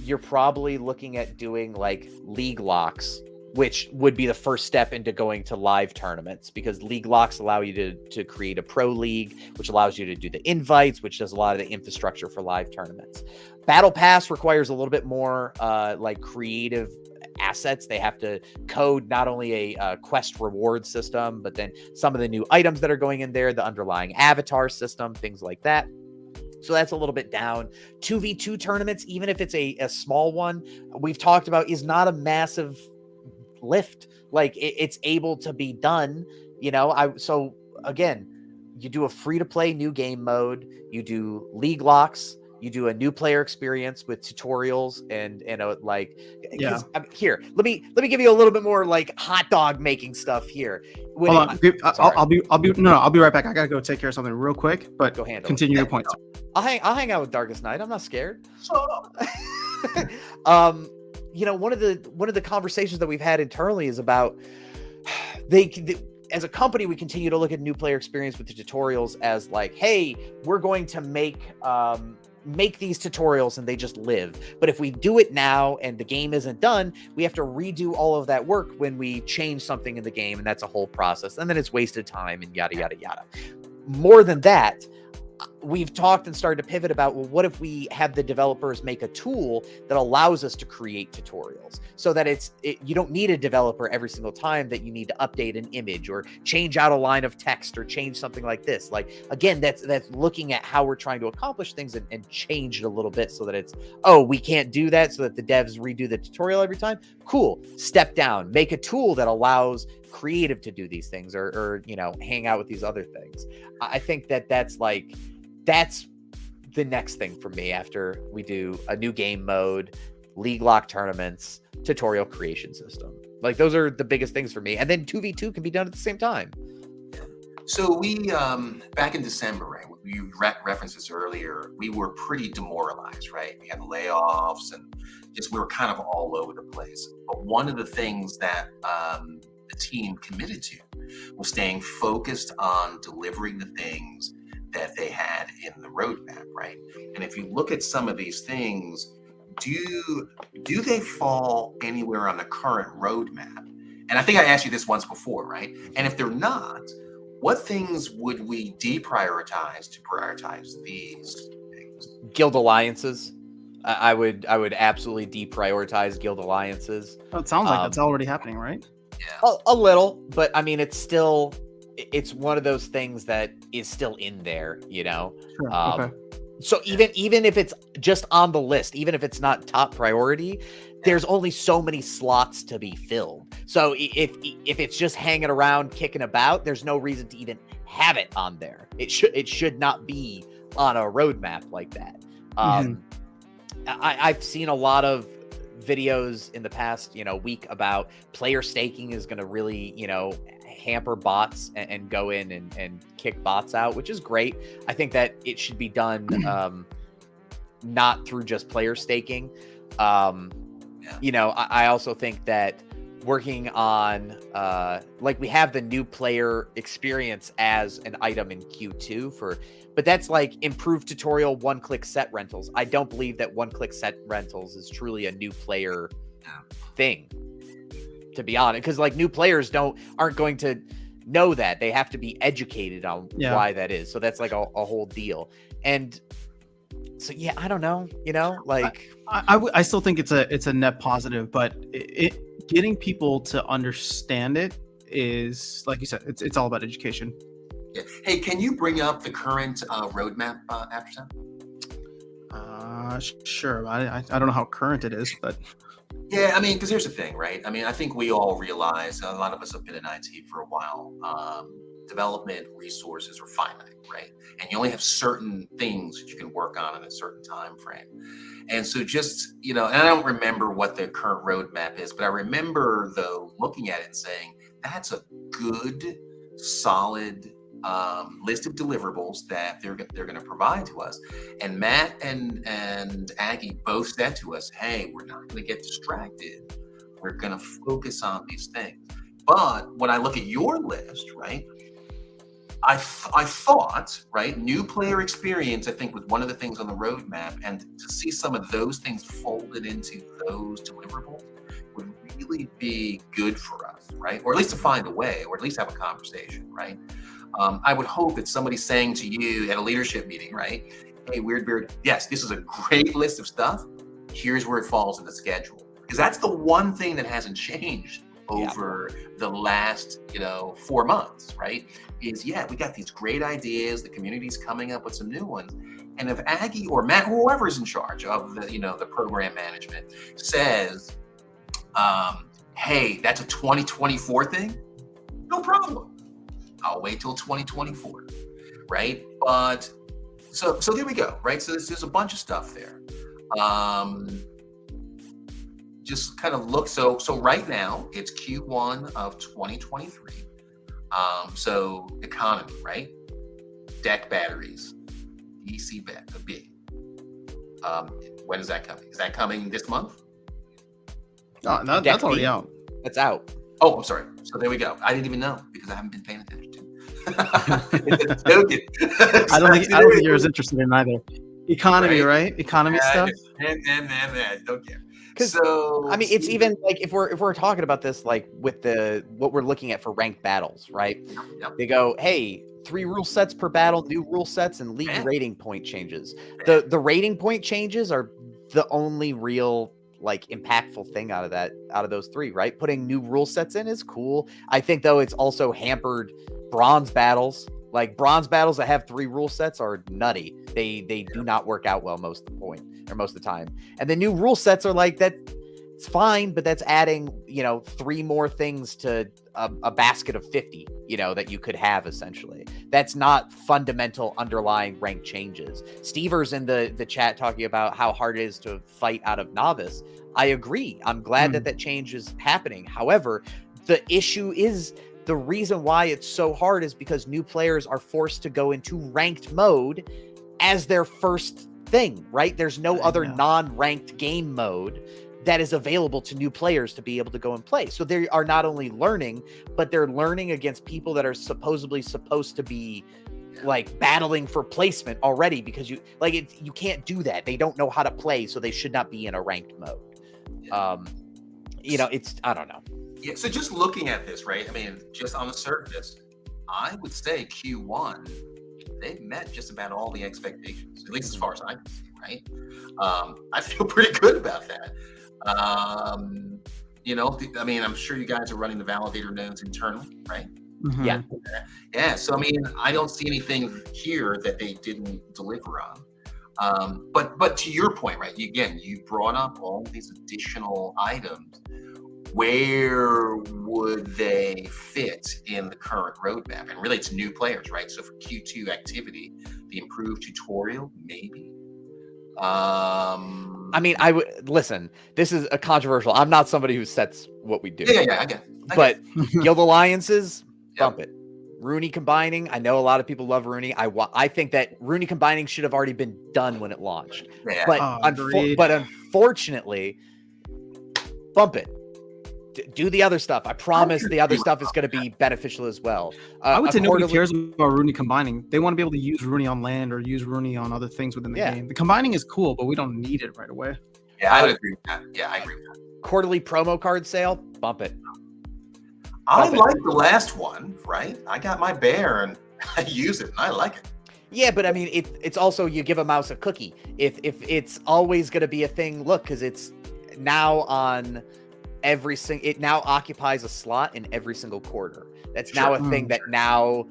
you're probably looking at doing like league locks, which would be the first step into going to live tournaments, because league locks allow you to create a pro league, which allows you to do the invites, which does a lot of the infrastructure for live tournaments. Battle Pass requires a little bit more like creative assets. They have to code not only a quest reward system, but then some of the new items that are going in there, the underlying avatar system, things like that. So that's a little bit down. 2v2 tournaments, even if it's a small one, we've talked about, is not a massive lift. Like, it's able to be done, so again, you do a free to play new game mode, you do league locks, you do a new player experience with tutorials and here, let me give you a little bit more like hot dog making stuff here. Hold on. I'll be right back. I gotta go take care of something real quick, but go handle continue your point. I'll hang out with Darkestnyte. I'm not scared. One of the conversations that we've had internally is about as a company, we continue to look at new player experience with the tutorials as like, hey, we're going to make these tutorials and they just live. But if we do it now and the game isn't done, we have to redo all of that work when we change something in the game, and that's a whole process. And then it's wasted time and yada, yada, yada. More than that, we've talked and started to pivot about, well, what if we have the developers make a tool that allows us to create tutorials so that you don't need a developer every single time that you need to update an image or change out a line of text or change something like this. Like, again, that's looking at how we're trying to accomplish things and change it a little bit so that it's, oh, we can't do that, so that the devs redo the tutorial every time. Cool. Step down, make a tool that allows creative to do these things or hang out with these other things. I think that's the next thing for me after we do a new game mode, league lock tournaments, tutorial creation system. Like those are the biggest things for me. And then 2v2 can be done at the same time. So we, back in December, right? You referenced this earlier. We were pretty demoralized, right? We had layoffs and just we were kind of all over the place. But one of the things that the team committed to was staying focused on delivering the things that they had in the roadmap, right? And if you look at some of these things, do they fall anywhere on the current roadmap? And I think I asked you this once before, right? And if they're not, what things would we deprioritize to prioritize these things? Guild alliances. I would absolutely deprioritize guild alliances. Well, it sounds like that's already happening, right? Yeah. A little, but I mean, it's one of those things that is still in there, you know? Sure. Okay. So even if it's just on the list, even if it's not top priority, there's only so many slots to be filled. So if it's just hanging around, kicking about, there's no reason to even have it on there. It should not be on a roadmap like that. I've seen a lot of videos in the past, week about player staking is going to really, hamper bots and go in and kick bots out, which is great. I think that it should be done not through just player staking. I also think that working on we have the new player experience as an item in Q2 but that's like improved tutorial one-click set rentals. I don't believe that one-click set rentals is truly a new player thing, to be honest, because like new players aren't going to know that. They have to be educated on why that is. So that's like a whole deal. And so I don't know, I still think it's a net positive, but getting people to understand it is, like you said, it's all about education. Yeah. Hey, can you bring up the current roadmap after that? Sure. I don't know how current it is, but yeah, I mean, because here's the thing, right? I mean, I think we all realize, a lot of us have been in IT for a while. Development resources are finite, right? And you only have certain things that you can work on in a certain time frame. And so just, and I don't remember what the current roadmap is, but I remember though looking at it and saying, that's a good, solid list of deliverables that they're going to provide to us. And Matt and Aggie both said to us, hey, we're not going to get distracted. We're going to focus on these things. But when I look at your list, right, I thought, right, new player experience, I think, was one of the things on the roadmap. And to see some of those things folded into those deliverables would really be good for us, right? Or at least to find a way, or at least have a conversation, right? I would hope that somebody's saying to you at a leadership meeting, right, hey, Weirdbeard, yes, this is a great list of stuff. Here's where it falls in the schedule. Because that's the one thing that hasn't changed over the last, 4 months, right? Is we got these great ideas. The community's coming up with some new ones. And if Aggie or Matt, whoever's in charge of the, the program management says, hey, that's a 2024 thing, no problem. I'll wait till 2024, right? But so there we go, right? So there's a bunch of stuff there. Just kind of look. So right now it's Q1 of 2023. So economy, right? Deck batteries, DC B. When is that coming? Is that coming this month? No, that's already out. That's out. Oh, I'm sorry. So there we go. I didn't even know because I haven't been paying attention to it. Joking. I don't think you're as interested in either. Economy, right? Economy stuff. And don't care. I mean, it's even like if we're talking about this, like with what we're looking at for ranked battles, right? Yep. They go, hey, 3 rule sets per battle, new rule sets, and league rating point changes. The rating point changes are the only real impactful thing out of those 3, right? Putting new rule sets in is cool. I think though it's also hampered bronze battles. Like bronze battles that have 3 rule sets are nutty. They do not work out well most of the time. And the new rule sets are like that. It's fine, but that's adding, 3 more things to a basket of 50, that you could have essentially. That's not fundamental underlying rank changes. Stever's in the chat talking about how hard it is to fight out of novice. I agree. I'm glad that change is happening. However, the issue is the reason why it's so hard is because new players are forced to go into ranked mode as their first thing, right? There's no other non-ranked game mode that is available to new players to be able to go and play. So they are not only learning, but they're learning against people that are supposedly supposed to be like battling for placement already, because you can't do that. They don't know how to play, so they should not be in a ranked mode. I don't know. Yeah, so just looking at this, right? I mean, just on the surface, I would say Q1, they met just about all the expectations, at least as far as I can see, right? I feel pretty good about that. I mean, I'm sure you guys are running the validator nodes internally, right? Mm-hmm. Yeah. So, I mean, I don't see anything here that they didn't deliver on. But to your point, right? You brought up all these additional items. Where would they fit in the current roadmap? And really, it's new players, right? So for Q2 activity, the improved tutorial, maybe. I mean, I would listen. This is a controversial. I'm not somebody who sets what we do. Yeah, I get it. But guild alliances, bump it. Rooney combining. I know a lot of people love Rooney. I think that Rooney combining should have already been done when it launched. Yeah. But unfortunately, bump it. Do the other stuff. I promise the other stuff is going to be beneficial as well. I would say nobody cares about Rooney combining. They want to be able to use Rooney on land or use Rooney on other things within the game. The combining is cool, but we don't need it right away. Yeah, I would agree with that. Yeah, I agree with that. Quarterly promo card sale, bump it. I like the last one, right? I got my bear and I use it and I like it. Yeah, but I mean, it's also, you give a mouse a cookie. If it's always going to be a thing, look, because it's now on it now occupies a slot in every single quarter. That's now a thing that now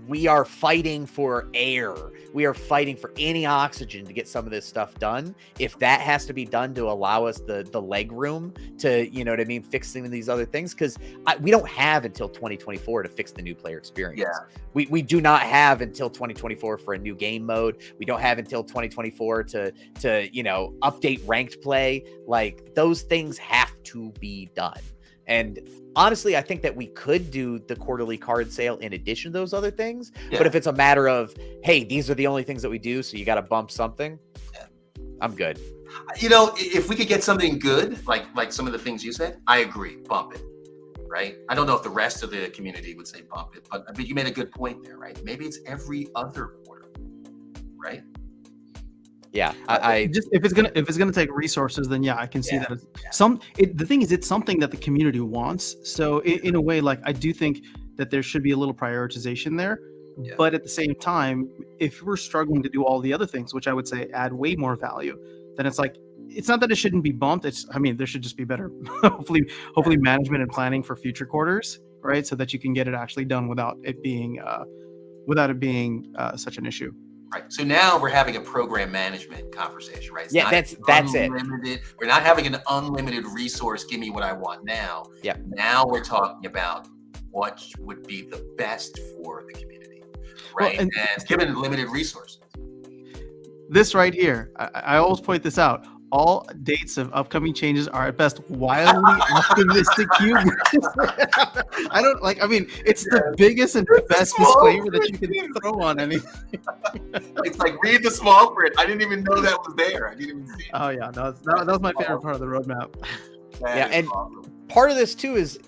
we are fighting for air. We are fighting for any oxygen to get some of this stuff done. If that has to be done to allow us the leg room to, fixing these other things, because we don't have until 2024 to fix the new player experience. Yeah. We do not have until 2024 for a new game mode. We don't have until 2024 to update ranked play. Like, those things have to be done. And honestly, I think that we could do the quarterly card sale in addition to those other things. Yeah. But if it's a matter of, hey, these are the only things that we do, so you got to bump something, I'm good. If we could get something good, like some of the things you said, I agree, bump it, right? I don't know if the rest of the community would say bump it, but you made a good point there, right? Maybe it's every other quarter, right? Yeah, if it's gonna take resources, then I can see that. The thing is, it's something that the community wants. So in a way, like, I do think that there should be a little prioritization there. Yeah. But at the same time, if we're struggling to do all the other things, which I would say add way more value, then it's like, it's not that it shouldn't be bumped. There should just be better, hopefully management and planning for future quarters, right? So that you can get it actually done without it being such an issue. Right. So now we're having a program management conversation, right? That's it. We're not having an unlimited resource. Give me what I want now. Yeah. Now we're talking about what would be the best for the community, right? Well, and given limited resources. This right here, I always point this out. All dates of upcoming changes are at best wildly optimistic humor. It's the biggest and best disclaimer that you can throw on anything. It's like, read the small print. I didn't even know that was there. I didn't even see it. Oh yeah, that was my favorite part of the roadmap. And part of this too is,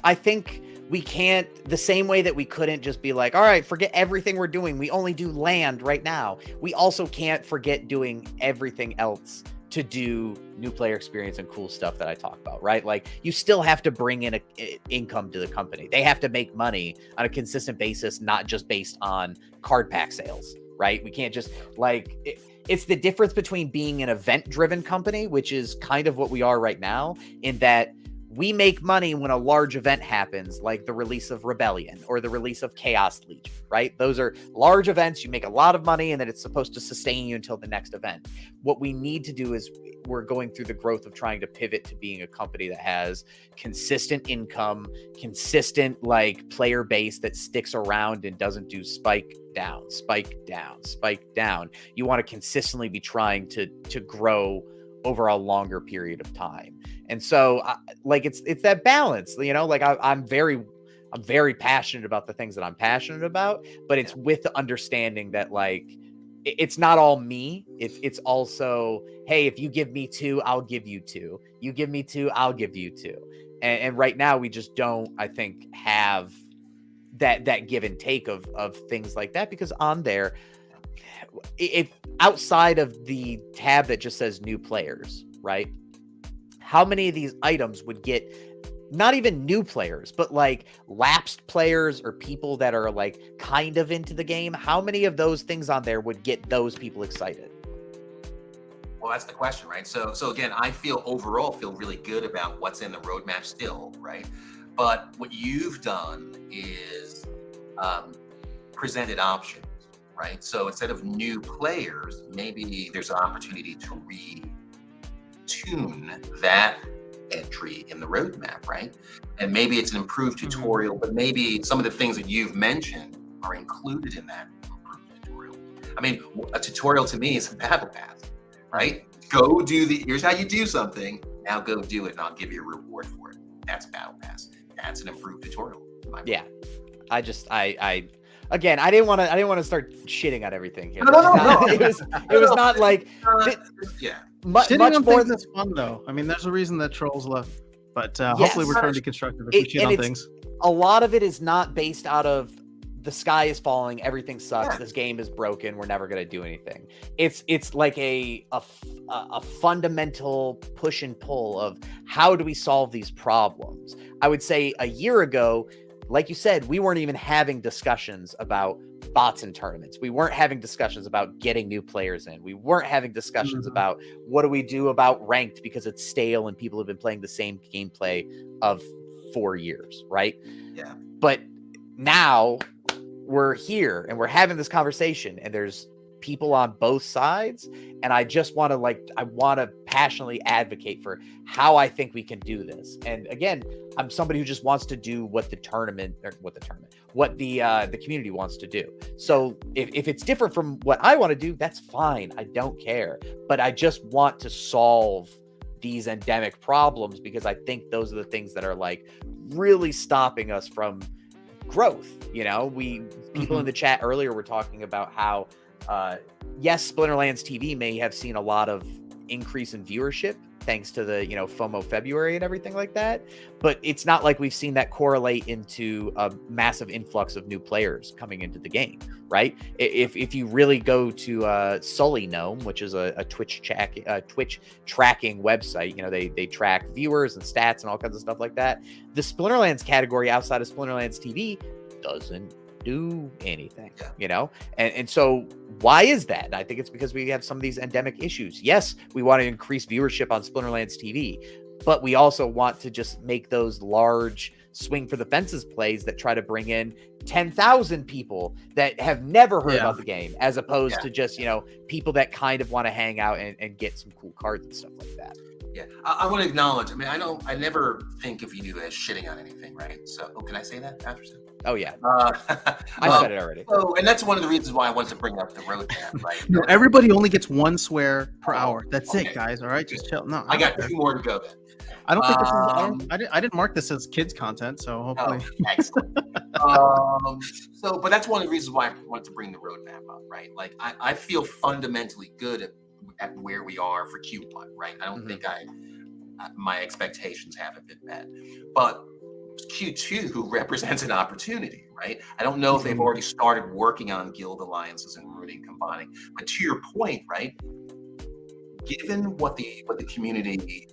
I think we can't, the same way that we couldn't just be like, all right, forget everything we're doing. We only do land right now. We also can't forget doing everything else to do new player experience and cool stuff that I talk about, right? Like, you still have to bring in income to the company. They have to make money on a consistent basis, not just based on card pack sales, right? We can't just it's the difference between being an event driven company, which is kind of what we are right now, in that we make money when a large event happens, like the release of Rebellion or the release of Chaos Legion, right? Those are large events. You make a lot of money and then it's supposed to sustain you until the next event. What we need to do is we're going through the growth of trying to pivot to being a company that has consistent income, consistent like player base that sticks around and doesn't do spike down, spike down, spike down. You want to consistently be trying to grow over a longer period of time. And so like it's that balance, you know, like I'm very passionate about the things that I'm passionate about, but it's with the understanding that like it's not all me. It's also, hey, if you give me 2, I'll give you 2. You give me 2, I'll give you 2. And right now we just don't, I think, have that give and take of things like that, because on there, if outside of the tab that just says new players, right? How many of these items would get not even new players, but like lapsed players or people that are like kind of into the game? How many of those things on there would get those people excited? Well, that's the question, right? So again, I overall feel really good about what's in the roadmap still, right? But what you've done is presented options, right? So instead of new players, maybe there's an opportunity to retune that entry in the roadmap, right? And maybe it's an improved tutorial, but maybe some of the things that you've mentioned are included in that improved tutorial. I mean, a tutorial to me is a battle pass, right? Go do here's how you do something. Now go do it and I'll give you a reward for it. That's a battle pass. That's an improved tutorial. Yeah. I again, I didn't want to start shitting on everything here. No. It was not like yeah. Shitting much on more things than is fun though. I mean, there's a reason that trolls love, but hopefully we're trying to be constructive if we shit on things. A lot of it is not based out of the sky is falling, everything sucks, this game is broken, we're never gonna do anything. It's like a fundamental push and pull of how do we solve these problems. I would say a year ago, like you said, we weren't even having discussions about bots in tournaments. We weren't having discussions about getting new players in. We weren't having discussions about what do we do about ranked because it's stale and people have been playing the same gameplay of 4 years, right? Yeah. But now we're here and we're having this conversation and there's people on both sides. And I just want to passionately advocate for how I think we can do this. And again, I'm somebody who just wants to do what the community wants to do. So if it's different from what I want to do, that's fine. I don't care. But I just want to solve these endemic problems because I think those are the things that are like really stopping us from growth. You know, people in the chat earlier were talking about how yes, Splinterlands TV may have seen a lot of increase in viewership thanks to the, you know, FOMO February and everything like that. But it's not like we've seen that correlate into a massive influx of new players coming into the game, right? If you really go to Sully Gnome, which is a Twitch tracking website, you know, they track viewers and stats and all kinds of stuff like that. The Splinterlands category outside of Splinterlands TV doesn't do anything, you know? And so why is that? I think it's because we have some of these endemic issues. Yes, we want to increase viewership on Splinterlands TV, but we also want to just make those large swing for the fences plays that try to bring in 10,000 people that have never heard about the game, as opposed to just, you know, people that kind of want to hang out and get some cool cards and stuff like that. Yeah, I want to acknowledge, I mean, I never think of you as shitting on anything, right? So, can I say that, Patterson? Oh, yeah. I said it already. So, and that's one of the reasons why I wanted to bring up the roadmap, right? No, everybody only gets 1 swear per hour. That's it, guys. All right, just chill. No, I got 2 more to go then. I don't think this is. I didn't mark this as kids content, so hopefully. Excellent. But that's one of the reasons why I wanted to bring the roadmap up, right? Like, I feel fundamentally good at where we are for Q1, right? I don't think my expectations haven't been met, but Q2 represents an opportunity, right? I don't know if they've already started working on guild alliances and ruining combining, but to your point, right? Given what the community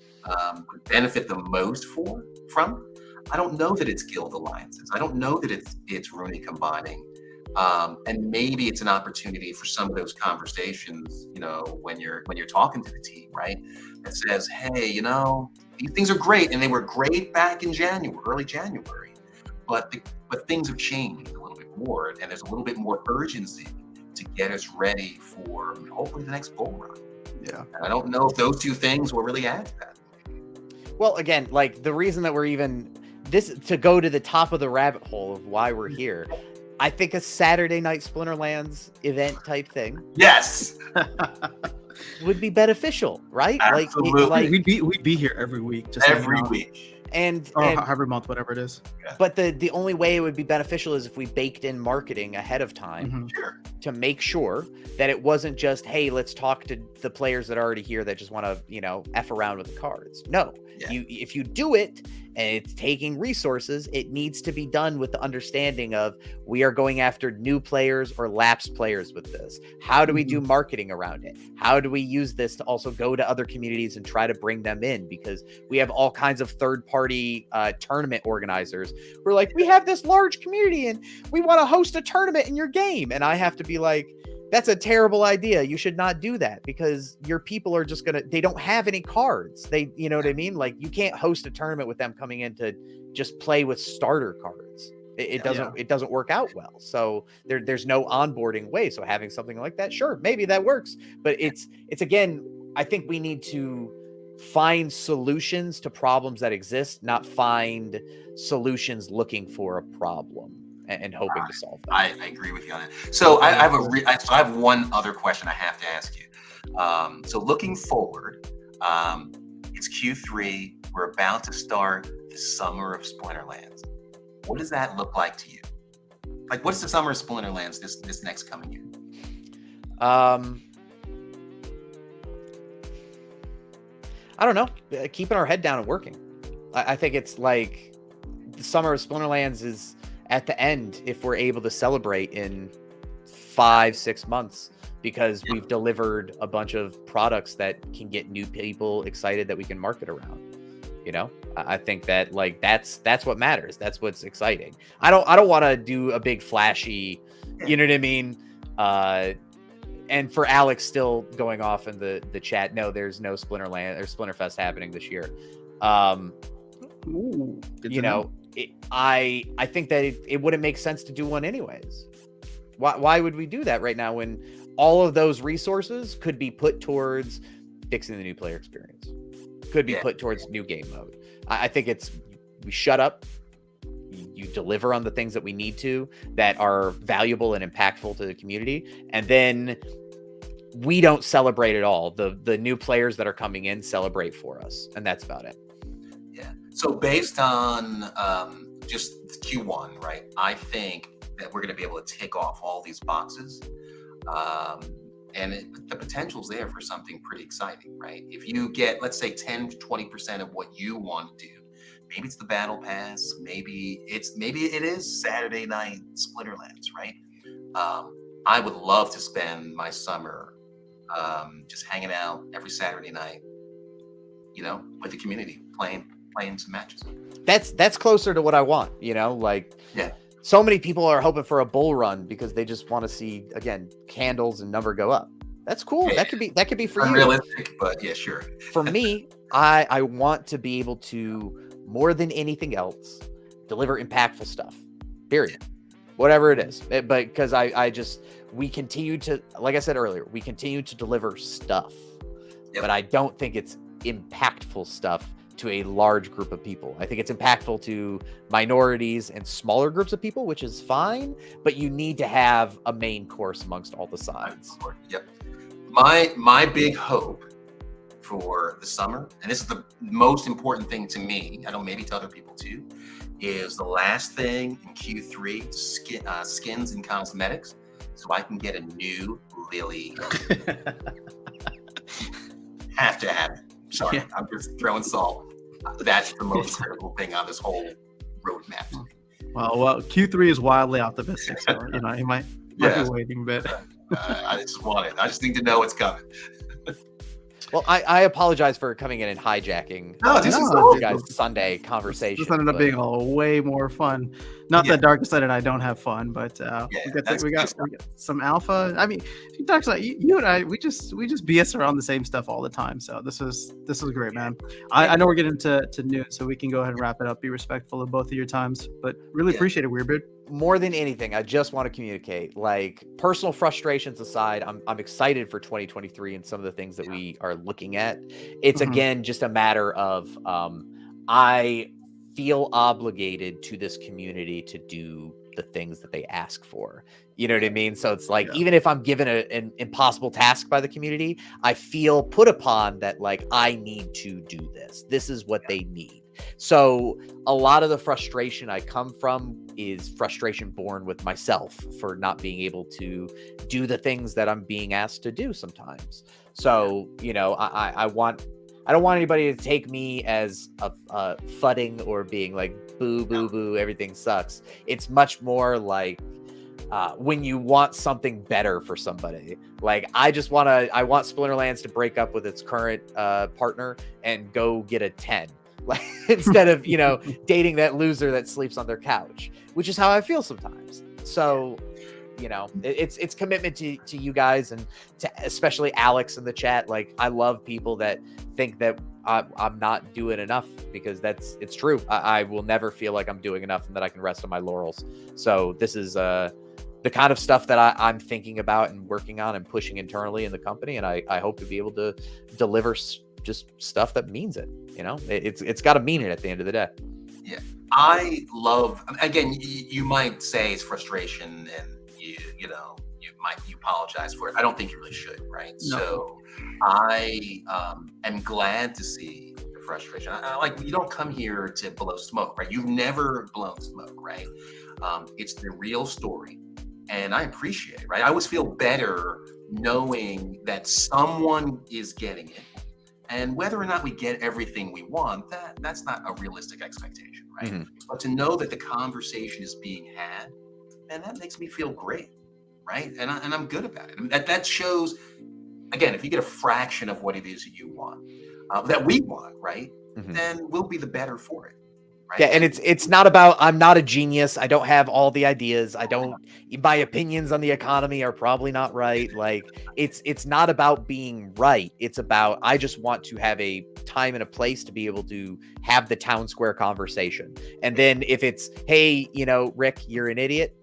would benefit the most from, I don't know that it's guild alliances. I don't know that it's ruining combining. And maybe it's an opportunity for some of those conversations, you know, when you're talking to the team, right? That says, hey, you know, these things are great, and they were great back in early January, but things have changed a little bit more, and there's a little bit more urgency to get us ready for hopefully the next bull run. Yeah. And I don't know if those two things will really add to that. Well, again, like the reason that we're even to go to the top of the rabbit hole of why we're here, I think a Saturday night Splinterlands event type thing, yes, would be beneficial, right? Absolutely. Like we'd be here every week, just every week. And every month, whatever it is. Yeah. But the only way it would be beneficial is if we baked in marketing ahead of time to make sure that it wasn't just, hey, let's talk to the players that are already here that just want to, F around with the cards. No, if you do it and it's taking resources, it needs to be done with the understanding of we are going after new players or lapsed players with this. How do we do marketing around it? How do we use this to also go to other communities and try to bring them in? Because we have all kinds of third-party tournament organizers who are like, we have this large community and we want to host a tournament in your game. And I have to be like, that's a terrible idea. You should not do that because your people are just they don't have any cards. You know what I mean? Like you can't host a tournament with them coming in to just play with starter cards. It doesn't work out well. So there's no onboarding way. So having something like that, sure, maybe that works. But it's again, I think we need to find solutions to problems that exist, not find solutions looking for a problem and hoping to solve them. I agree with you on it. So I have one other question I have to ask you. So looking forward, it's Q3. We're about to start the summer of Splinterlands. What does that look like to you? Like, what's the summer of Splinterlands this next coming year? I don't know. Keeping our head down and working. I think it's like the summer of Splinterlands is at the end if we're able to celebrate in 5-6 months because we've delivered a bunch of products that can get new people excited that we can market around. I think that like that's what matters. That's what's exciting. I don't want to do a big flashy, you know what I mean? And for Alex still going off in the chat, no, there's no Splinterland or Splinterfest happening this year. I think that it wouldn't make sense to do one anyways. Why would we do that right now when all of those resources could be put towards fixing the new player experience? Could be put towards new game mode. I think we shut up. You deliver on the things that we need to that are valuable and impactful to the community, and then we don't celebrate at all. The new players that are coming in celebrate for us, and that's about it. Yeah. So based on just Q1, right? I think that we're going to be able to tick off all these boxes. And the potential's there for something pretty exciting, right? If you get, let's say, 10 to 20% of what you want to do, maybe it's the battle pass, maybe it is Saturday night Splinterlands, right? I would love to spend my summer just hanging out every Saturday night, with the community, playing some matches. That's closer to what I want, So many people are hoping for a bull run because they just want to see, again, candles and number go up. That's cool. Yeah. That could be for you. Unrealistic, but yeah, sure. For me, I want to be able to, more than anything else, deliver impactful stuff. Period. Whatever it is. But because we continue to, like I said earlier, we continue to deliver stuff. Yep. But I don't think it's impactful stuff to a large group of people. I think it's impactful to minorities and smaller groups of people, which is fine, but you need to have a main course amongst all the sides. Yep. My big hope for the summer, and this is the most important thing to me, I know maybe to other people too, is the last thing in Q3, skins and cosmetics, so I can get a new Lily. Have to have it. Sorry, yeah. I'm just throwing salt. That's the most critical thing on this whole roadmap. Well, Q3 is wildly optimistic, so he might be waiting, but I just want it. I just need to know it's coming. Well, I apologize for coming in and hijacking No, this is you guys' Sunday conversation. This ended up being way more fun. Not that Darkestnyte and I don't have fun, but we got some alpha. I mean, Darkestnyte, you and I, we just BS around the same stuff all the time. So this was great, man. I know we're getting to noon, so we can go ahead and wrap it up. Be respectful of both of your times, but really appreciate it, Weirdbeard. More than anything, I just want to communicate, like, personal frustrations aside, I'm excited for 2023 and some of the things that we are looking at. It's again just a matter of I feel obligated to this community to do the things that they ask for. You know what I mean? So it's like, even if I'm given an impossible task by the community, I feel put upon that, like, I need to do this. This is what they need. So a lot of the frustration I come from is frustration born with myself for not being able to do the things that I'm being asked to do sometimes. So, you know, I don't want anybody to take me as a fudding or being like, boo, boo, boo, everything sucks. It's much more like when you want something better for somebody. Like, I want Splinterlands to break up with its current partner and go get a 10. Like, instead of, you know, dating that loser that sleeps on their couch, which is how I feel sometimes. So, you know, it's commitment to you guys, and to especially Alex in the chat. Like, I love people that think that I'm not doing enough, because it's true. I will never feel like I'm doing enough and that I can rest on my laurels. So this is the kind of stuff that I'm thinking about and working on and pushing internally in the company. And I hope to be able to deliver just stuff that means it. You know, it's got to mean it at the end of the day. Yeah, I love. Again, you might say it's frustration, and you apologize for it. I don't think you really should, right? No. So I am glad to see the frustration. I like, you don't come here to blow smoke, right? You've never blown smoke, right? It's the real story, and I appreciate it, right? I always feel better knowing that someone is getting it. And whether or not we get everything we want, that's not a realistic expectation, right? But to know that the conversation is being had, and that makes me feel great, right? And I'm good about it. I mean, that shows, again, if you get a fraction of what it is that you want, that we want, right? Then we'll be the better for it. Right? Yeah, and it's not about, I'm not a genius. I don't have all the ideas. My opinions on the economy are probably not right. Like, it's not about being right. It's about, I just want to have a time and a place to be able to have the town square conversation. And then if it's, hey, you know, Rick, you're an idiot.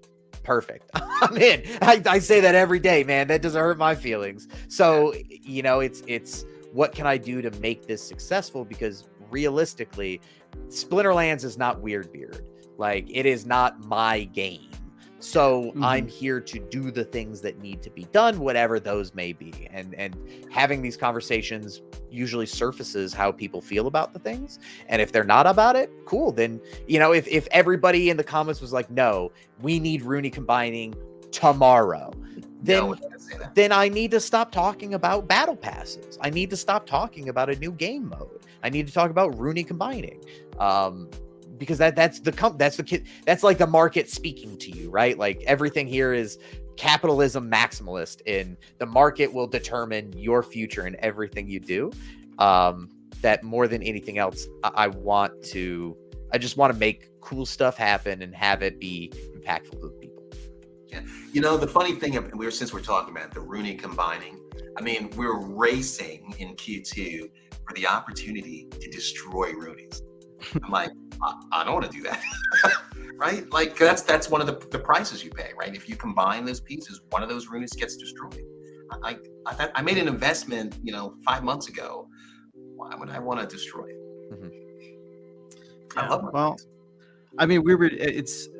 Perfect. I'm in. I say that every day, man. That doesn't hurt my feelings. So, you know, it's what can I do to make this successful? Because realistically, Splinterlands is not Weirdbeard. Like, it is not my game. So I'm here to do the things that need to be done, whatever those may be. And having these conversations usually surfaces how people feel about the things. And if they're not about it, cool. Then, you know, if everybody in the comments was like, no, we need Rooney combining tomorrow, then I need to stop talking about battle passes. I need to stop talking about a new game mode. I need to talk about Rooney combining. Because that's like the market speaking to you, right? Like, everything here is capitalism maximalist, and the market will determine your future and everything you do. That more than anything else, I just want to make cool stuff happen and have it be impactful to the people. Yeah, you know, the funny thing, since we're talking about the Rooney combining, I mean, we're racing in Q2 for the opportunity to destroy Roonies. I'm like, I don't want to do that. Right? Like, that's one of the prices you pay, right? If you combine those pieces, one of those Roonies gets destroyed. I made an investment, 5 months ago. Why would I want to destroy it? I love it. Well, I mean,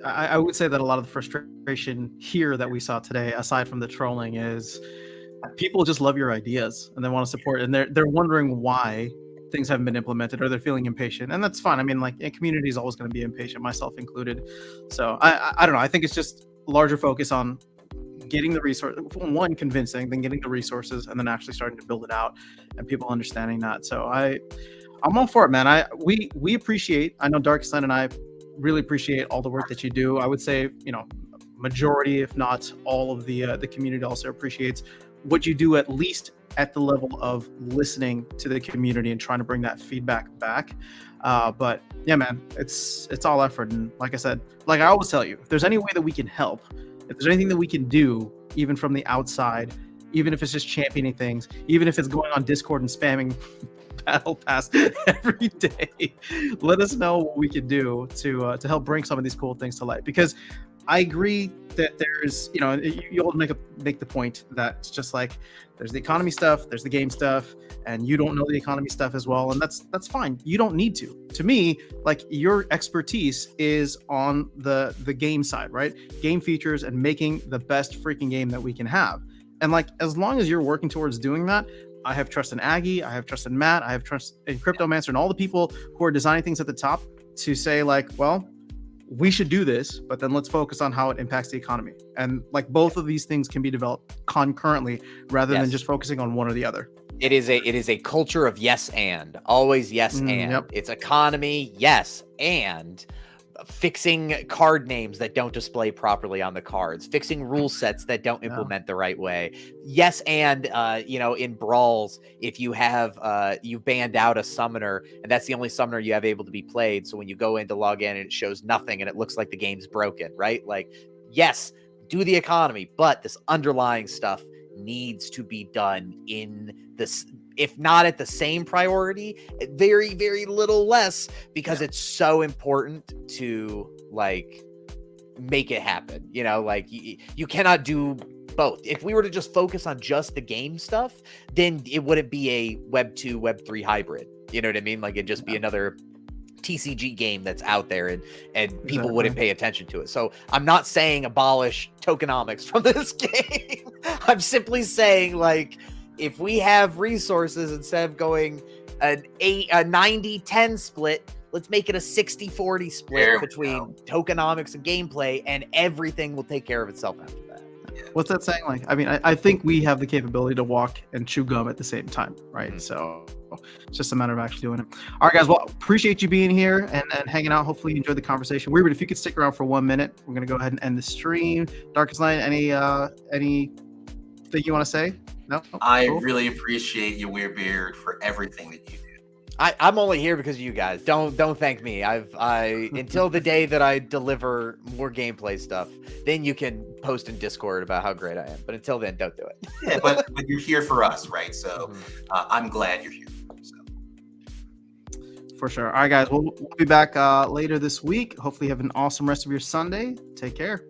I would say that a lot of the frustration here that we saw today, aside from the trolling, is people just love your ideas and they want to support, and they're wondering why things haven't been implemented, or they're feeling impatient, and that's fine. I mean, like, a community is always going to be impatient, myself included. So I don't know. I think it's just a larger focus on getting the resource, one, convincing, then getting the resources, and then actually starting to build it out, and people understanding that. So I'm all for it, man. We appreciate. I know Darkestnyte and I really appreciate all the work that you do. I would say, majority, if not all of the community also appreciates what you do, at least at the level of listening to the community and trying to bring that feedback back. But yeah, man, it's all effort. And like I said, like I always tell you, if there's any way that we can help, if there's anything that we can do, even from the outside, even if it's just championing things, even if it's going on Discord and spamming Battle Pass every day, let us know what we can do to help bring some of these cool things to light. Because I agree that there's, you know, you all make the point that it's just like there's the economy stuff, there's the game stuff, and you don't know the economy stuff as well, and that's fine. You don't need to. To me, like your expertise is on the game side, right? Game features and making the best freaking game that we can have. And like as long as you're working towards doing that, I have trust in Aggie, I have trust in Matt, I have trust in Cryptomancer and all the people who are designing things at the top to say like, well, we should do this, but then let's focus on how it impacts the economy. And like both of these things can be developed concurrently rather than just focusing on one or the other. It is a culture of yes and, always yes and. Yep. It's economy, yes, and fixing card names that don't display properly on the cards, fixing rule sets that don't implement the right way. Yes, and you know, in brawls, if you have you banned out a summoner and that's the only summoner you have able to be played, so when you go in to log in and it shows nothing and it looks like the game's broken, right? Like, yes, do the economy, but this underlying stuff needs to be done in this, if not at the same priority, very, very little less, because it's so important to like make it happen. You know, like you cannot do both. If we were to just focus on just the game stuff, then it wouldn't be a Web 2, Web 3 hybrid. You know what I mean? Like it'd just be another TCG game that's out there and people wouldn't pay attention to it. So I'm not saying abolish tokenomics from this game. I'm simply saying, like, if we have resources, instead of going a 90-10 split, let's make it a 60-40 split between tokenomics and gameplay, and everything will take care of itself after that. What's that saying? Like, I mean, I think we have the capability to walk and chew gum at the same time, right? Mm-hmm. So it's just a matter of actually doing it. All right, guys. Well, appreciate you being here and hanging out. Hopefully you enjoyed the conversation. Weirdbeard, if you could stick around for 1 minute, we're going to go ahead and end the stream. Darkestnyte, anything you want to say? No? I really appreciate you, Weirdbeard, for everything that you do. I'm only here because of you guys. Don't thank me. I until the day that I deliver more gameplay stuff, then you can post in Discord about how great I am. But until then, don't do it. Yeah, but you're here for us, right? So I'm glad you're here. So. For sure. All right, guys. We'll be back later this week. Hopefully you have an awesome rest of your Sunday. Take care.